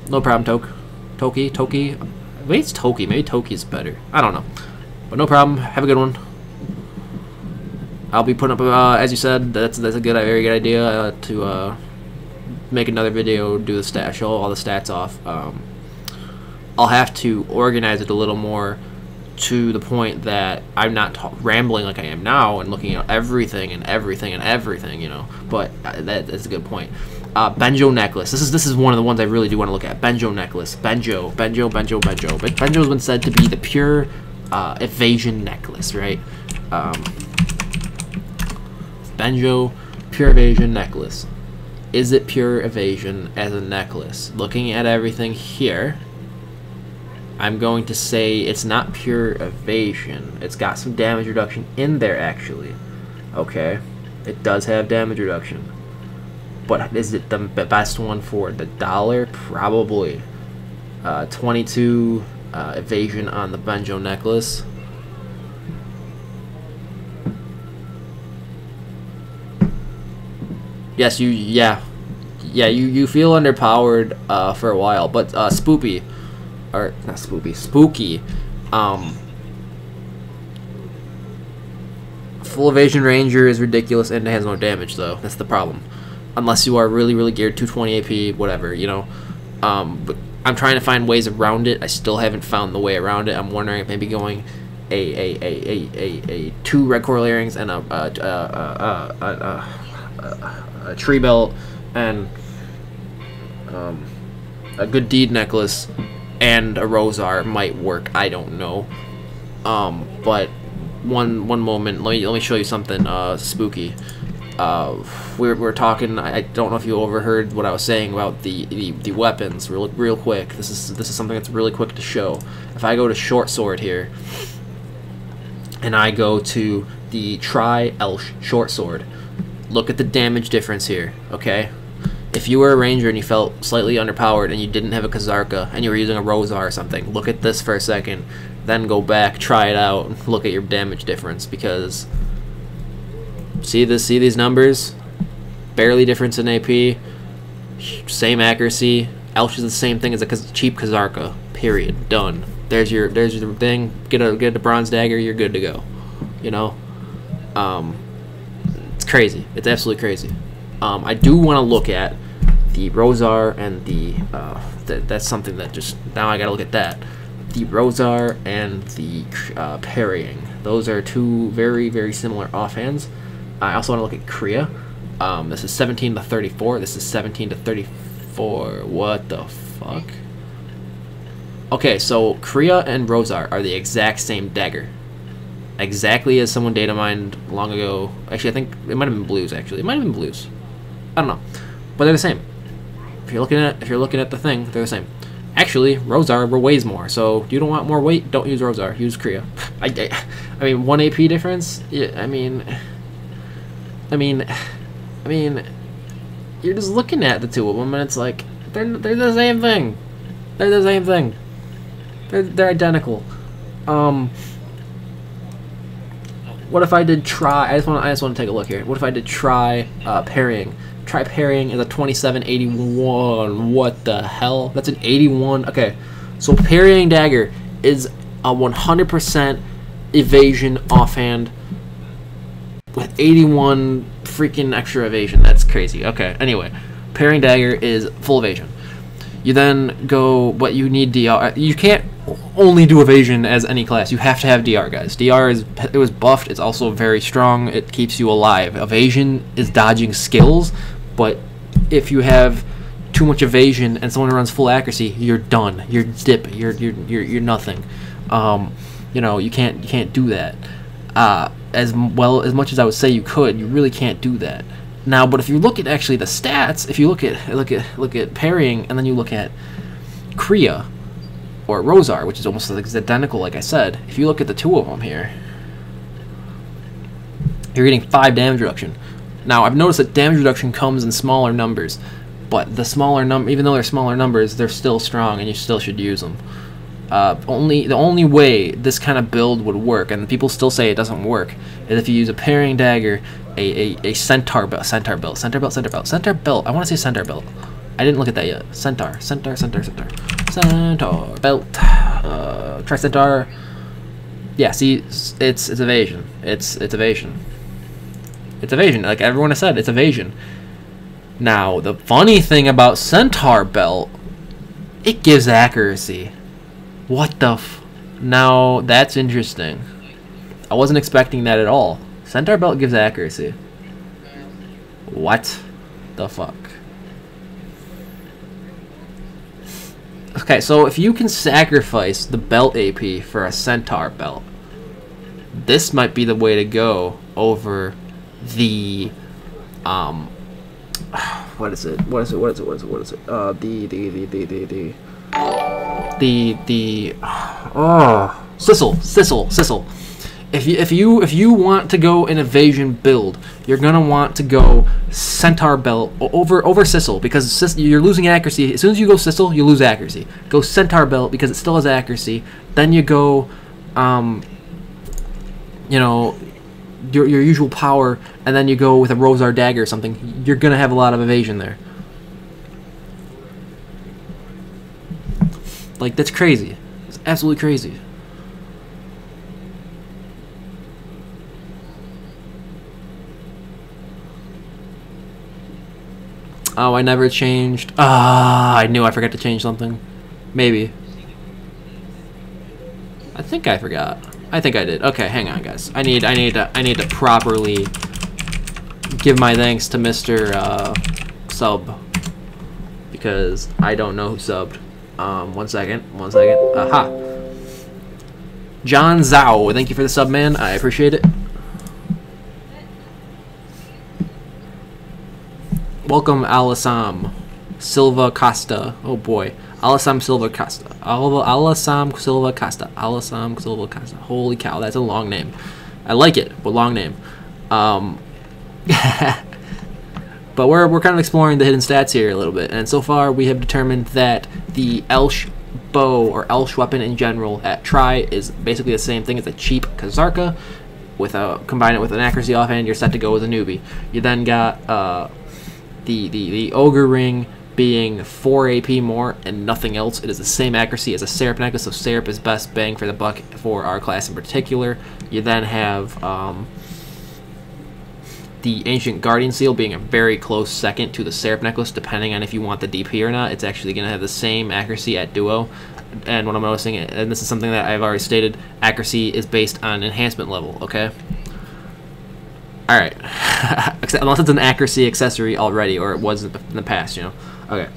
No problem, Toki. Maybe it's Toki. Maybe Toki's better. I don't know. But no problem. Have a good one. I'll be putting up, as you said, that's a very good idea to make another video, do the stat, show all the stats off. I'll have to organize it a little more to the point that I'm not rambling like I am now and looking at everything, you know. But that's a good point. Benjo necklace. This is one of the ones I really do want to look at. Benjo necklace. Benjo. Benjo's been said to be the pure evasion necklace, right? Benjo, pure evasion necklace. Is it pure evasion as a necklace? Looking at everything here, I'm going to say it's not pure evasion. It's got some damage reduction in there, actually. Okay, it does have damage reduction. But is it the best one for the dollar? Probably. 22 evasion on the Benjo necklace. Yes, yeah. yeah, you feel underpowered for a while, but Spoopy, or not Spoopy, Spooky, full evasion ranger is ridiculous and it has no damage though. That's the problem. Unless you are really geared 220 AP, whatever, you know. But I'm trying to find ways around it. I still haven't found the way around it. I'm wondering if maybe going a 2 red coral earrings and a tree belt and a good deed necklace and a Rosar might work. I don't know. But one moment, let me show you something spooky. We're talking. I don't know if you overheard what I was saying about the weapons. Real quick. This is something that's really quick to show. If I go to short sword here, and I go to the Tri-Elsh short sword, look at the damage difference here. Okay, if you were a ranger and you felt slightly underpowered and you didn't have a Kazarka and you were using a Rosar or something, look at this for a second, then go back, try it out, and look at your damage difference, because see these numbers, barely difference in AP, same accuracy. Elsh is the same thing as a cheap Kazarka. Period. Done. There's your thing. Get a bronze dagger. You're good to go. You know, it's crazy. It's absolutely crazy. I do want to look at the Rosar and the that's something that just now I gotta look at that. The Rosar and the parrying. Those are two very similar offhands. I also want to look at Kriya. This is 17 to 34. This is 17 to 34. What the fuck? Okay, so Kriya and Rosar are the exact same dagger. Exactly as someone data mined long ago. Actually, I think it might have been blues. Actually, it might have been blues. I don't know, but they're the same. If you're looking at the thing, they're the same. Actually, Rosar weighs more, so you don't want more weight. Don't use Rosar. Use Kriya. I mean, 1 AP difference. Yeah, I mean, you're just looking at the two of them, and it's like they're the same thing. They're the same thing. They're identical. What if I did try? I just want to take a look here. What if I did try parrying? Try parrying is a 2781. What the hell? That's an 81. Okay, so parrying dagger is a 100% evasion offhand with 81 freaking extra evasion. That's crazy. Okay, anyway, parrying dagger is full evasion. You then go, but you need DR. You can't only do evasion as any class. You have to have DR, guys. DR it was buffed. It's also very strong. It keeps you alive. Evasion is dodging skills, but if you have too much evasion and someone runs full accuracy, you're done. You're dip. You're nothing. You know, you can't do that. As much as I would say you could, you really can't do that. Now, but if you look at actually the stats, if you look at parrying and then you look at Kriya or Rosar, which is almost identical, like I said, if you look at the two of them here, you're getting 5 damage reduction. Now, I've noticed that damage reduction comes in smaller numbers, but the smaller even though they're smaller numbers, they're still strong, and you still should use them. The only way this kind of build would work, and people still say it doesn't work, is if you use a parrying dagger, a centaur belt. I want to say centaur belt. I didn't look at that yet. Centaur belt. Try centaur. Yeah, see, it's evasion. It's evasion. It's evasion. Like everyone has said, it's evasion. Now, the funny thing about centaur belt, it gives accuracy. What the Now, that's interesting. I wasn't expecting that at all. Centaur belt gives accuracy. What the fuck? Okay, so if you can sacrifice the belt AP for a centaur belt, this might be the way to go over the what is it? Sissel. If you want to go an evasion build, you're gonna want to go centaur belt over Sissel, because you're losing accuracy. As soon as you go Sissel, you lose accuracy. Go centaur belt because it still has accuracy. Then you go, you know, your usual power, and then you go with a Rosar dagger or something. You're gonna have a lot of evasion there. Like, that's crazy. It's absolutely crazy. Oh, I never changed. Ah, I knew I forgot to change something. Maybe. I think I forgot. I think I did. Okay, hang on, guys. I need to properly give my thanks to Mr. Sub, because I don't know who subbed. 1 second. Aha. John Zhao, thank you for the sub, man. I appreciate it. Welcome, Alisam Silva Costa. Oh boy, Alisam Silva Costa. Alisam Silva Costa. Alisam Silva Costa. Holy cow, that's a long name. I like it, but long name. But we're kind of exploring the hidden stats here a little bit, and so far we have determined that the Elsh bow or Elsh weapon in general at Tri is basically the same thing as a cheap Kazarka. Combine it with an accuracy offhand, you're set to go as a newbie. You then got the Ogre Ring being 4 AP more and nothing else. It is the same accuracy as a Seraph necklace, so Seraph is best bang for the buck for our class in particular. You then have the Ancient Guardian Seal being a very close second to the Seraph necklace, depending on if you want the DP or not. It's actually going to have the same accuracy at Duo. And what I'm noticing, and this is something that I've already stated, accuracy is based on enhancement level, okay? Alright. Unless it's an accuracy accessory already, or it was in the past, you know? Okay.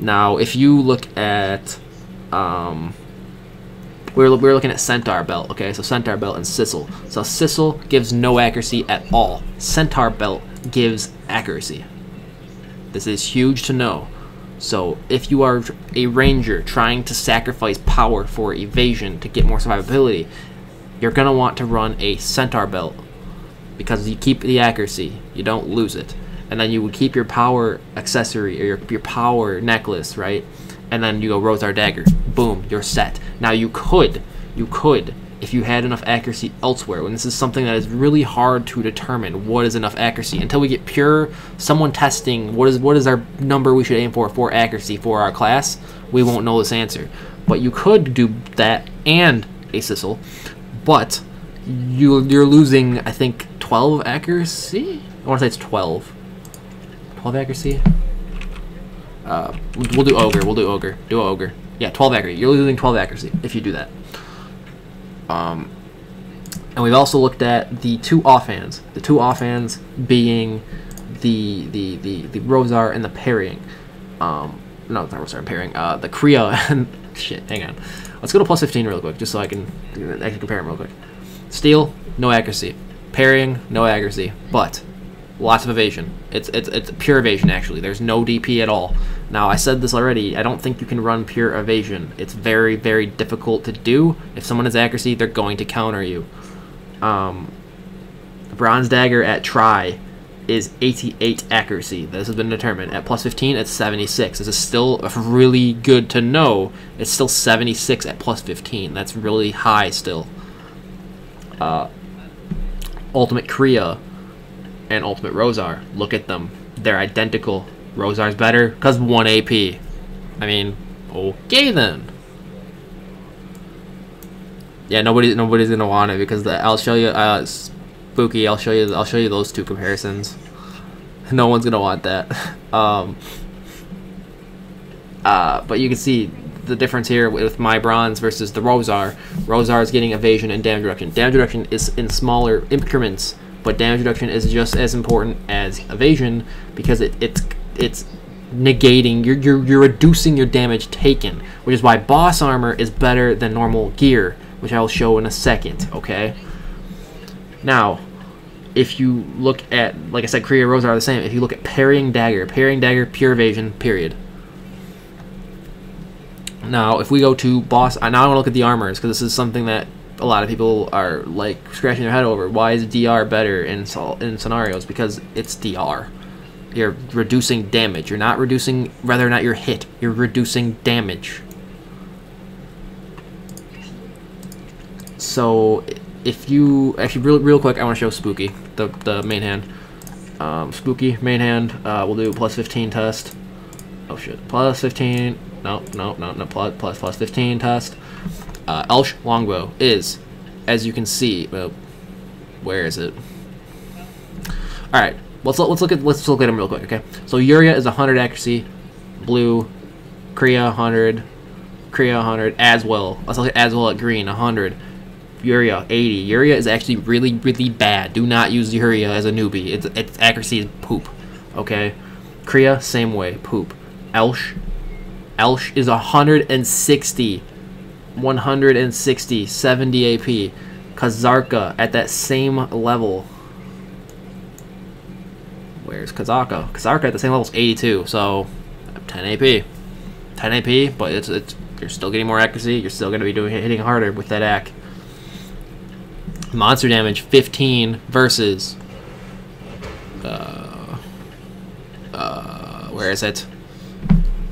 Now, if you look at... we're looking at Centaur Belt, okay? So Centaur Belt and Sissel. So Sissel gives no accuracy at all. Centaur Belt gives accuracy. This is huge to know. So if you are a ranger trying to sacrifice power for evasion to get more survivability, you're going to want to run a Centaur Belt, because you keep the accuracy, you don't lose it. And then you would keep your power accessory, or your power necklace, right? And then you go Rosar Dagger. Boom, you're set. Now you could, if you had enough accuracy elsewhere, when this is something that is really hard to determine what is enough accuracy. Until we get pure, someone testing what is our number we should aim for accuracy for our class, we won't know this answer. But you could do that and a Sissel, but you're losing, I think, 12 accuracy? I want to say it's 12. 12 accuracy? We'll do Ogre. We'll do Ogre. Do Ogre. Yeah, 12 accuracy. You're losing 12 accuracy if you do that. And we've also looked at the two offhands. The two offhands being the Rosar and the parrying. No, not Rosar and parrying. The Kriya and shit. Hang on. Let's go to plus 15 real quick, just so I can actually compare them real quick. Steel, no accuracy. Parrying, no accuracy. But lots of evasion. It's pure evasion, actually. There's no DP at all. Now, I said this already. I don't think you can run pure evasion. It's very, very difficult to do. If someone has accuracy, they're going to counter you. Bronze Dagger at Tri is 88 accuracy. This has been determined. At plus 15, it's 76. This is still really good to know. It's still 76 at plus 15. That's really high still. Ultimate Kriya and Ultimate Rosar. Look at them. They're identical. Rosar's better because 1 AP. I mean, okay then. Yeah, nobody's gonna want it because I'll show you Spooky. I'll show you those two comparisons. No one's gonna want that. But you can see the difference here with my bronze versus the Rosar. Rosar is getting evasion and damage reduction. Damage reduction is in smaller increments, but damage reduction is just as important as evasion because it's negating, you're reducing your damage taken, which is why boss armor is better than normal gear, which I'll show in a second, okay? Now, if you look at, like I said, Kriya Rosar are the same. If you look at parrying dagger, pure evasion, period. Now, if we go to boss, now I want to look at the armors, because this is something that a lot of people are like scratching their head over. Why is DR better in scenarios? Because it's DR. You're reducing damage. You're not reducing whether or not you're hit. You're reducing damage. So if you actually real quick, I want to show Spooky the main hand. Spooky main hand. We'll do plus 15 test. Oh shit, plus 15. no, plus 15 test. Elsh longbow is, as you can see, where is it? All right, let's look at them real quick, okay? So Yuria is 100 accuracy, blue, Kriya 100, as well. Let's look at as well at green, 100. Yuria 80. Yuria is actually really bad. Do not use Yuria as a newbie. Its accuracy is poop. Okay. Kriya same way, poop. Elsh is 160, 70 AP. Kazarka at that same level. Where's Kazarka? Kazarka at the same level is 82. So 10 AP. 10 AP, but you're still getting more accuracy. You're still going to be hitting harder with that AC. Monster damage 15 versus where is it?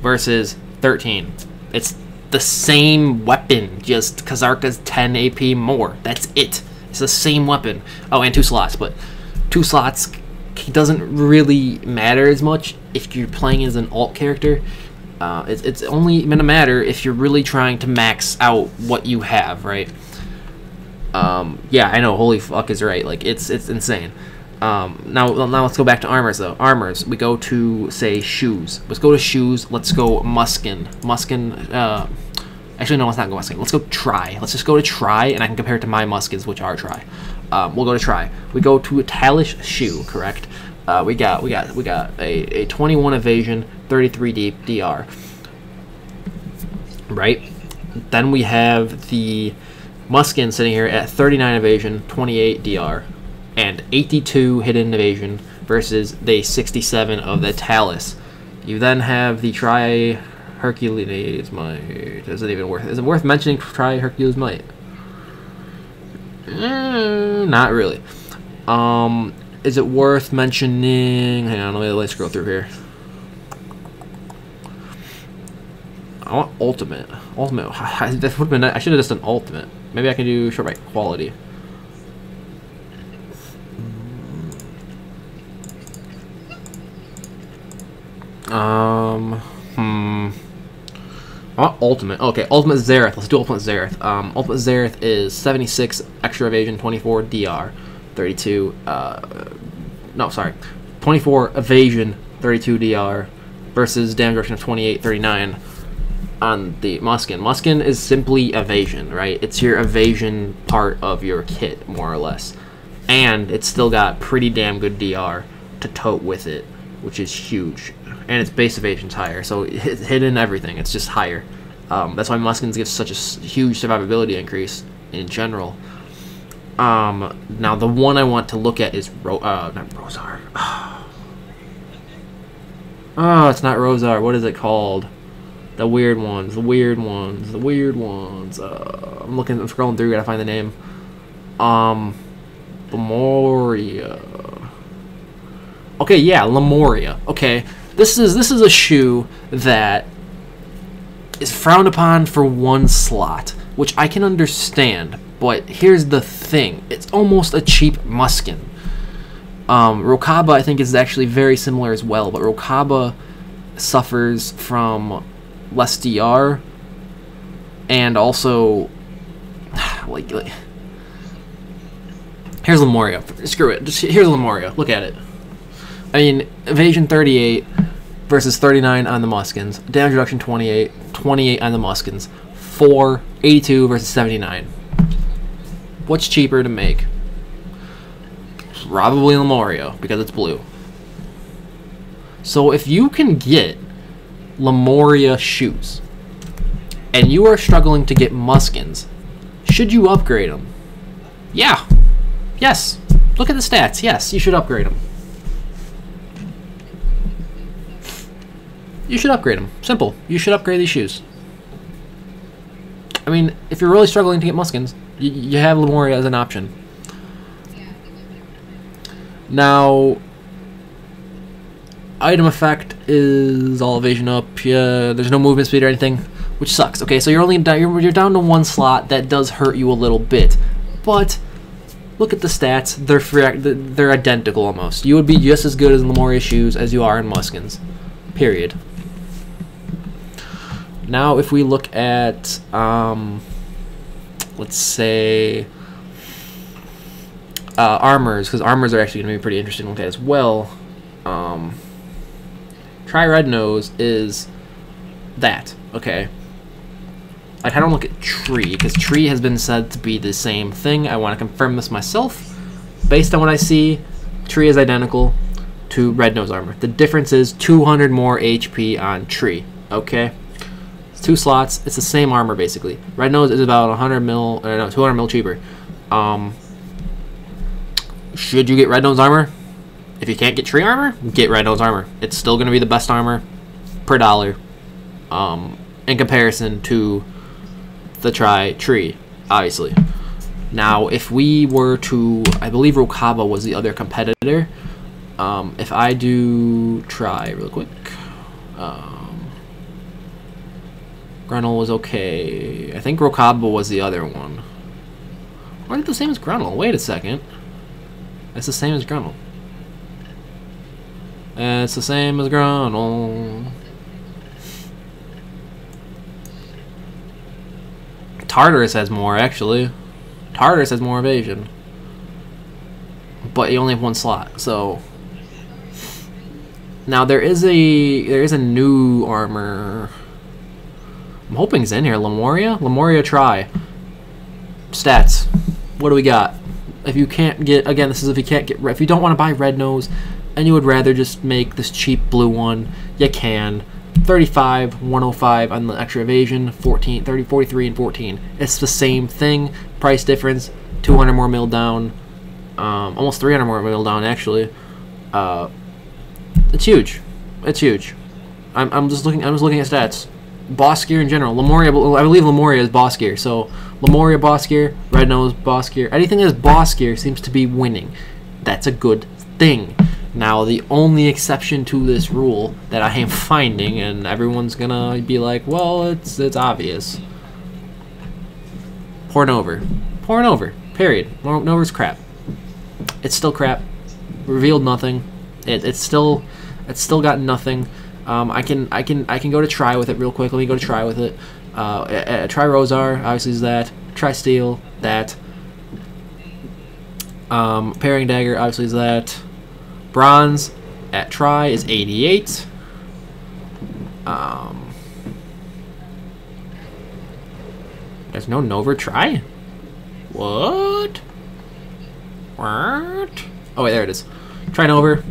Versus 13. It's the same weapon, just Kazarka's 10 AP more. That's it. It's the same weapon. Oh, and 2 slots, but 2 slots doesn't really matter as much if you're playing as an alt character. It's only gonna matter if you're really trying to max out what you have, right? Yeah, I know. Holy fuck is right. Like it's insane. Now let's go back to armors though. Armors. We go to say shoes. Let's go to shoes. Let's go Muskin. Actually no, let's not go Muskin. Let's go Tri. Let's just go to Tri, and I can compare it to my Muskins, which are Tri. We'll go to Tri. We go to a Talish shoe. Correct. We got a 21 evasion, 33 deep DR. Right. Then we have the Muskin sitting here at 39 evasion, 28 DR, and 82 hidden evasion versus the 67 of the Talus. You then have the Tri Hercules Might. Is it worth mentioning Tri Hercules Might? Not really. Is it worth mentioning? Hang on, let me scroll through here. I want ultimate. That would have been. I should have just done ultimate. Maybe I can do short by quality. I want ultimate. Okay, ultimate Zareth. Let's do ultimate Zareth. Ultimate Zareth is 76 extra evasion, 24 DR, 32. No, sorry, 24 evasion, 32 DR, versus damage reduction of 28, 39. On the Muskin. Muskin is simply evasion, right? It's your evasion part of your kit, more or less. And it's still got pretty damn good DR to tote with it, which is huge. And its base evasion's higher, so it's hidden everything. It's just higher. That's why Muskins give such a huge survivability increase in general. Now the one I want to look at is not Rosar. Oh, it's not Rosar. What is it called? The weird ones. I'm scrolling through, gotta find the name. Lemuria. Okay, yeah, Lemuria. Okay, this is a shoe that is frowned upon for 1 slot, which I can understand. But here's the thing: it's almost a cheap Muskin. Rokaba, I think, is actually very similar as well, but Rokaba suffers from less DR, and also like here's Lemuria. Screw it. Here's Lemuria. Look at it. I mean, evasion 38 versus 39 on the Muskins. Damage reduction 28 on the Muskins. 82 versus 79. What's cheaper to make? Probably Lemuria, because it's blue. So if you can get Lemuria shoes and you are struggling to get Muskins, should you upgrade them? Yeah. Yes. Look at the stats. Yes, you should upgrade them. You should upgrade them. Simple. You should upgrade these shoes. I mean, if you're really struggling to get Muskins, you have Lemuria as an option. Now, item effect is all evasion up. Yeah, there's no movement speed or anything, which sucks. Okay, so you're down to 1 slot. That does hurt you a little bit, but look at the stats. They're identical almost. You would be just as good as Lemuria shoes as you are in Muskins. Period. Now if we look at, let's say, armors, because armors are actually going to be pretty interesting to look at as well. Try Red Nose is that, okay? I kind of look at Tree, because Tree has been said to be the same thing. I want to confirm this myself. Based on what I see, Tree is identical to Red Nose armor. The difference is 200 more HP on Tree, okay? It's 2 slots. It's the same armor, basically. Red Nose is about 100 mil, or no, 200 mil cheaper. Should you get Red Nose armor? If you can't get Tree armor, get Red Nose armor. It's still going to be the best armor per dollar in comparison to the Tree, obviously. Now, if we were to, I believe Rokaba was the other competitor. If I do Try real quick, Gruntle was okay. I think Rokaba was the other one. Or are they the same as Gruntle? Wait a second. It's the same as Gruntle. It's the same as Gruntle. Tartarus has more, actually. Tartarus has more evasion. But you only have 1 slot, so... Now there is a new armor. I'm hoping it's in here. Lemuria? Lemuria Try. Stats. What do we got? If you can't get, again, this is if you don't want to buy Red Nose and you would rather just make this cheap blue one, you can. 35, 105 on the extra evasion, 14, 30, 43, and 14. It's the same thing. Price difference, 200 more mil down, almost 300 more mil down actually. It's huge. It's huge. I'm just looking at stats. Boss gear in general. Lemuria, I believe Lemuria is boss gear. So Lemuria boss gear, Red Nose boss gear. Anything that is boss gear seems to be winning. That's a good thing. Now, the only exception to this rule that I am finding, and everyone's gonna be like, well, it's obvious. Pornover. Pornover. Period. Nover's crap. It's still crap. Revealed nothing. It's still got nothing. I can go to Try with it real quick. Let me go to Try with it. Try Rosar, obviously is that. Try Steel, that. Parrying Dagger, obviously is that. Bronze at Try is 88. There's no Nova Try? What? Oh wait, there it is. Try Nova.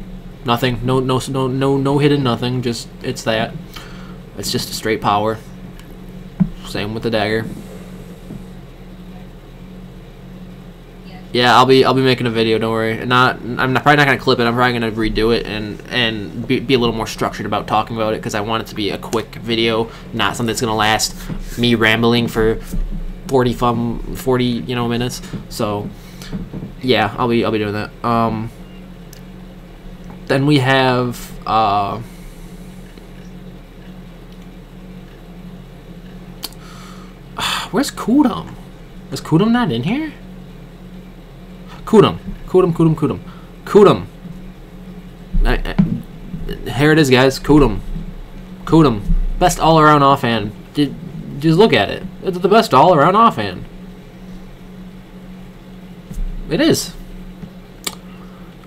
Nothing. No hidden nothing. Just it's that. It's just a straight power. Same with the dagger. Yeah, I'll be making a video. Don't worry. I'm probably not gonna clip it. I'm probably gonna redo it and be a little more structured about talking about it because I want it to be a quick video, not something that's gonna last me rambling for 40 minutes. So yeah, I'll be doing that. Then we have where's Kutum? Is Kutum not in here? Kutum. Here it is, guys. Kutum. Best all-around offhand. Just look at it. It's the best all-around offhand. It is.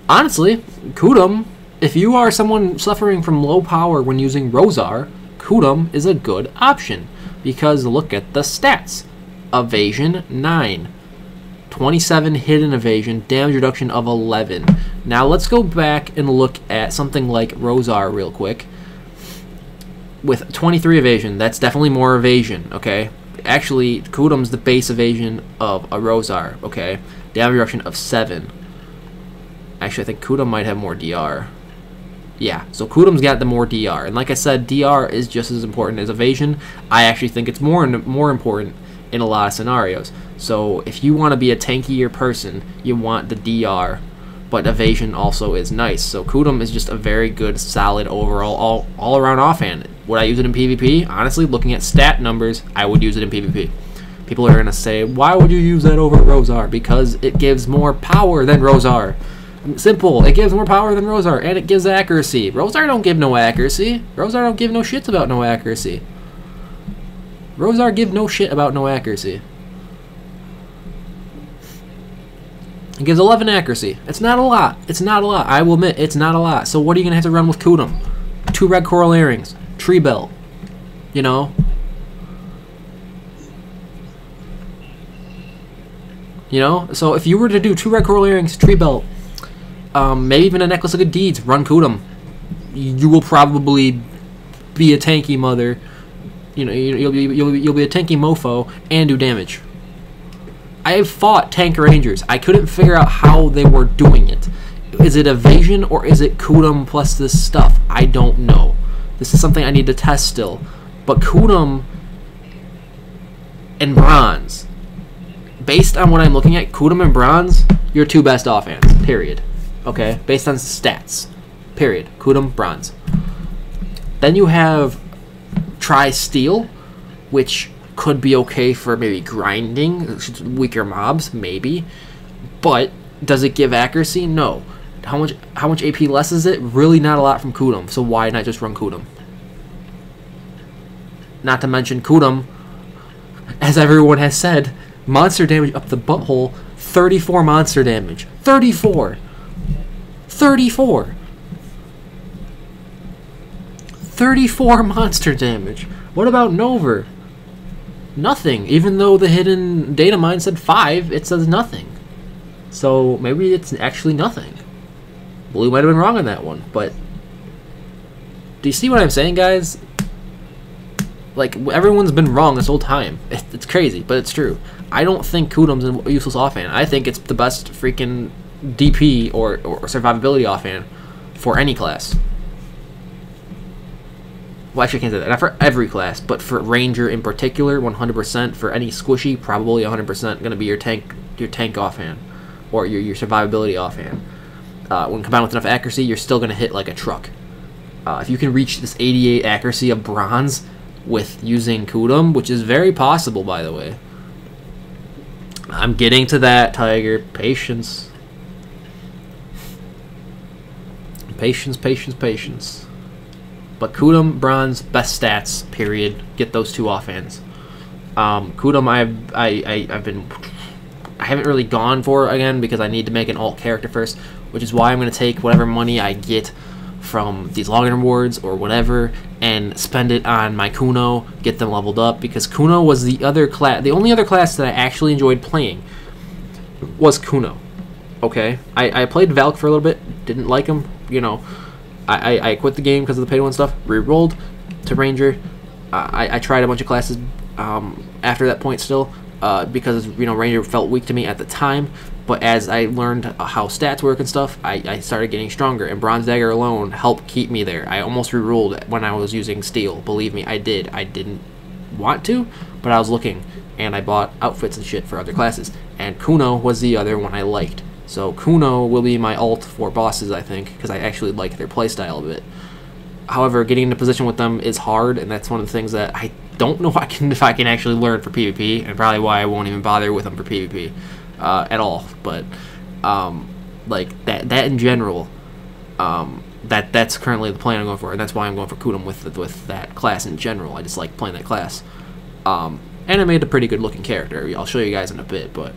Honestly, Kutum, if you are someone suffering from low power when using Rosar, Kutum is a good option. Because look at the stats. Evasion 9. 27 hidden evasion, damage reduction of 11. Now let's go back and look at something like Rosar real quick. With 23 evasion, that's definitely more evasion, okay? Actually, Kutum's the base evasion of a Rosar, okay? Damage reduction of 7. Actually, I think Kutum might have more DR. Yeah, so Kutum's got the more DR. And like I said, DR is just as important as evasion. I actually think it's more important in a lot of scenarios. So if you want to be a tankier person, you want the DR, but evasion also is nice. So Kutum is just a very good, solid overall, all-around offhand. Would I use it in PvP? Honestly, looking at stat numbers, I would use it in PvP. People are going to say, why would you use that over Rosar? Because it gives more power than Rosar. Simple. It gives more power than Rosar, and it gives accuracy. Rosar don't give no accuracy. Rosar don't give no shits about no accuracy. Rosar give no shit about no accuracy. It gives 11 accuracy. It's not a lot. It's not a lot. I will admit, it's not a lot. So what are you going to have to run with Kutum? 2 red coral earrings. Tree belt. You know? You know? So if you were to do 2 red coral earrings, tree belt, maybe even a necklace of good deeds, run Kutum. You will probably be a tanky mother. You know, you'll be a tanky mofo and do damage. I have fought tank rangers. I couldn't figure out how they were doing it. Is it evasion or is it Kutum plus this stuff? I don't know. This is something I need to test still. But Kutum and bronze, based on what I'm looking at, Kutum and bronze, your 2 best offhands. Period. Okay, based on stats. Period. Kutum, bronze. Then you have Tri-Steel, which could be okay for maybe grinding weaker mobs, maybe. But does it give accuracy? No. How much AP less is it? Really not a lot from Kutum. So why not just run Kutum? Not to mention Kutum, as everyone has said, monster damage up the butthole, 34 monster damage. 34. 34. 34 monster damage. What about Nover? Nothing. Even though the hidden data mine said 5, it says nothing. So maybe it's actually nothing. Blue might have been wrong on that one, but do you see what I'm saying, guys? Like, everyone's been wrong this whole time. It's crazy, but it's true. I don't think Kutum's a useless offhand. I think it's the best freaking DP or survivability offhand for any class. Well, actually, I can't say that. Not for every class, but for Ranger in particular, 100%. For any squishy, probably 100% going to be your tank offhand, or your survivability offhand. When combined with enough accuracy, you're still going to hit like a truck. If you can reach this 88 accuracy of bronze with using Kutum, which is very possible, by the way. I'm getting to that, Tiger. Patience. Patience, patience, patience. But Kutum, bronze, best stats, period. Get those 2 offhands. Kutum, I haven't really gone for again because I need to make an alt character first, which is why I'm going to take whatever money I get from these login rewards or whatever and spend it on my Kuno, get them leveled up, because Kuno was the only other class that I actually enjoyed playing was Kuno. Okay, I played Valk for a little bit, didn't like him, you know. I quit the game because of the pay-to-win stuff, re-rolled to Ranger. I tried a bunch of classes after that point still, because, you know, Ranger felt weak to me at the time. But as I learned how stats work and stuff, I started getting stronger, and Bronze Dagger alone helped keep me there. I almost re-rolled when I was using Steel. Believe me, I did. I didn't want to, but I was looking, and I bought outfits and shit for other classes. And Kuno was the other one I liked. So Kuno will be my alt for bosses, I think, because I actually like their playstyle a bit. However, getting into position with them is hard, and that's one of the things that I don't know if I can actually learn for PvP, and probably why I won't even bother with them for PvP at all. But like that in general, that's currently the plan I'm going for, and that's why I'm going for Kutum with that class in general. I just like playing that class, and I made a pretty good looking character. I'll show you guys in a bit, but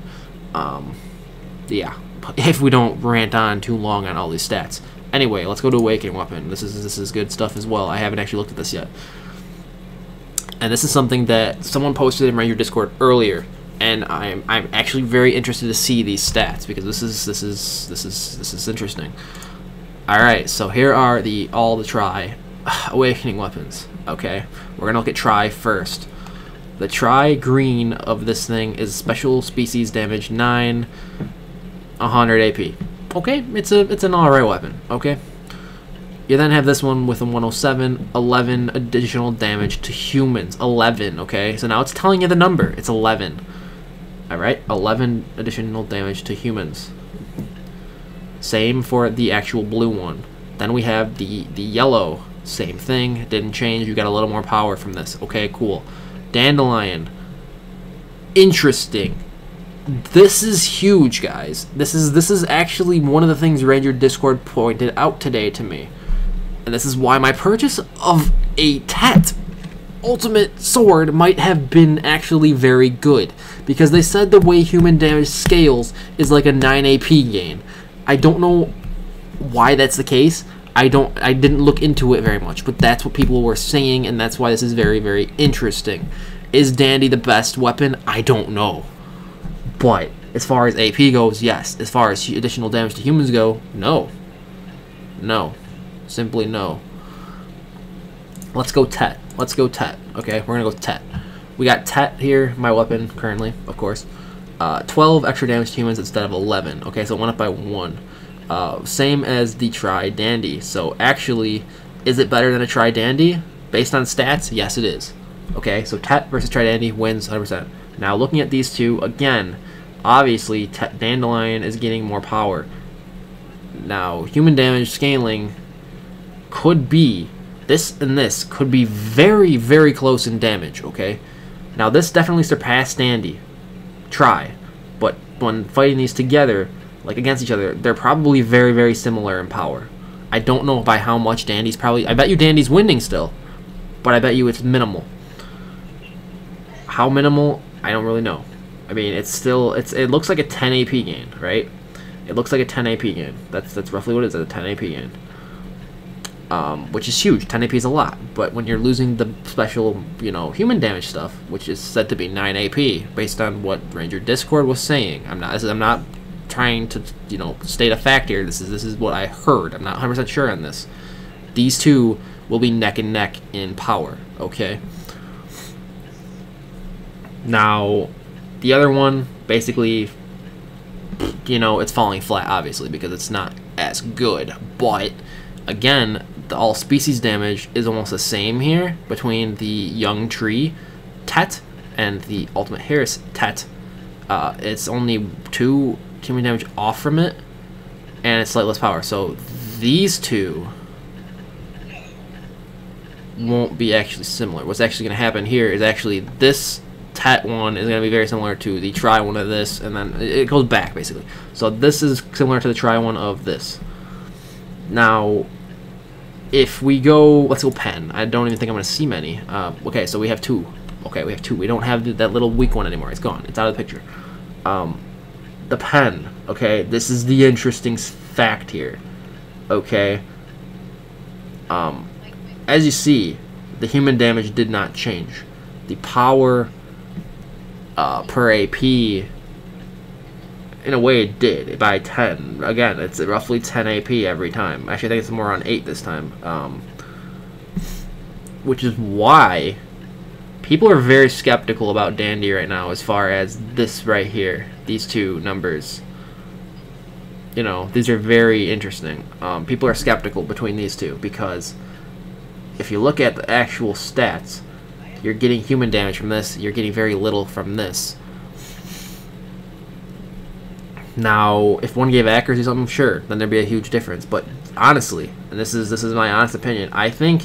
yeah. If we don't rant on too long on all these stats. Anyway, let's go to Awakening Weapon. This is good stuff as well. I haven't actually looked at this yet. And this is something that someone posted in Ranger Discord earlier, and I'm actually very interested to see these stats because this is interesting. All right, so here are all the Tri Awakening Weapons. Okay, we're gonna look at Tri first. The Tri green of this thing is special species damage 9. 100 AP. Okay, it's an alright weapon. Okay. You then have this one with a 107, 11 additional damage to humans. 11. Okay, so now it's telling you the number. It's 11. All right, 11 additional damage to humans. Same for the actual blue one. Then we have the yellow. Same thing. Didn't change. You got a little more power from this. Okay, cool. Dandelion. Interesting. This is huge, guys. This is actually one of the things Ranger Discord pointed out today to me. And this is why my purchase of a Tet ultimate sword might have been actually very good, because they said the way human damage scales is like a 9 AP gain. I don't know why that's the case. I didn't look into it very much, but that's what people were saying, and that's why this is very, very interesting. Is Dandy the best weapon? I don't know. But as far as AP goes, yes. As far as additional damage to humans go, no. No. Simply no. Let's go Tet. Let's go Tet. Okay, we're gonna go Tet. We got Tet here, my weapon currently, of course. 12 extra damage to humans instead of 11. Okay, so it went up by 1. Same as the Tri-Dandy. So actually, is it better than a Tri-Dandy? Based on stats, yes it is. Okay, so Tet versus Tri-Dandy wins 100%. Now looking at these two, again, obviously Dandelion is getting more power. Now, human damage scaling could be, this and this could be very, very close in damage, okay? Now this definitely surpassed Dandy. Try. But when fighting these together, like against each other, they're probably very, very similar in power. I don't know by how much Dandy's probably, I bet you Dandy's winning still, but I bet you it's minimal. How minimal? I don't really know. I mean, it's still, it looks like a 10 AP gain, right? It looks like a 10 AP gain. That's roughly what it is, a 10 AP gain. Which is huge. 10 AP is a lot, but when you're losing the special, you know, human damage stuff, which is said to be 9 AP, based on what Ranger Discord was saying, I'm not trying to, you know, state a fact here. This is what I heard. I'm not 100% sure on this. These two will be neck and neck in power. Okay. Now, the other one, basically, you know, it's falling flat, obviously, because it's not as good. But again, the all species damage is almost the same here between the young tree Tet and the ultimate Harris Tet. It's only 2 human damage off from it, and it's slightly less power. So these two won't be actually similar. What's actually going to happen here is actually this Tet one is going to be very similar to the Tri one of this, and then it goes back basically. So this is similar to the Tri one of this. Now, if we go, let's go Pen. I don't even think I'm going to see many. Okay, so we have 2. Okay, we have 2. We don't have that little weak one anymore. It's gone. It's out of the picture. The Pen. Okay, this is the interesting fact here. Okay. As you see, the human damage did not change. The power per AP, in a way, it did by 10. Again, it's roughly 10 AP every time. Actually, I think it's more on 8 this time. Which is why people are very skeptical about Dandy right now as far as this right here. These two numbers. You know, these are very interesting. People are skeptical between these two because if you look at the actual stats, you're getting human damage from this, you're getting very little from this. Now, if one gave accuracy or something, sure, then there'd be a huge difference. But honestly, and this is my honest opinion, I think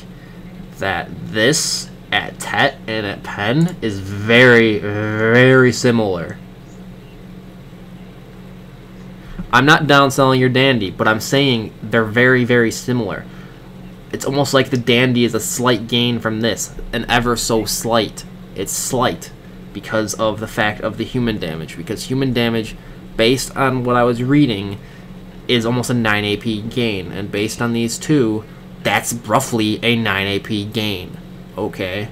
that this at Tet and at Pen is very, very similar. I'm not downselling your Dandy, but I'm saying they're very, very similar. It's almost like the Dandy is a slight gain from this, an ever so slight. It's slight because of the fact of the human damage, because human damage, based on what I was reading, is almost a 9 AP gain, and based on these two, that's roughly a 9 AP gain. Okay.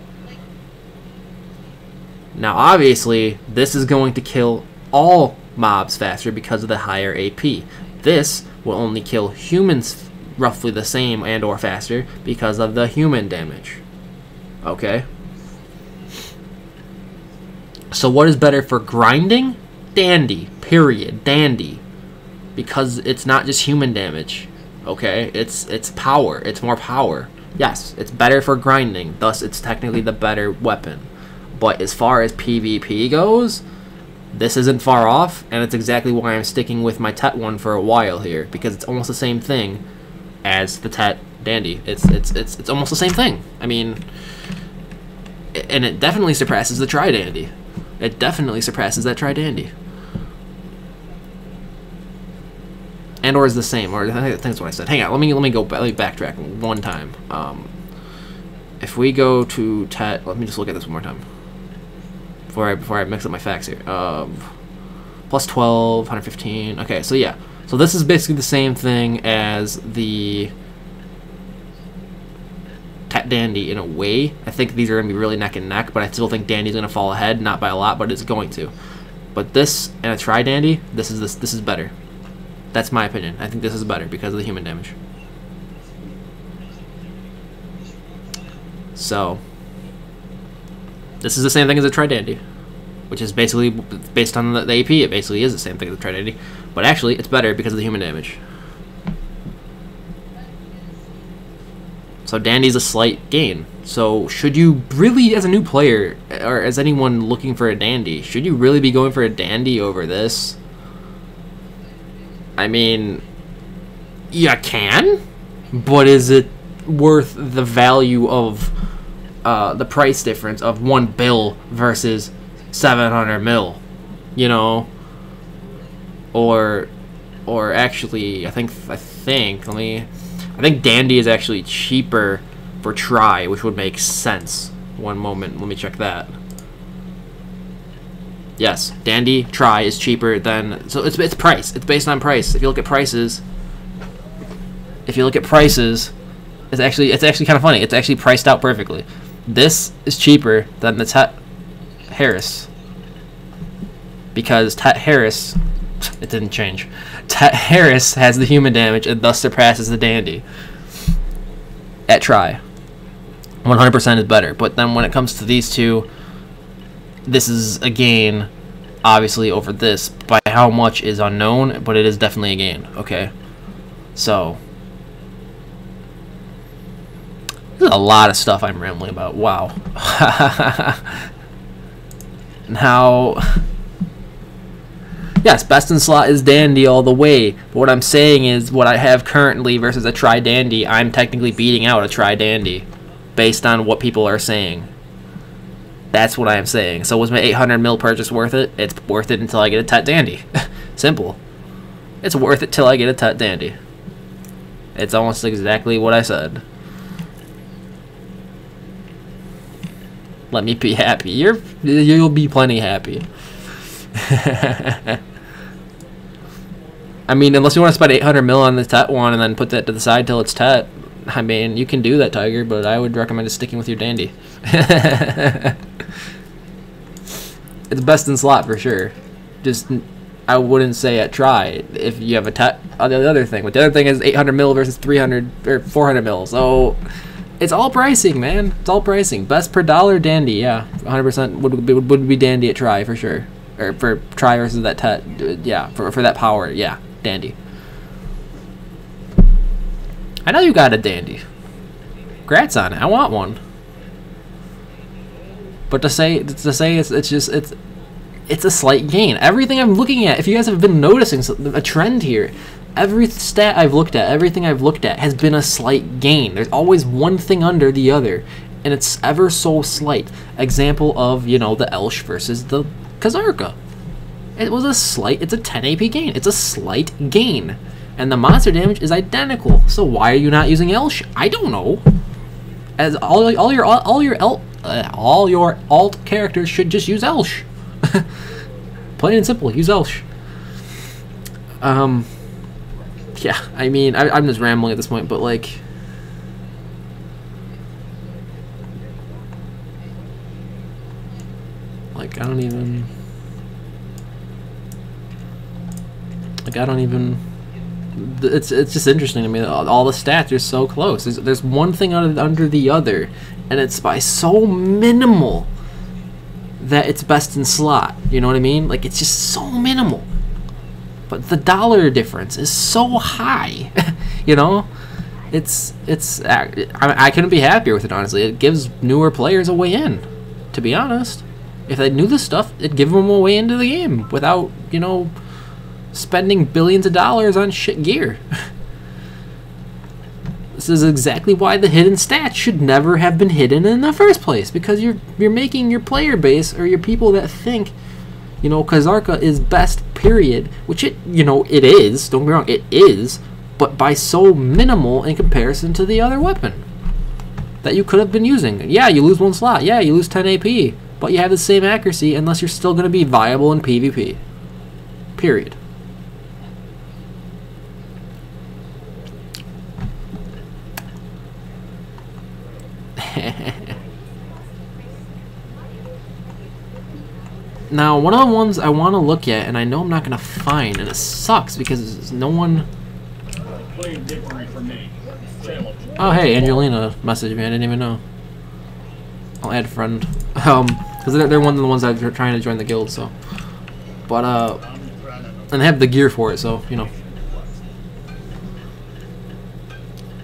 Now, obviously, this is going to kill all mobs faster because of the higher AP. This will only kill humans roughly the same and or faster because of the human damage. Okay. So what is better for grinding? Dandy. Period. Dandy. Because it's not just human damage. Okay? It's power. It's more power. Yes, it's better for grinding. Thus, it's technically the better weapon. But as far as PvP goes, this isn't far off, and it's exactly why I'm sticking with my Tet one for a while here, because it's almost the same thing as the Tet Dandy. It's almost the same thing. I mean, and it definitely surpasses the Tri-Dandy. It definitely surpasses that Tri-Dandy. And or is the same, or I think that's what I said. Hang on, let me backtrack one time. if we go to Tet, let me just look at this one more time before I mix up my facts here. Plus 12, 115. Okay, so yeah. So this is basically the same thing as the Tet Dandy in a way. I think these are going to be really neck and neck, but I still think Dandy's going to fall ahead, not by a lot, but it's going to. But this and a Tri-Dandy, this is better. That's my opinion. I think this is better because of the human damage. So this is the same thing as a Tri-Dandy, which is basically based on the AP. It basically is the same thing as a Tri-Dandy, but actually it's better because of the human damage. So Dandy's a slight gain. So should you really, as a new player, or as anyone looking for a Dandy, should you really be going for a Dandy over this? I mean, you can, but is it worth the value of the price difference of 1 bill versus 700 mil, you know? Or actually, I think Dandy is actually cheaper for Tri, which would make sense. One moment, let me check that. Yes, Dandy Tri is cheaper than, so it's price. It's based on price. If you look at prices, it's actually kind of funny. It's actually priced out perfectly. This is cheaper than the Tet Harris because Tet Harris, it didn't change. Tet Harris has the human damage and thus surpasses the Dandy at Tri. 100% is better. But then when it comes to these two, this is a gain, obviously, over this. By how much is unknown, but it is definitely a gain. Okay, so there's a lot of stuff I'm rambling about. Wow. Now, yes, best in slot is Dandy all the way. But what I'm saying is what I have currently versus a Tri-Dandy, I'm technically beating out a Tri-Dandy based on what people are saying. That's what I am saying. So was my 800 mil purchase worth it? It's worth it until I get a Tet Dandy. Simple. It's worth it till I get a Tet Dandy. It's almost exactly what I said. Let me be happy. You'll be plenty happy. I mean, unless you want to spend 800 mil on the Tet one and then put that to the side till it's Tet, I mean, you can do that, Tiger, but I would recommend just sticking with your Dandy. It's best in slot for sure. Just, I wouldn't say at Tri if you have a Tet. The other thing, but the other thing is 800 mil versus 300 or 400 mil. So it's all pricing, man. It's all pricing. Best per dollar, Dandy. Yeah, 100% would be Dandy at Tri for sure. Or for Tri versus that Tet. Yeah, for that power. Yeah, Dandy. I know you got a Dandy. Congrats on it. I want one. But to say it's a slight gain. Everything I'm looking at, if you guys have been noticing a trend here, every stat I've looked at, everything I've looked at has been a slight gain. There's always one thing under the other, and it's ever so slight. Example of, you know, the Elsh versus the Kazarka. It's a 10 AP gain. It's a slight gain. And the monster damage is identical. So why are you not using Elsh? I don't know. As all your alt characters should just use Elsh. Plain and simple, use Elsh. Yeah, I mean, I'm just rambling at this point, but like, I don't even. It's just interesting to me that all the stats are so close. There's one thing under the other, and it's by so minimal that it's best in slot. You know what I mean? Like, it's just so minimal, but the dollar difference is so high. You know, I couldn't be happier with it, honestly. It gives newer players a way in. To be honest, if they knew this stuff, it'd give them a way into the game without, you know, spending billions of dollars on shit gear. This is exactly why the hidden stats should never have been hidden in the first place, because you're making your player base, or your people that think, you know, Kazarka is best, period, which it is, don't get me wrong, it is, but by so minimal in comparison to the other weapon. that you could have been using. Yeah, you lose 1 slot. Yeah, you lose 10 AP. But you have the same accuracy unless you're still going to be viable in PvP. Period. Now, one of the ones I want to look at, and I know I'm not going to find, and it sucks because no one... Oh, hey, Angelina messaged me. I didn't even know. I'll add friend. Because they're one of the ones that are trying to join the guild, so... But, and they have the gear for it, so, you know.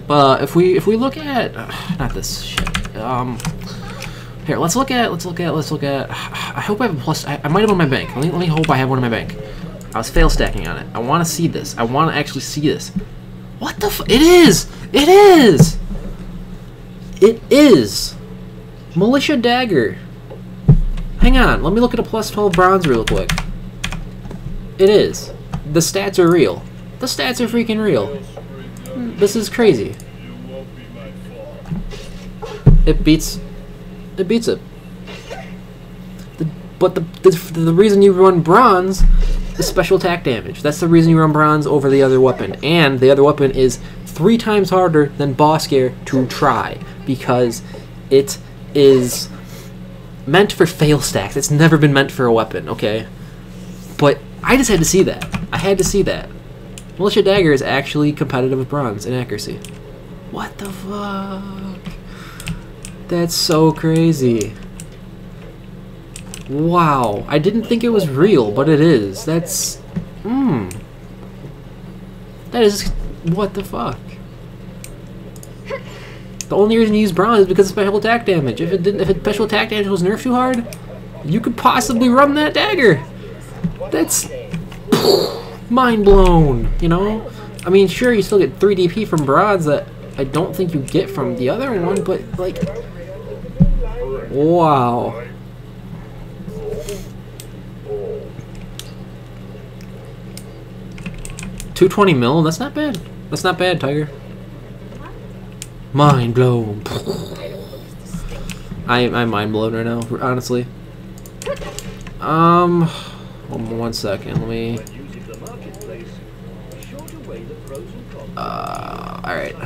But, if we look at... not this shit. Here, let's look at... I hope I have a plus... I might have one in my bank. Let me hope I have one in my bank. I was fail stacking on it. I want to see this. I want to actually see this. What the f... It is! It is! It is! Militia Dagger. Hang on. Let me look at a plus 12 bronze real quick. It is. The stats are real. The stats are freaking real. This is crazy. It beats it. But the reason you run bronze is special attack damage. That's the reason you run bronze over the other weapon. And the other weapon is 3 times harder than Boss Gear to try because it is meant for fail stacks. It's never been meant for a weapon, okay? But I just had to see that. I had to see that. Militia Dagger is actually competitive with bronze in accuracy. What the fuck? That's so crazy. Wow. I didn't think it was real, but it is. That's... That is... What the fuck? The only reason you use bronze is because of special attack damage. If special attack damage was nerfed too hard, you could possibly run that dagger. That's... mind blown, you know? I mean, sure, you still get 3 DP from bronze that I don't think you get from the other one, but, like... Wow. $220 mil? That's not bad. That's not bad, Tiger. Mind blown. I'm mind blown right now, honestly. 1 second. Let me. Alright.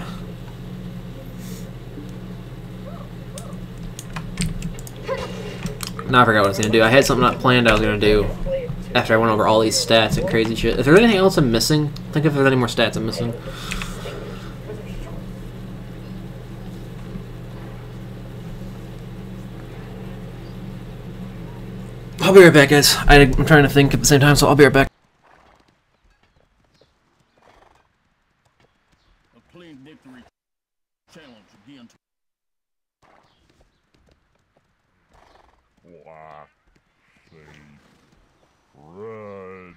Now I forgot what I was gonna do. I had something not planned I was gonna do after I went over all these stats and crazy shit. If there's anything else I'm missing, think if there's any more stats I'm missing. I'll be right back, guys. I'm trying to think at the same time, so I'll be right back. A clean victory challenge again. Black shape, red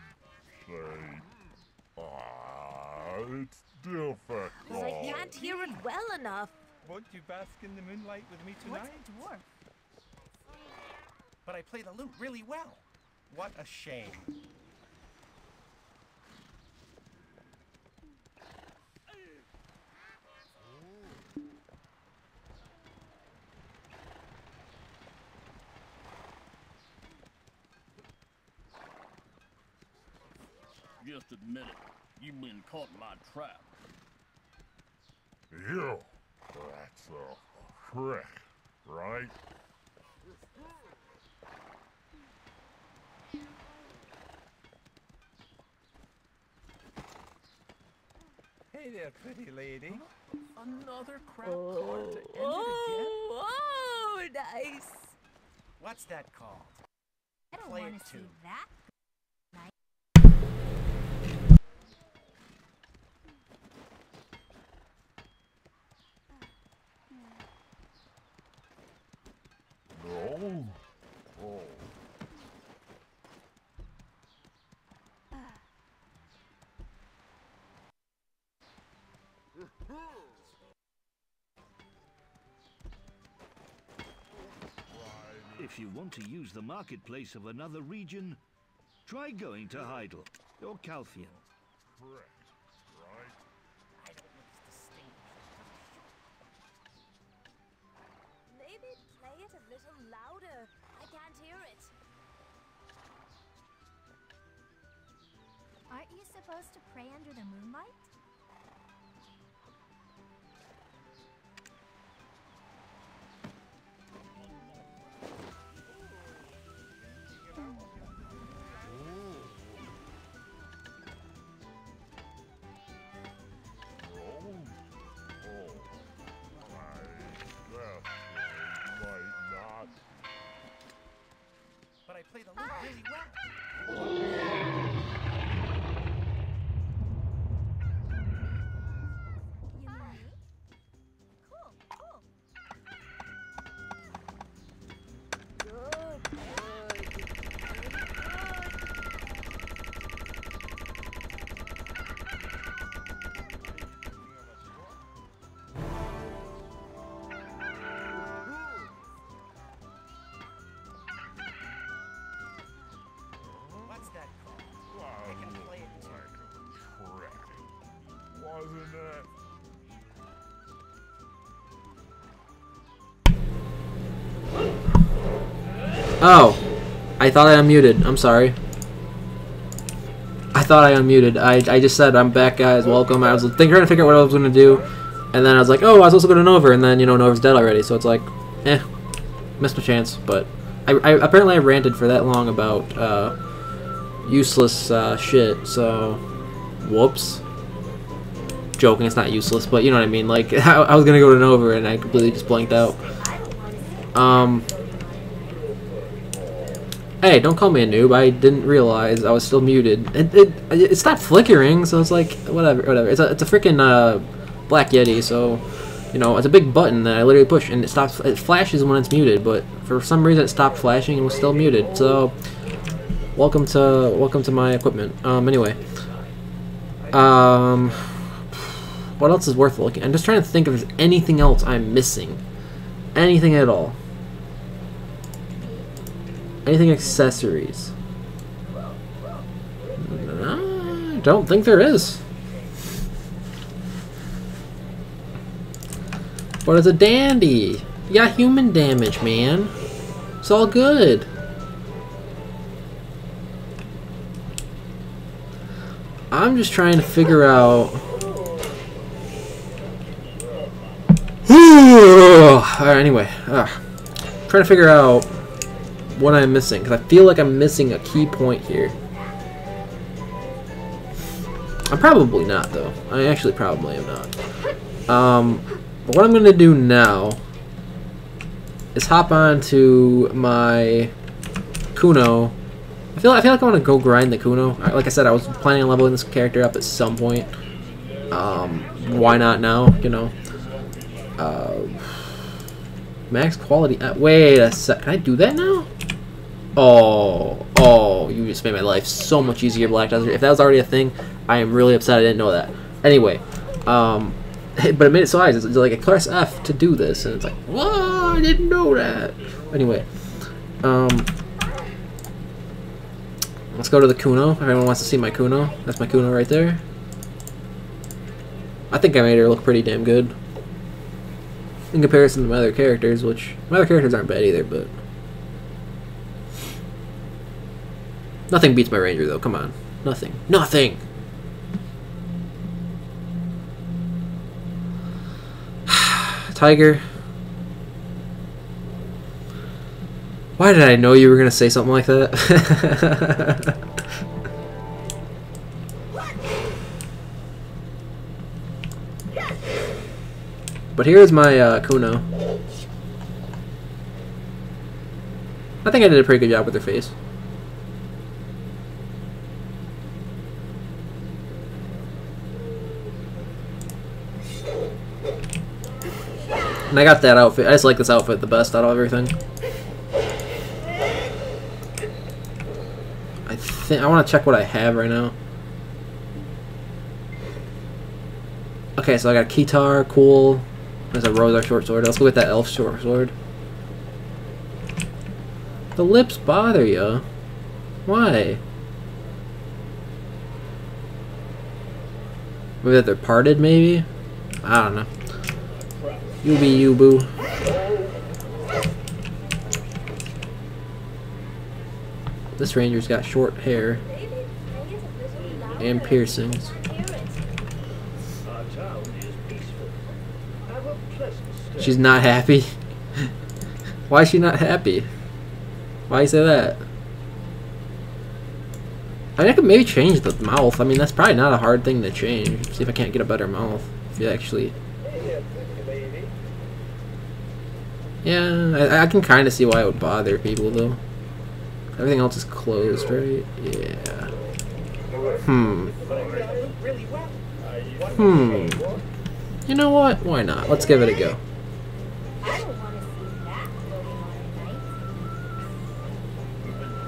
shape. It's difficult. Because I can't hear it well enough. Won't you bask in the moonlight with me tonight? What's a dwarf? But I play the lute really well. What a shame. Just admit it. You've been caught in my trap. You? That's a trick, right? Hey there, pretty lady. Another crap card to end it again? Oh, nice. What's that called? I don't Play want it to see too. that. No? Oh. If you want to use the marketplace of another region, try going to Heidel or Calfian. Correct, right? I don't know this distinguished. little louder. I can't hear it. Aren't you supposed to pray under the moonlight? But I play the lute really well. You mean me? Cool, cool. Good, good, very good. What's that called? I can play it too. Trick. Wasn't it? Oh, I thought I unmuted. I'm sorry. I thought I unmuted. I just said I'm back, guys. Welcome. I was trying to figure out what I was gonna do, and then I was like, oh, I was supposed to go to Nova, and then you know Nova's dead already, so it's like, missed my chance. But I apparently I ranted for that long about useless shit. So, whoops. Joking, it's not useless, but you know what I mean. Like I was gonna go to Nova, and I completely just blanked out. Hey, don't call me a noob. I didn't realize I was still muted. It stopped flickering, so it's like whatever. It's a freaking Black Yeti, so you know it's a big button that I literally push and it stops. It flashes when it's muted, but for some reason it stopped flashing and was still muted. So welcome to my equipment. Anyway, what else is worth looking? I'm just trying to think if there's anything else I'm missing. Anything at all. Anything accessories? I don't think there is. But it's a dandy. You got human damage, man. It's all good. I'm just trying to figure out. Alright, anyway. Trying to figure out what I'm missing, because I feel like I'm missing a key point here. I'm probably not, though. I actually probably am not. What I'm gonna do now is hop on to my Kuno. I feel like I want to go grind the Kuno. Like I said, I was planning on leveling this character up at some point. Why not now? You know. Max quality. Wait a sec. Can I do that now? Oh, you just made my life so much easier, Black Desert. If that was already a thing, I am really upset I didn't know that. Anyway, but it made it so easy. It's like a class F to do this, and it's like, whoa, I didn't know that. Anyway, let's go to the Kuno. If anyone wants to see my Kuno, that's my Kuno right there. I think I made her look pretty damn good in comparison to my other characters, which my other characters aren't bad either, but nothing beats my Ranger, though. Come on. Nothing. Nothing! Tiger. Why did I know you were going to say something like that? But here's my Kuno. I think I did a pretty good job with her face. And I got that outfit. I just like this outfit the best out of everything. I want to check what I have right now. Okay, so I got a Kitar, cool. There's a Rosar short sword. Let's go get that elf short sword. The lips bother you. Why? Maybe that they're parted, maybe? I don't know. You be you, boo. This ranger's got short hair and piercings. Our town is peaceful. Have a pleasant stay. She's not happy. Why is she not happy? Why you say that? I mean, I could maybe change the mouth. I mean, that's probably not a hard thing to change. See if I can't get a better mouth. If you actually... Yeah, I can kind of see why it would bother people, though. Everything else is closed, right? Yeah. You know what? Why not? Let's give it a go. I don't want to see that floating on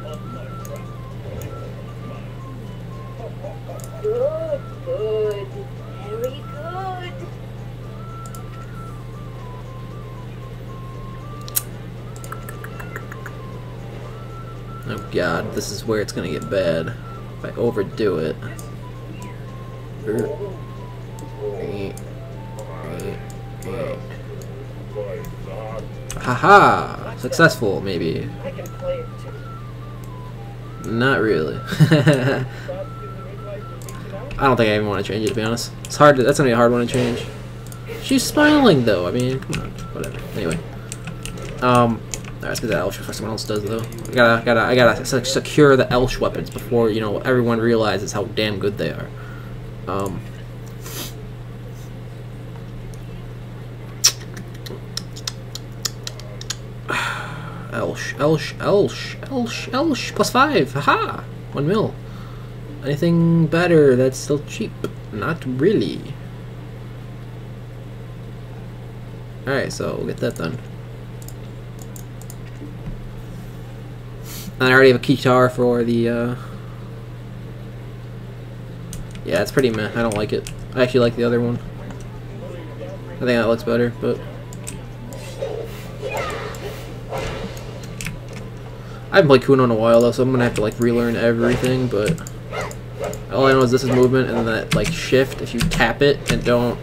a night. Good, good. Very good. Oh god, this is where it's gonna get bad. If I overdo it. Haha! Successful, maybe. I can play it too. Not really. I don't think I even want to change it, to be honest. It's hard to, that's gonna be a hard one to change. She's smiling though, I mean, come on, whatever. Anyway. Alright, let's get that Elsh before someone else does though. I gotta secure the Elsh weapons before, you know, everyone realizes how damn good they are. Elsh, plus 5, haha! 1 mil. Anything better that's still cheap? Not really. Alright, so we'll get that done. And I already have a guitar for the, yeah, it's pretty meh. I don't like it. I actually like the other one. I think that looks better, but... I haven't played Kutum in a while though, so I'm gonna have to like relearn everything, but all I know is this is movement and then that like shift, if you tap it and don't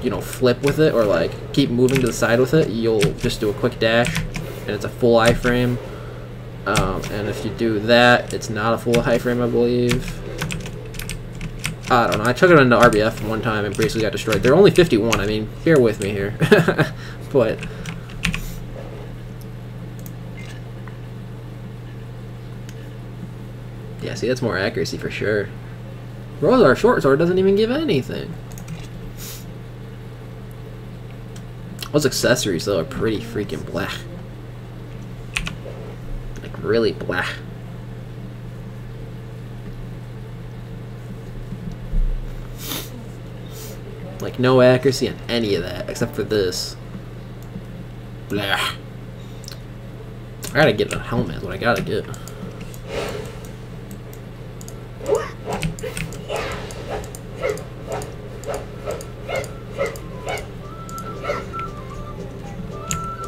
you know, flip with it or like keep moving to the side with it, you'll just do a quick dash and it's a full iframe. And if you do that, it's not a full iframe, I believe. I don't know, I took it into RBF one time and basically got destroyed. They're only 51, I mean, bear with me here. But yeah, see, that's more accuracy for sure. Our short sword doesn't even give anything. Those accessories, though, are pretty freaking blah. Like, really blah. Like, no accuracy on any of that, except for this. Blah. I gotta get a helmet, is what I gotta get.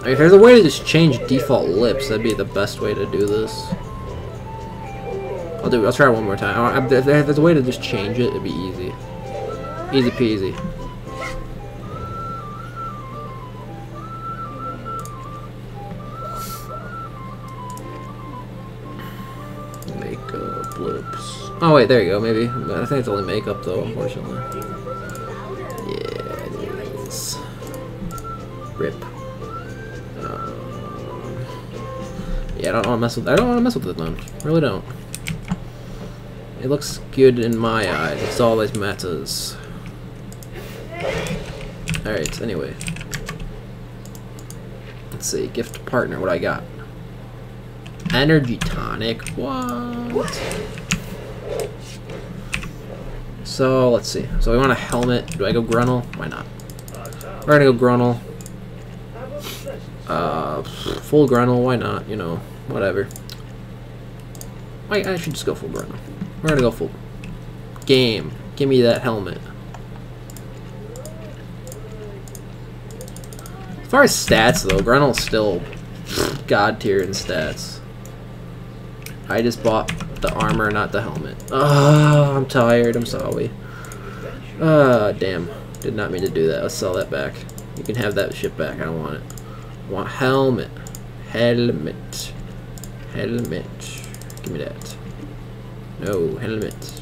If there's a way to just change default lips, that'd be the best way to do this. I'll try it one more time. If there's a way to just change it, it'd be easy. Easy peasy. Makeup, lips. Oh wait, there you go, maybe. I think it's only makeup though, unfortunately. Yeah, it is. Rip. Yeah, I don't want to mess with. I don't want to mess with it then. Really don't. It looks good in my eyes. It's all that matters. All right. Anyway, let's see. Gift partner. What I got? Energy tonic. What? So let's see. So we want a helmet. Do I go Gruntle? Why not? We're gonna go Gruntle. Full Gruntle, why not? You know, whatever. I should just go full Gruntle. We're gonna go full. Game. Give me that helmet. As far as stats, though, Gruntle's still god tier in stats. I just bought the armor, not the helmet. Oh, I'm tired. I'm sorry. Damn. Did not mean to do that. Let's sell that back. You can have that shit back. I don't want it. I want helmet. Helmet. Helmet. Give me that. No, helmet.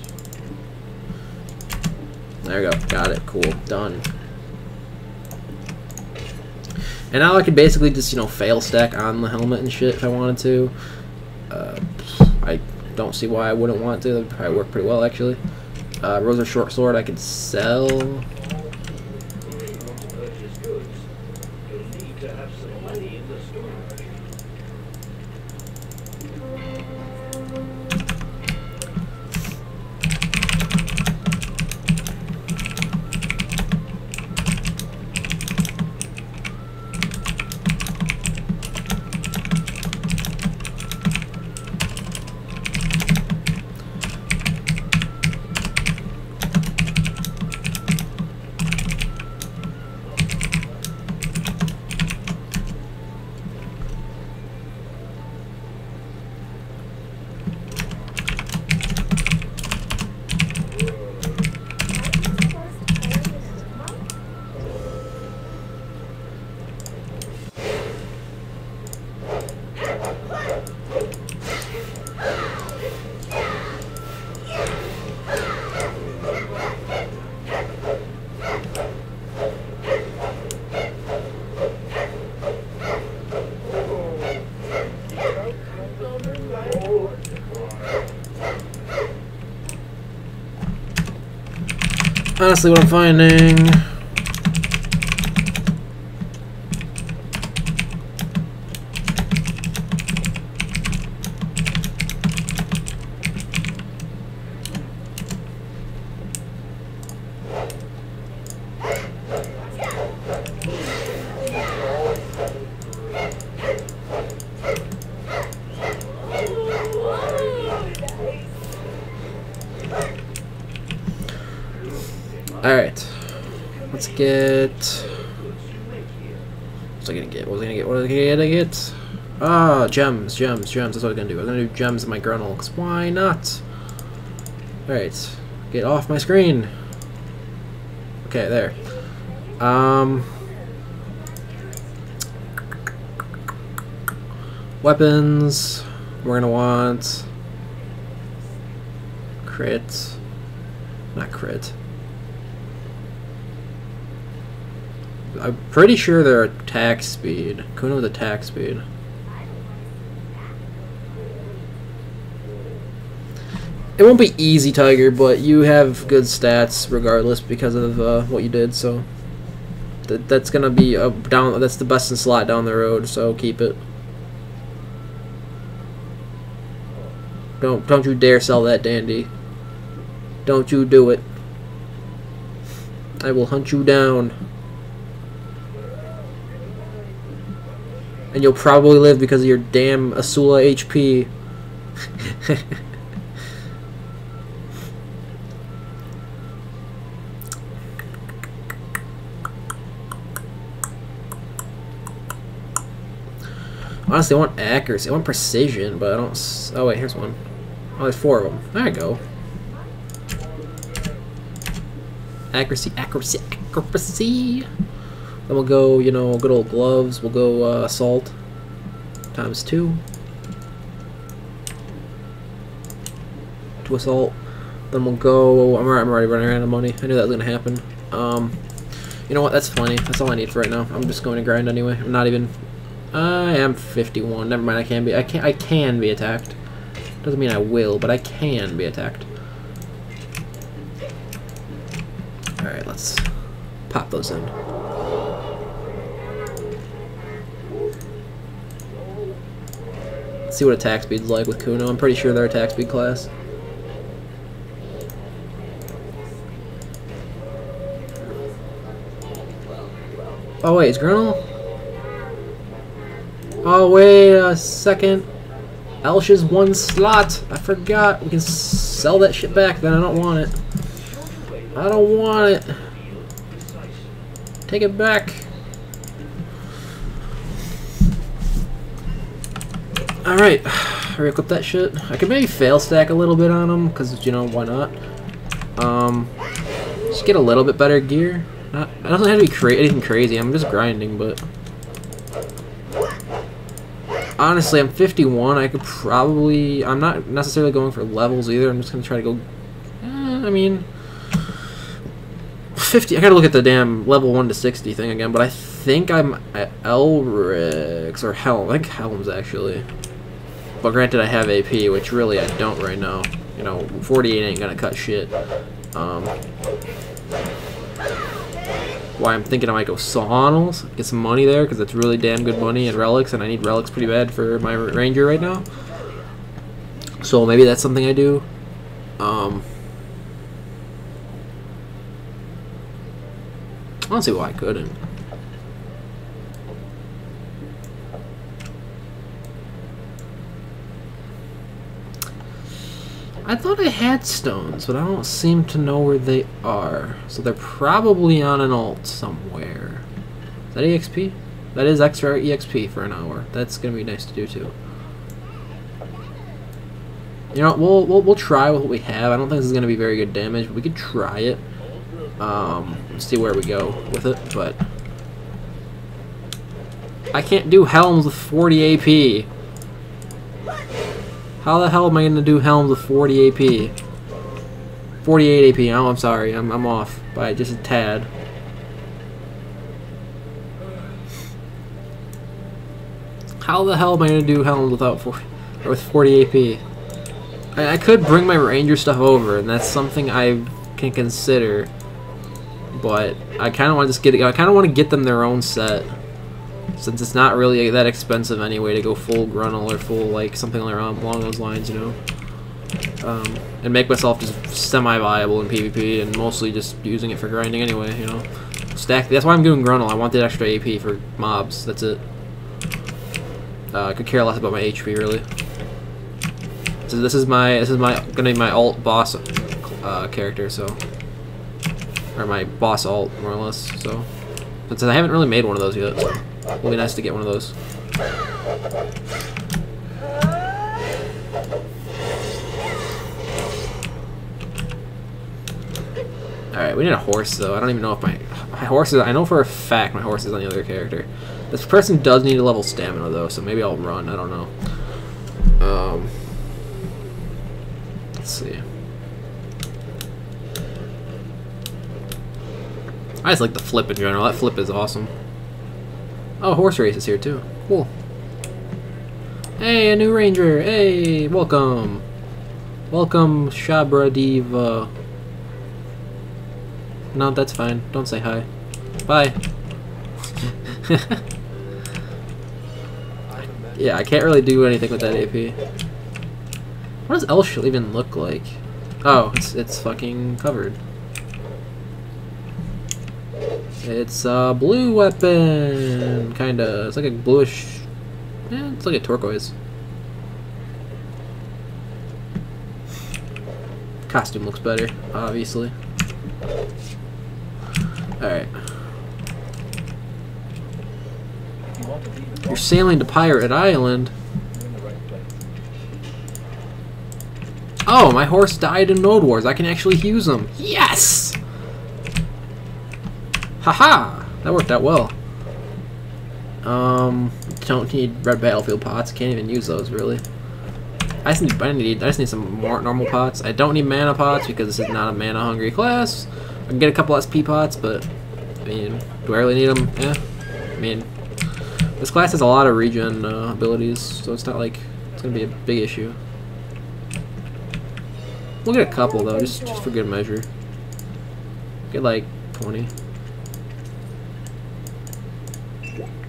There we go. Got it. Cool. Done. And now I could basically just, you know, fail stack on the helmet and shit if I wanted to. I don't see why I wouldn't want to. That would probably work pretty well, actually. Rosa short sword I could sell. Honestly, what I'm finding... Alright, let's get... What was I gonna get? What was I gonna get? Ah, gems. That's what I was gonna do. I was gonna do gems in my gruntle, because why not? Alright, get off my screen. Okay, there. Weapons, we're gonna want... Crit. Not crit. I'm pretty sure they're attack speed. Kutum with attack speed. It won't be easy, Tiger, but you have good stats regardless because of what you did. So that's gonna be down. That's the best in slot down the road. So keep it. Don't you dare sell that, Dandy. Don't you do it. I will hunt you down. And you'll probably live because of your damn Asula HP. Honestly, I want accuracy. I want precision, but I don't... Oh, wait, here's one. Oh, there's 4 of them. There you go. Accuracy. Then we'll go, you know, good old gloves. We'll go assault times 2. To assault. Then we'll go. I'm already running out of money. I knew that was gonna happen. You know what? That's plenty. That's all I need for right now. I'm just going to grind anyway. I'm not even. I am 51. Never mind. I can be. I can be attacked. Doesn't mean I will, but I can be attacked. All right. Let's pop those in. See what attack speed's like with Kutum. I'm pretty sure they're attack speed class. Oh wait, it's Gruntle? Oh wait a second. Elsh's 1 slot. I forgot. We can sell that shit back then. I don't want it. I don't want it. Take it back. Alright, re-equip that shit. I could maybe fail stack a little bit on them, because, you know, why not? Just get a little bit better gear. It doesn't have to be anything crazy, I'm just grinding, but... Honestly, I'm 51. I could probably... I'm not necessarily going for levels either. I'm just going to try to go... I mean... 50... I gotta look at the damn level 1 to 60 thing again, but I think I'm at Elric's or Helm. I think Helm's, actually. But granted, I have AP, which really I don't right now. You know, 48 ain't gonna cut shit. Why I'm thinking I might go Sonals, get some money there, because it's really damn good money and relics, and I need relics pretty bad for my ranger right now. So maybe that's something I do. I don't see why I couldn't. I thought I had stones, but I don't seem to know where they are. So they're probably on an alt somewhere. Is that EXP? That is extra EXP for an hour. That's gonna be nice to do too. You know, we'll try with what we have. I don't think this is gonna be very good damage, but we could try it. See where we go with it, but I can't do helms with 40 AP. How the hell am I gonna do helms with 40 AP? 48 AP. Oh, I'm sorry. I'm off by just a tad. How the hell am I gonna do helms without 40 or with 40 AP? I could bring my ranger stuff over, and that's something I can consider. But I kind of want to just get it. I kind of want to get them their own set, since it's not really that expensive anyway to go full Grunnel or full like something along those lines, you know. And make myself just semi-viable in PvP and mostly just using it for grinding anyway, you know. Stack. That's why I'm doing Grunnel. I want that extra AP for mobs. That's it. I could care less about my HP really. So this is gonna be my alt boss character, so. Or my boss alt, more or less, so. Since I haven't really made one of those yet, so it'll be nice to get one of those. Alright, we need a horse, though. I don't even know if my horse is... I know for a fact my horse is on the other character. This person does need a level stamina, though, so maybe I'll run. I don't know. Let's see. I just like the flip in general. That flip is awesome. Oh, horse race is here too. Cool. Hey, a new ranger. Hey, welcome. Welcome, Shabra Diva. No, that's fine. Don't say hi. Bye. Yeah, I can't really do anything with that AP. What does Elshul even look like? Oh, it's fucking covered. It's a blue weapon, kinda. It's like a bluish. Yeah, it's like a turquoise. Costume looks better, obviously. Alright. You're sailing to Pirate Island. Oh, my horse died in Node Wars. I can actually use them. Yes! Haha! That worked out well. Don't need red battlefield pots. Can't even use those really. I just need some more normal pots. I don't need mana pots because this is not a mana hungry class. I can get a couple SP pots, but I mean, do I really need them? Yeah. I mean, this class has a lot of regen abilities, so it's not like it's gonna be a big issue. We'll get a couple though, just for good measure. Get like 20.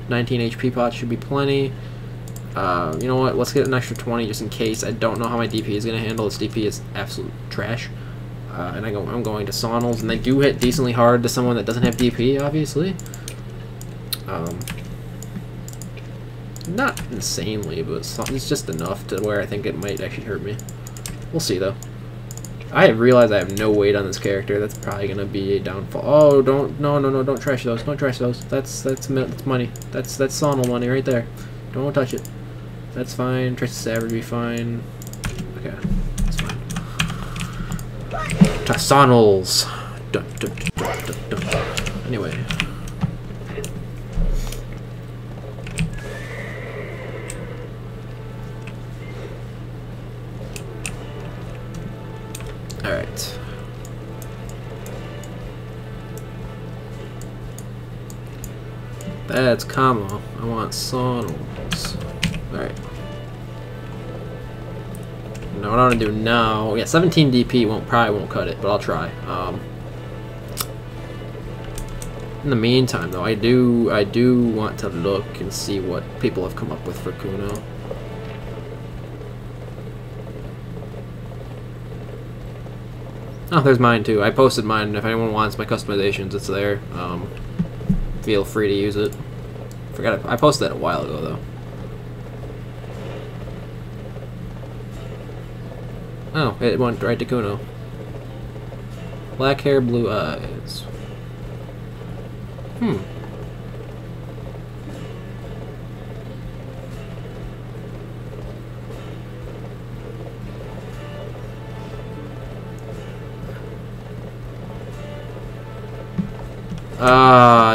19 HP pots should be plenty. You know what? Let's get an extra 20 just in case. I don't know how my DP is gonna handle. This DP is absolute trash. And I'm going to Sonals, and they do hit decently hard to someone that doesn't have DP, obviously. Not insanely, but it's just enough to where I think it might actually hurt me. We'll see though. I have realized I have no weight on this character. That's probably gonna be a downfall. Oh, don't trash those. Don't trash those. That's money. That's Sonal money right there. Don't touch it. That's fine. Trash the Savage be fine. Okay, that's fine. To Sonals. Dun, dun, dun, dun, dun. Anyway. Alright. That's comma. I want songs. Alright. Now what I want to do now... Yeah, 17 DP probably won't cut it, but I'll try. In the meantime, though, I do want to look and see what people have come up with for Kuno. Oh, there's mine too. I posted mine. If anyone wants my customizations, it's there. Feel free to use it. Forgot I posted that a while ago, though. Oh, it went right to Kuno. Black hair, blue eyes.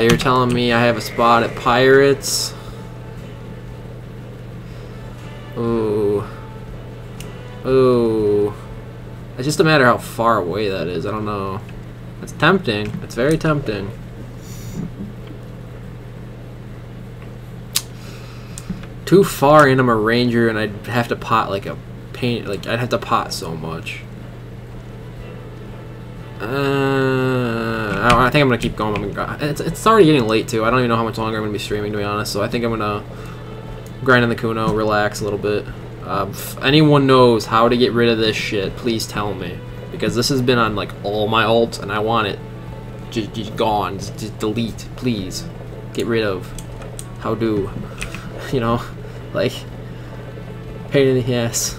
You're telling me I have a spot at Pirates? Ooh. Ooh. It's just a matter how far away that is. I don't know. It's tempting. It's very tempting. Too far in, I'm a ranger, and I'd have to pot like a paint. Like I'd have to pot so much. I think I'm gonna keep going. It's already getting late too. I don't even know how much longer I'm gonna be streaming, to be honest. So I think I'm gonna grind in the Kuno, relax a little bit. If anyone knows how to get rid of this shit, please tell me, because this has been on like all my alts, and I want it just gone. Just delete, please. Get rid of. How do? You know, like pain in the ass.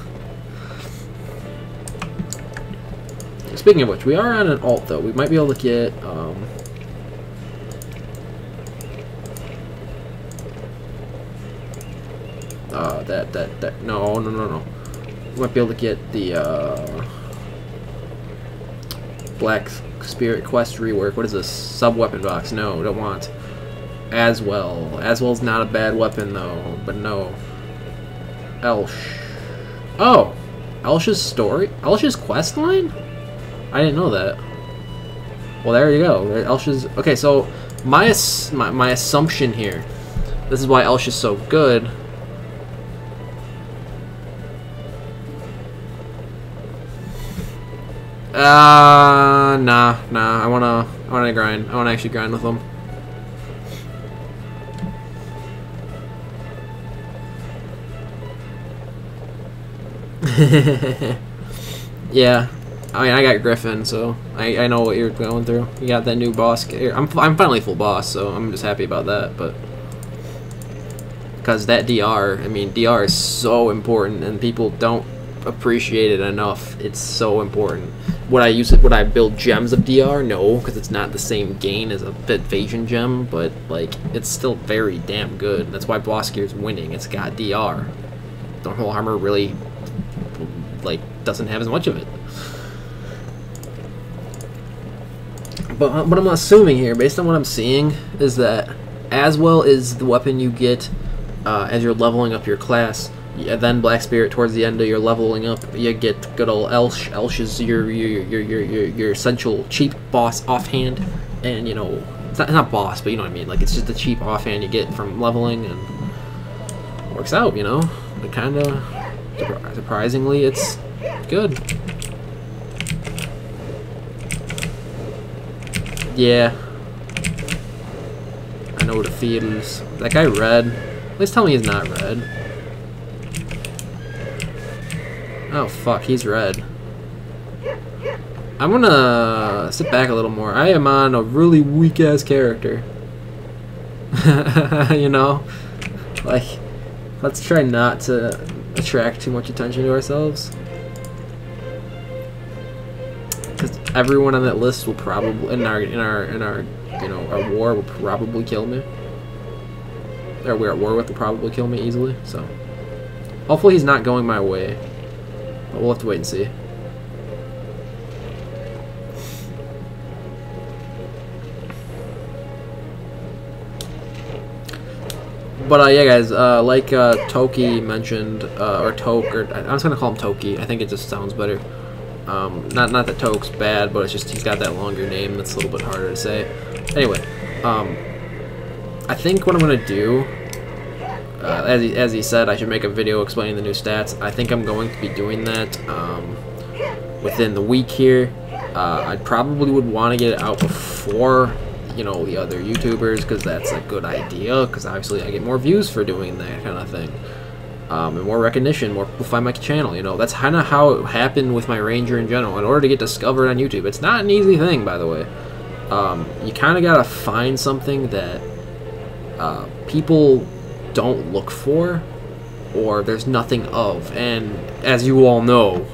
Speaking of which, we are on an alt though. We might be able to get no. We might be able to get the Black Spirit Quest rework. What is this? Sub-weapon box. No, don't want. Aswell's not a bad weapon though, but no. Elsh. Oh! Elsh's story? Elsh's quest line? I didn't know that. Well, there you go. Elsh's... Okay, so my assumption here, this is why Elsh is so good. Nah. I wanna grind. I wanna actually grind with them. Yeah. I mean, I got Griffin, so I know what you're going through. You got that new boss. I'm finally full boss, so I'm just happy about that. But because that DR, I mean, DR is so important, and people don't appreciate it enough. It's so important. Would I use it? Would I build gems of DR? No, because it's not the same gain as a Evasion gem. But like, it's still very damn good. That's why boss gear is winning. It's got DR. The whole armor really like doesn't have as much of it. But what I'm assuming here, based on what I'm seeing, is that Aswell is the weapon you get as you're leveling up your class. Then Black Spirit towards the end of your leveling up, you get good old Elsh. Elsh is your essential cheap boss offhand, and you know it's not boss, but you know what I mean. Like it's just the cheap offhand you get from leveling, and it works out. You know, it kind of surprisingly it's good. Yeah. I know the feels. That guy red. Please tell me he's not red. Oh fuck, he's red. I'm gonna sit back a little more. I am on a really weak ass character. You know? Like, let's try not to attract too much attention to ourselves. Because everyone on that list will probably in our you know our war will probably kill me. Or we're at war with will probably kill me easily. So hopefully he's not going my way. But we'll have to wait and see. But yeah, guys, like Toki mentioned, or Toke, or I'm just gonna call him Toki. I think it just sounds better. Not that Toke's bad, but it's just he's got that longer name that's a little bit harder to say. Anyway, I think what I'm gonna do, as he said, I should make a video explaining the new stats. I think I'm going to be doing that within the week here. I probably would want to get it out before, you know, the other YouTubers, because that's a good idea, because obviously I get more views for doing that kind of thing. And more recognition, more people find my channel, you know. That's kind of how it happened with my Ranger in general. In order to get discovered on YouTube, it's not an easy thing, by the way. You kind of gotta find something that people don't look for, or there's nothing of. And as you all know,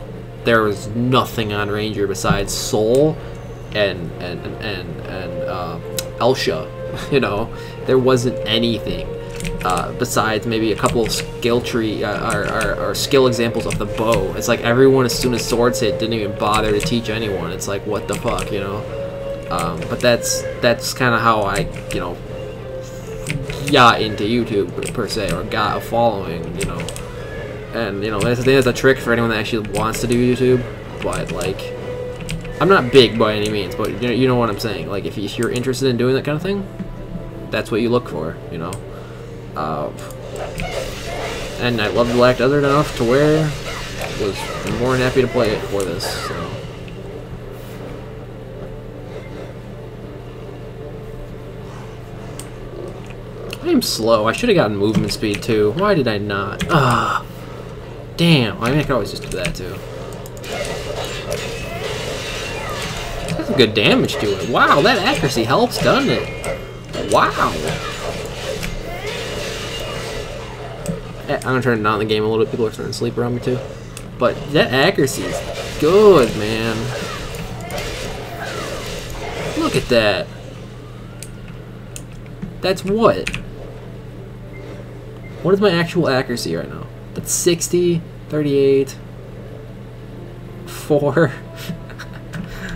there was nothing on Ranger besides Soul and Elsha. You know, there wasn't anything. Besides maybe a couple of skill tree or skill examples of the bow. It's like everyone, as soon as swords hit, didn't even bother to teach anyone. It's like, what the fuck, you know? But that's kind of how I, you know, got into YouTube per se, or got a following, you know. And you know, there's a trick for anyone that actually wants to do YouTube. But like, I'm not big by any means, but you know what I'm saying. Like, if you're interested in doing that kind of thing, that's what you look for, you know. And I love the Black Desert enough to where I was more than happy to play it for this, so. I am slow. I should have gotten movement speed too. Why did I not? Ah, damn. I mean, I could always just do that too. That's some good damage to it. Wow, that accuracy helps, doesn't it? Wow. I'm gonna turn it down the game a little bit. People are starting to sleep around me too. But that accuracy is good, man. Look at that. That's what? What is my actual accuracy right now? That's 60, 38, 4.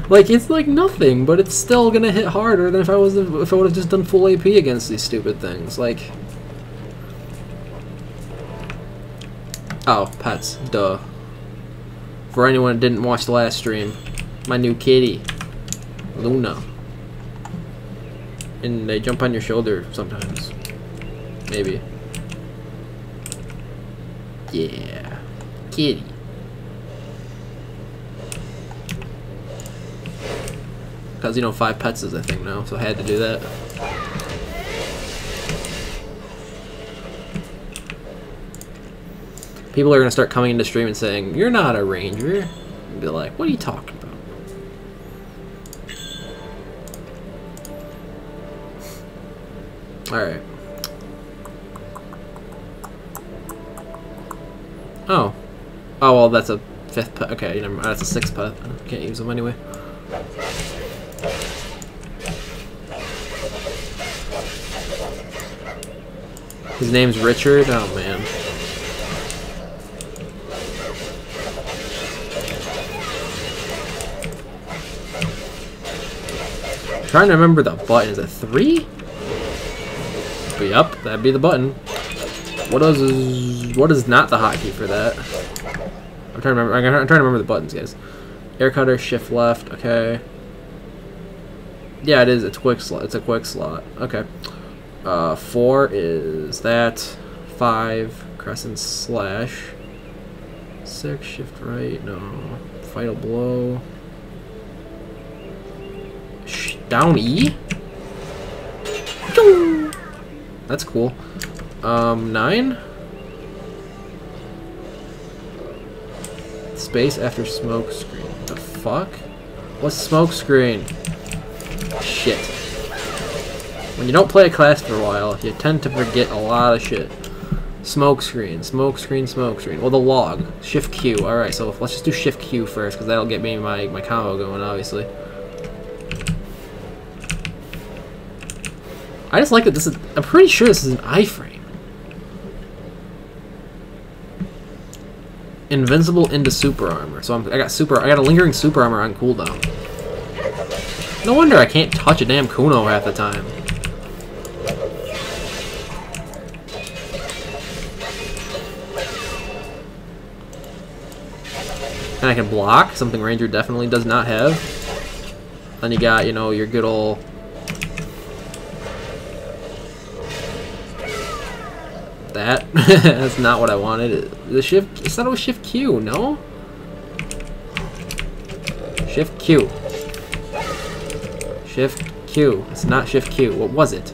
Like, it's like nothing, but it's still gonna hit harder than if I would have just done full AP against these stupid things. Like, oh, pets, duh. For anyone that didn't watch the last stream, my new kitty, Luna. And they jump on your shoulder sometimes. Maybe. Yeah. Kitty. Because, you know, 5 pets is a thing now, so I had to do that. People are going to start coming into stream and saying, "You're not a ranger." And be like, "What are you talking about?" Alright. Oh. Oh, well, that's a 5th pet. Okay, never mind. That's a 6th pet. I can't use them anyway. His name's Richard? Oh, man. I'm trying to remember the button. Is it 3? Yep, that'd be the button. What is not the hotkey for that? I'm trying to remember. I'm trying to remember the buttons, guys. Air cutter, shift left. Okay. Yeah, it is. It's quick slot. It's a quick slot. Okay. 4 is that. 5 crescent slash. 6 shift right. No. Fatal blow. Down E. That's cool. 9. Space after smoke screen. The fuck? What's smoke screen? Shit. When you don't play a class for a while, you tend to forget a lot of shit. Smoke screen, smoke screen, smoke screen. Well, the log. Shift Q. Alright, so let's just do Shift Q first, because that'll get me my combo going, obviously. I just like that this is... I'm pretty sure this is an iframe. Invincible into super armor. So I got a lingering super armor on cooldown. No wonder I can't touch a damn Kuno half the time. And I can block, something Ranger definitely does not have. Then you got, you know, your good old... That. That's not what I wanted. The shift... I thought it was shift Q, no? Shift Q. Shift Q. It's not shift Q. What was it?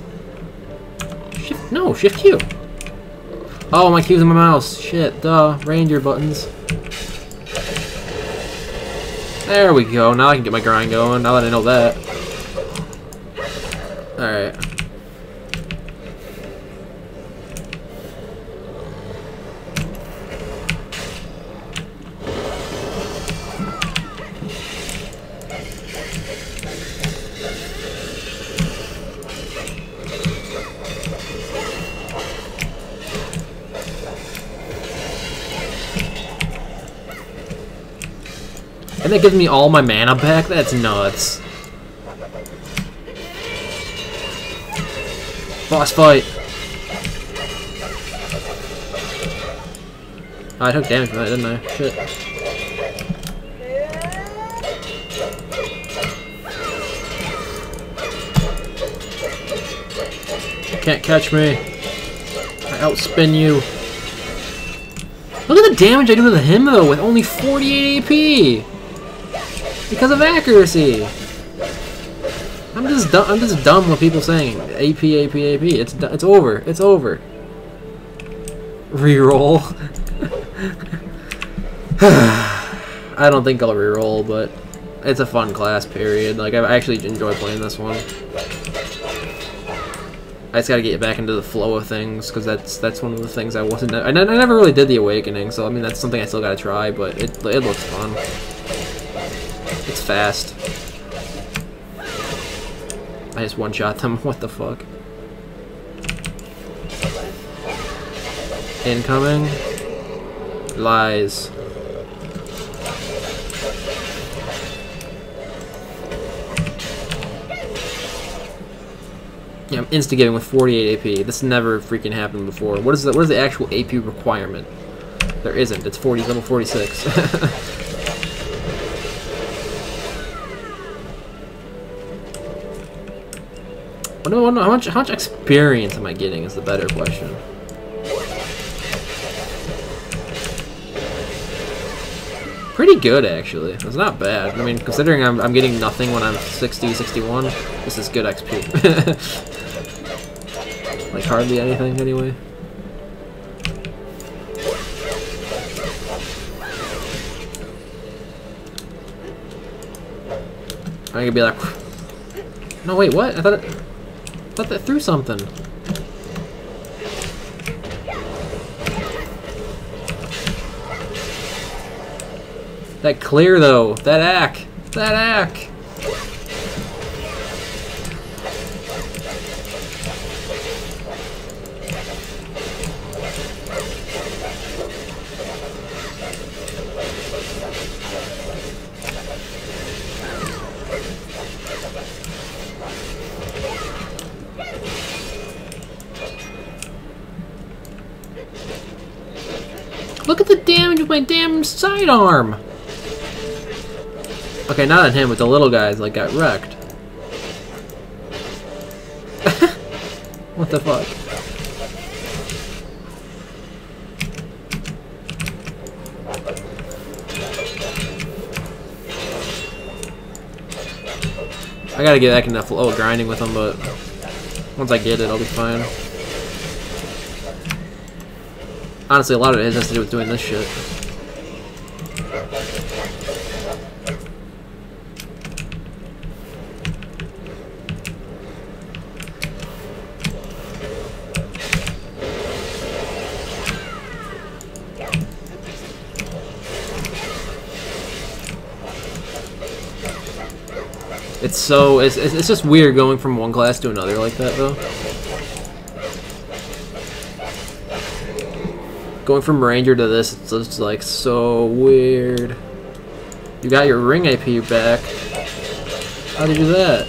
Shift... No, shift Q. Oh, my Q's in my mouse. Shit, duh. Ranger buttons. There we go. Now I can get my grind going. Now that I know that. Alright. And that gives me all my mana back? That's nuts. Boss fight. Oh, I took damage from that, didn't I? Shit. Can't catch me. I outspin you. Look at the damage I do to him though with only 48 AP. Because of accuracy. I'm just dumb with people saying AP, AP, AP. It's over. It's over. Reroll. I don't think I'll reroll, but it's a fun class. Period. Like I actually enjoy playing this one. I just gotta get back into the flow of things because that's one of the things I wasn't. I never really did the Awakening, so I mean that's something I still gotta try. But it looks fun. It's fast. I just one-shot them. What the fuck? Incoming. Lies. Yeah, I'm instigating with 48 AP. This never freaking happened before. What is the actual AP requirement? There isn't. It's level 46. No, how much experience am I getting is the better question. Pretty good, actually. It's not bad. I mean, considering I'm getting nothing when I'm 60, 61, this is good XP. Like, hardly anything, anyway. I could be like... No, wait, what? I thought that threw something. That clear though. That ack. That ack. Look at the damage with my damn sidearm! Okay, not on him, but the little guys like got wrecked. What the fuck? I gotta get back in that flow of grinding with them, but once I get it, I'll be fine. Honestly, a lot of it has to do with doing this shit. It's just weird going from one class to another like that though. Going from Ranger to this, it's just like so weird. You got your ring AP back. How did you do that?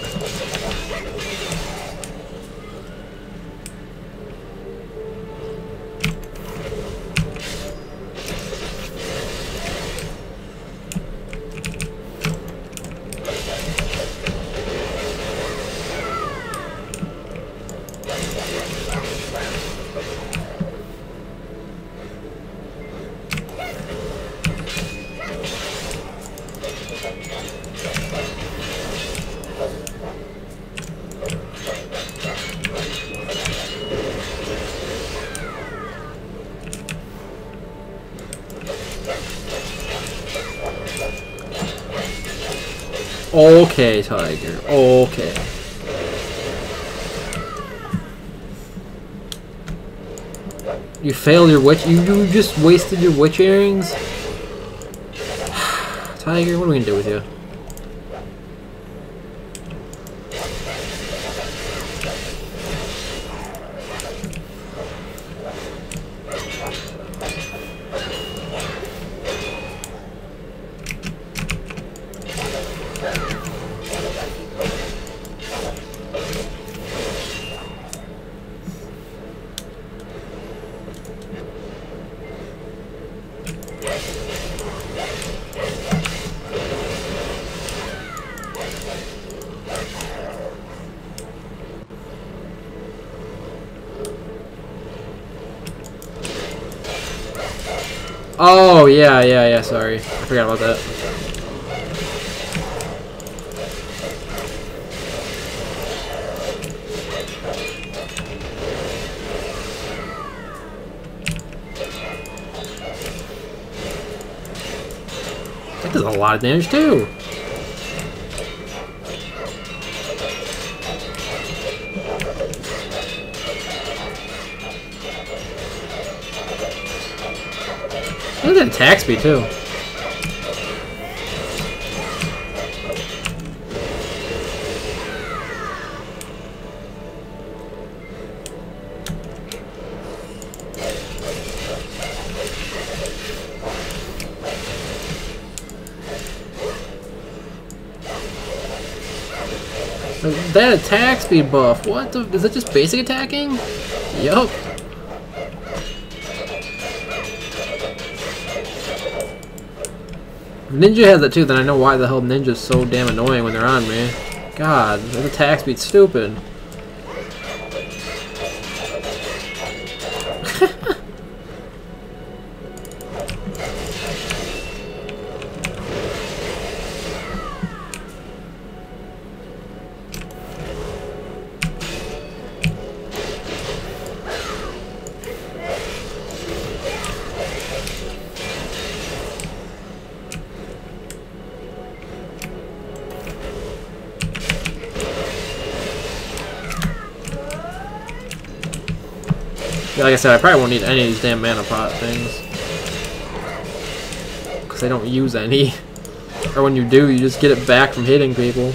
Okay, Tiger. Okay. You failed your witch. You just wasted your witch earrings. Tiger, what are we gonna do with you? Oh, yeah, sorry. I forgot about that. That does a lot of damage, too. Look at that attack speed, too. That attack speed buff, what the? Is that just basic attacking? Yup. Ninja has that too, then I know why the hell Ninja's so damn annoying when they're on me. God, that attack speed's stupid. Yeah, like I said, I probably won't need any of these damn mana pot things. Because I don't use any. Or when you do, you just get it back from hitting people.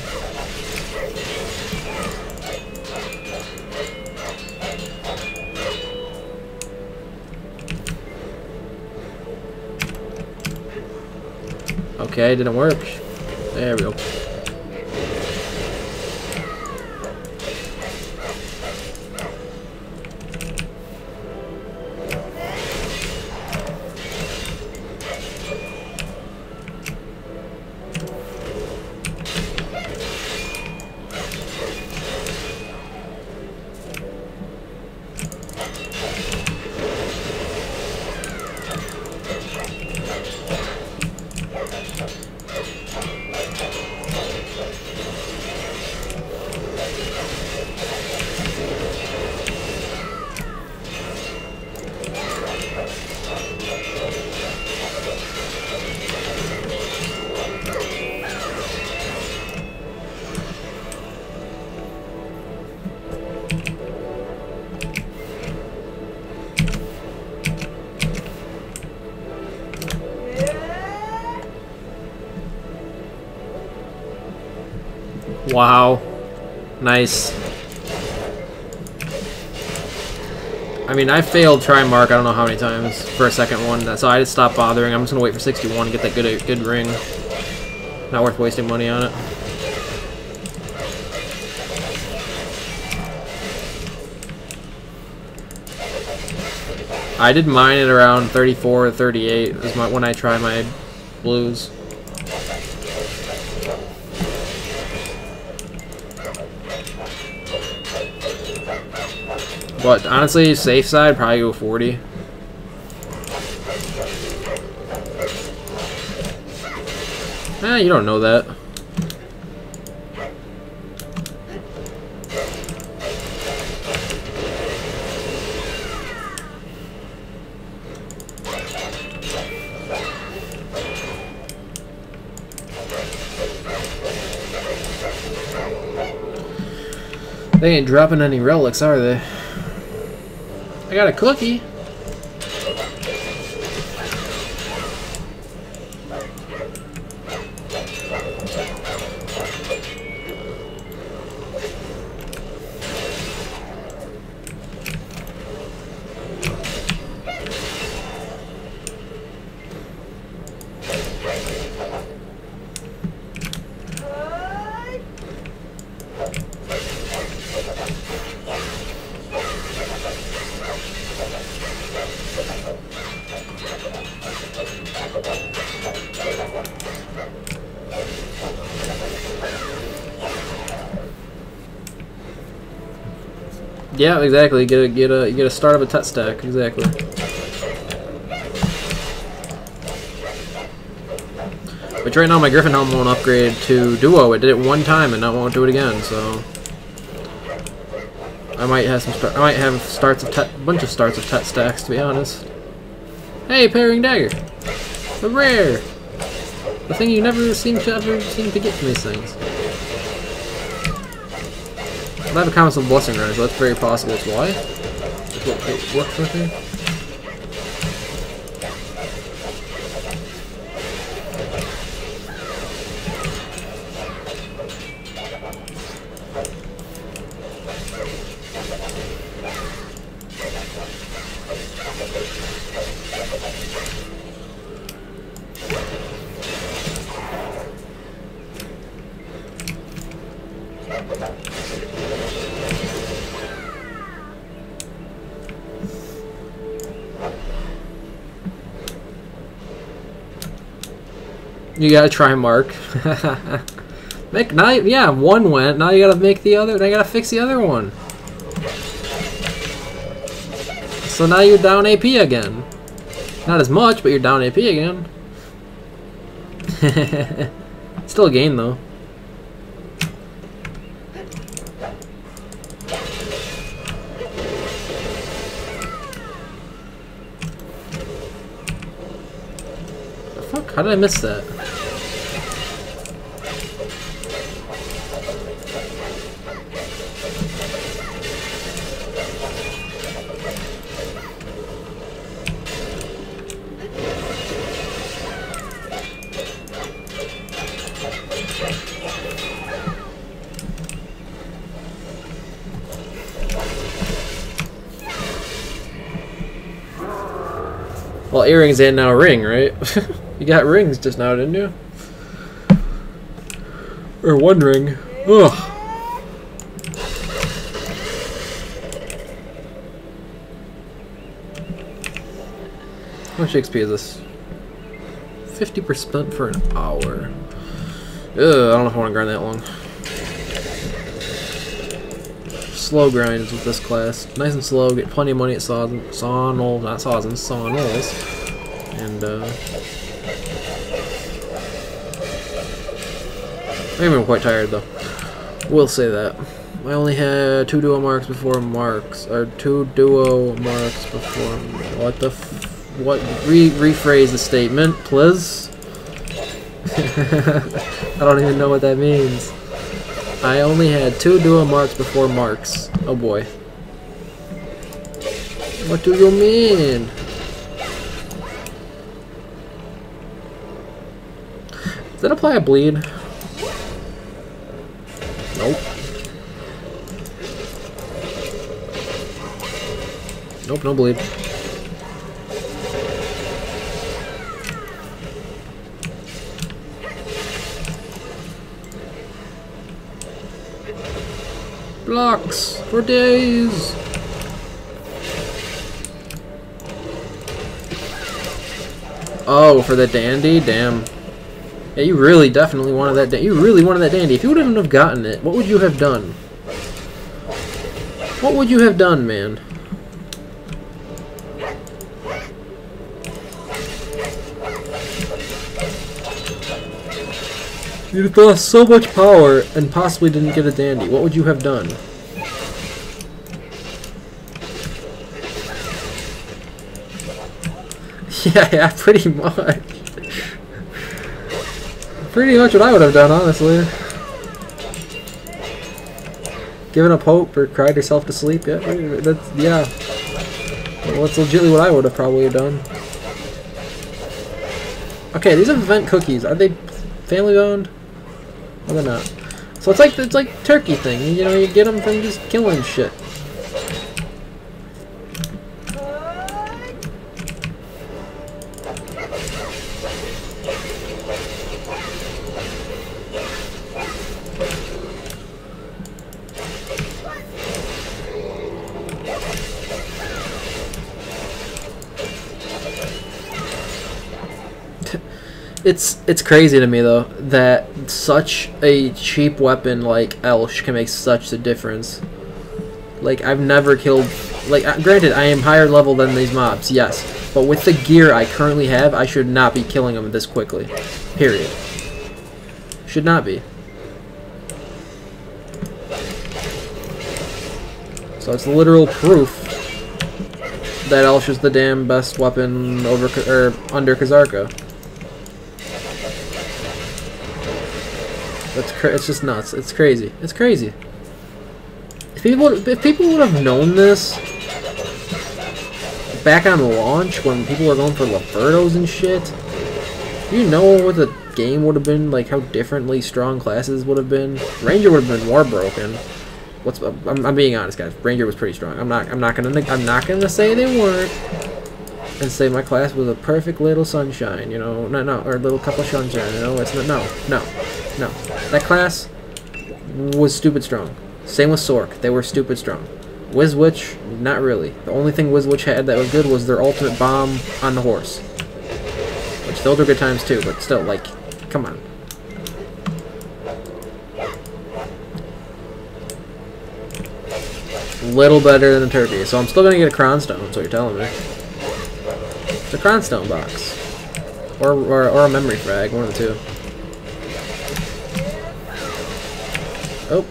Okay, didn't work. There we go. Wow. Nice. I mean, I failed try mark I don't know how many times for a second one, so I just stopped bothering. I'm just gonna wait for 61 and get that good ring. Not worth wasting money on it. I did mine at around 34 or 38 is when I try my blues. But honestly, safe side, probably go 40. You don't know that. They ain't dropping any relics, are they? I got a cookie. Yeah, exactly. Get a start of a tut stack. Exactly. Which right now my Griffin helm won't upgrade to duo. It did it one time and now won't do it again. So I might have some. I might have starts of a bunch of starts of tut stacks, to be honest. Hey, parrying dagger. The rare. The thing you never seem to get from these things. I have a common blessing runner, so that's very possible. That's why. That's what it works with me. You gotta try mark. Make now, yeah, one went. Now you gotta make the other. Now you gotta fix the other one. So now you're down AP again. Not as much, but you're down AP again. Still a gain though. The fuck? How did I miss that? Well, earrings and now a ring, right? You got rings just now, didn't you? Or one ring. Ugh. How much XP is this? 50% for an hour. Ugh, I don't know if I want to grind that long. Slow grinds with this class. Nice and slow, get plenty of money at Sawnol, not Sawsons, Sawnols. And I'm quite tired though. Will say that. I only had 2 duo marks before marks. Or 2 duo marks before. What the what? Rephrase the statement, please. I don't even know what that means. I only had 2 duo marks before marks. Oh boy. What do you mean? Does that apply a bleed? Nope. Nope, no bleed. Blocks for days. Oh, for the dandy? Damn. Yeah, you really definitely wanted that. You really wanted that dandy. If you wouldn't have gotten it, what would you have done? What would you have done, man? You'd have lost so much power and possibly didn't get a dandy. What would you have done? Yeah, pretty much. Pretty much what I would have done, honestly. Given up hope or cried herself to sleep? Yeah, that's, yeah. Well, that's legitimately what I would have probably done. Okay, these event cookies, are they family owned? Or they're not? So it's like turkey thing, you know, you get them from just killing shit. It's crazy to me though that such a cheap weapon like Elsh can make such a difference. Like, I've never killed, like, granted I am higher level than these mobs, yes, but with the gear I currently have, I should not be killing them this quickly. Period. Should not be. So it's literal proof that Elsh is the damn best weapon over or under Kazarka. It's just nuts. It's crazy. It's crazy. If people would have known this back on launch when people were going for Lavertos and shit, do you know what the game would have been like? How differently strong classes would have been. Ranger would have been more broken. I'm being honest, guys. Ranger was pretty strong. I'm not gonna say they weren't, and say my class was a perfect little sunshine. You know, no, or a little cup of sunshine. You know, it's not. No. That class was stupid strong. Same with Sork. They were stupid strong. Wizwitch, not really. The only thing Wizwitch had that was good was their ultimate bomb on the horse. Which those are good times too, but still, like, come on. Little better than the turkey. So I'm still gonna get a Cronstone, that's what you're telling me. It's a Cronstone box. Or a memory frag, one of the two. Oh,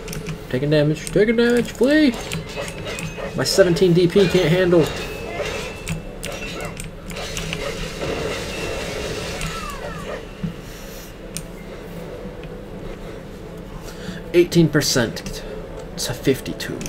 taking damage, flee! My 17 DP can't handle. %. It's a 52.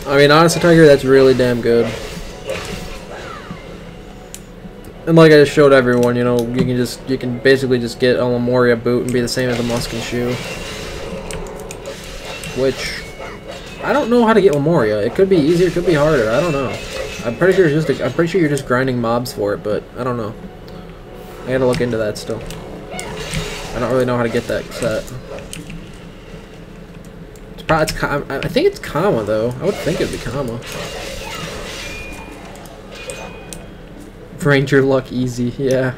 I mean, honestly, Tiger, that's really damn good. And like I just showed everyone, you know, you can basically just get a Lemuria boot and be the same as a Muskin shoe. Which, I don't know how to get Lemuria. It could be easier, it could be harder. I don't know. I'm pretty sure you're just grinding mobs for it, but I don't know. I gotta look into that still. I don't really know how to get that set. I think it's Kama though. I would think it'd be Kama. Ranger luck easy, yeah.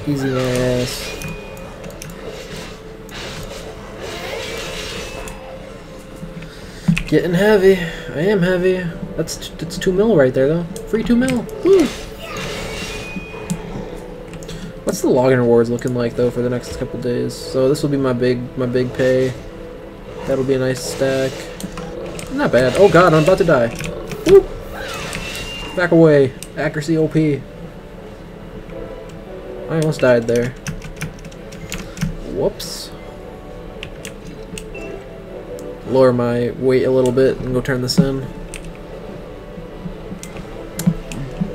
Easy ass. Getting heavy. I am heavy. That's 2 mil right there though. Free 2 mil. Woo! What's the login rewards looking like though for the next couple days? So this will be my big pay. That'll be a nice stack. Not bad. Oh god, I'm about to die. Woo! Back away. Accuracy OP. I almost died there. Whoops. Lower my weight a little bit and go turn this in.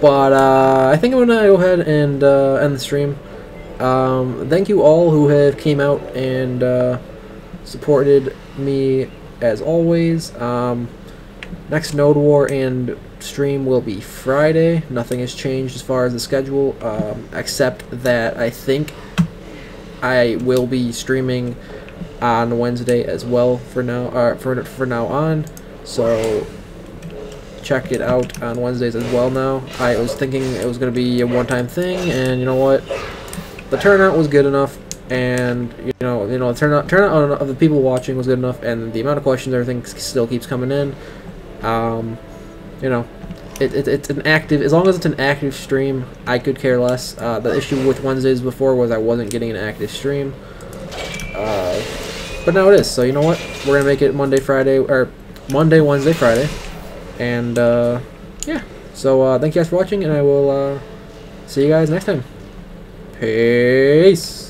But I think I'm gonna go ahead and end the stream. Thank you all who have came out and supported me as always. Next Node War and stream will be Friday. Nothing has changed as far as the schedule, except that I think I will be streaming on Wednesday as well for now. For now on, so check it out on Wednesdays as well. Now I was thinking it was going to be a one-time thing, and you know what? The turnout was good enough, and you know the turnout of the people watching was good enough, and the amount of questions, everything still keeps coming in. You know, it's an active, as long as it's an active stream, I could care less. The issue with Wednesdays before was I wasn't getting an active stream, but now it is. So you know what? We're gonna make it Monday, Friday, or Monday, Wednesday, Friday, and yeah. So thank you guys for watching, and I will see you guys next time. Peace.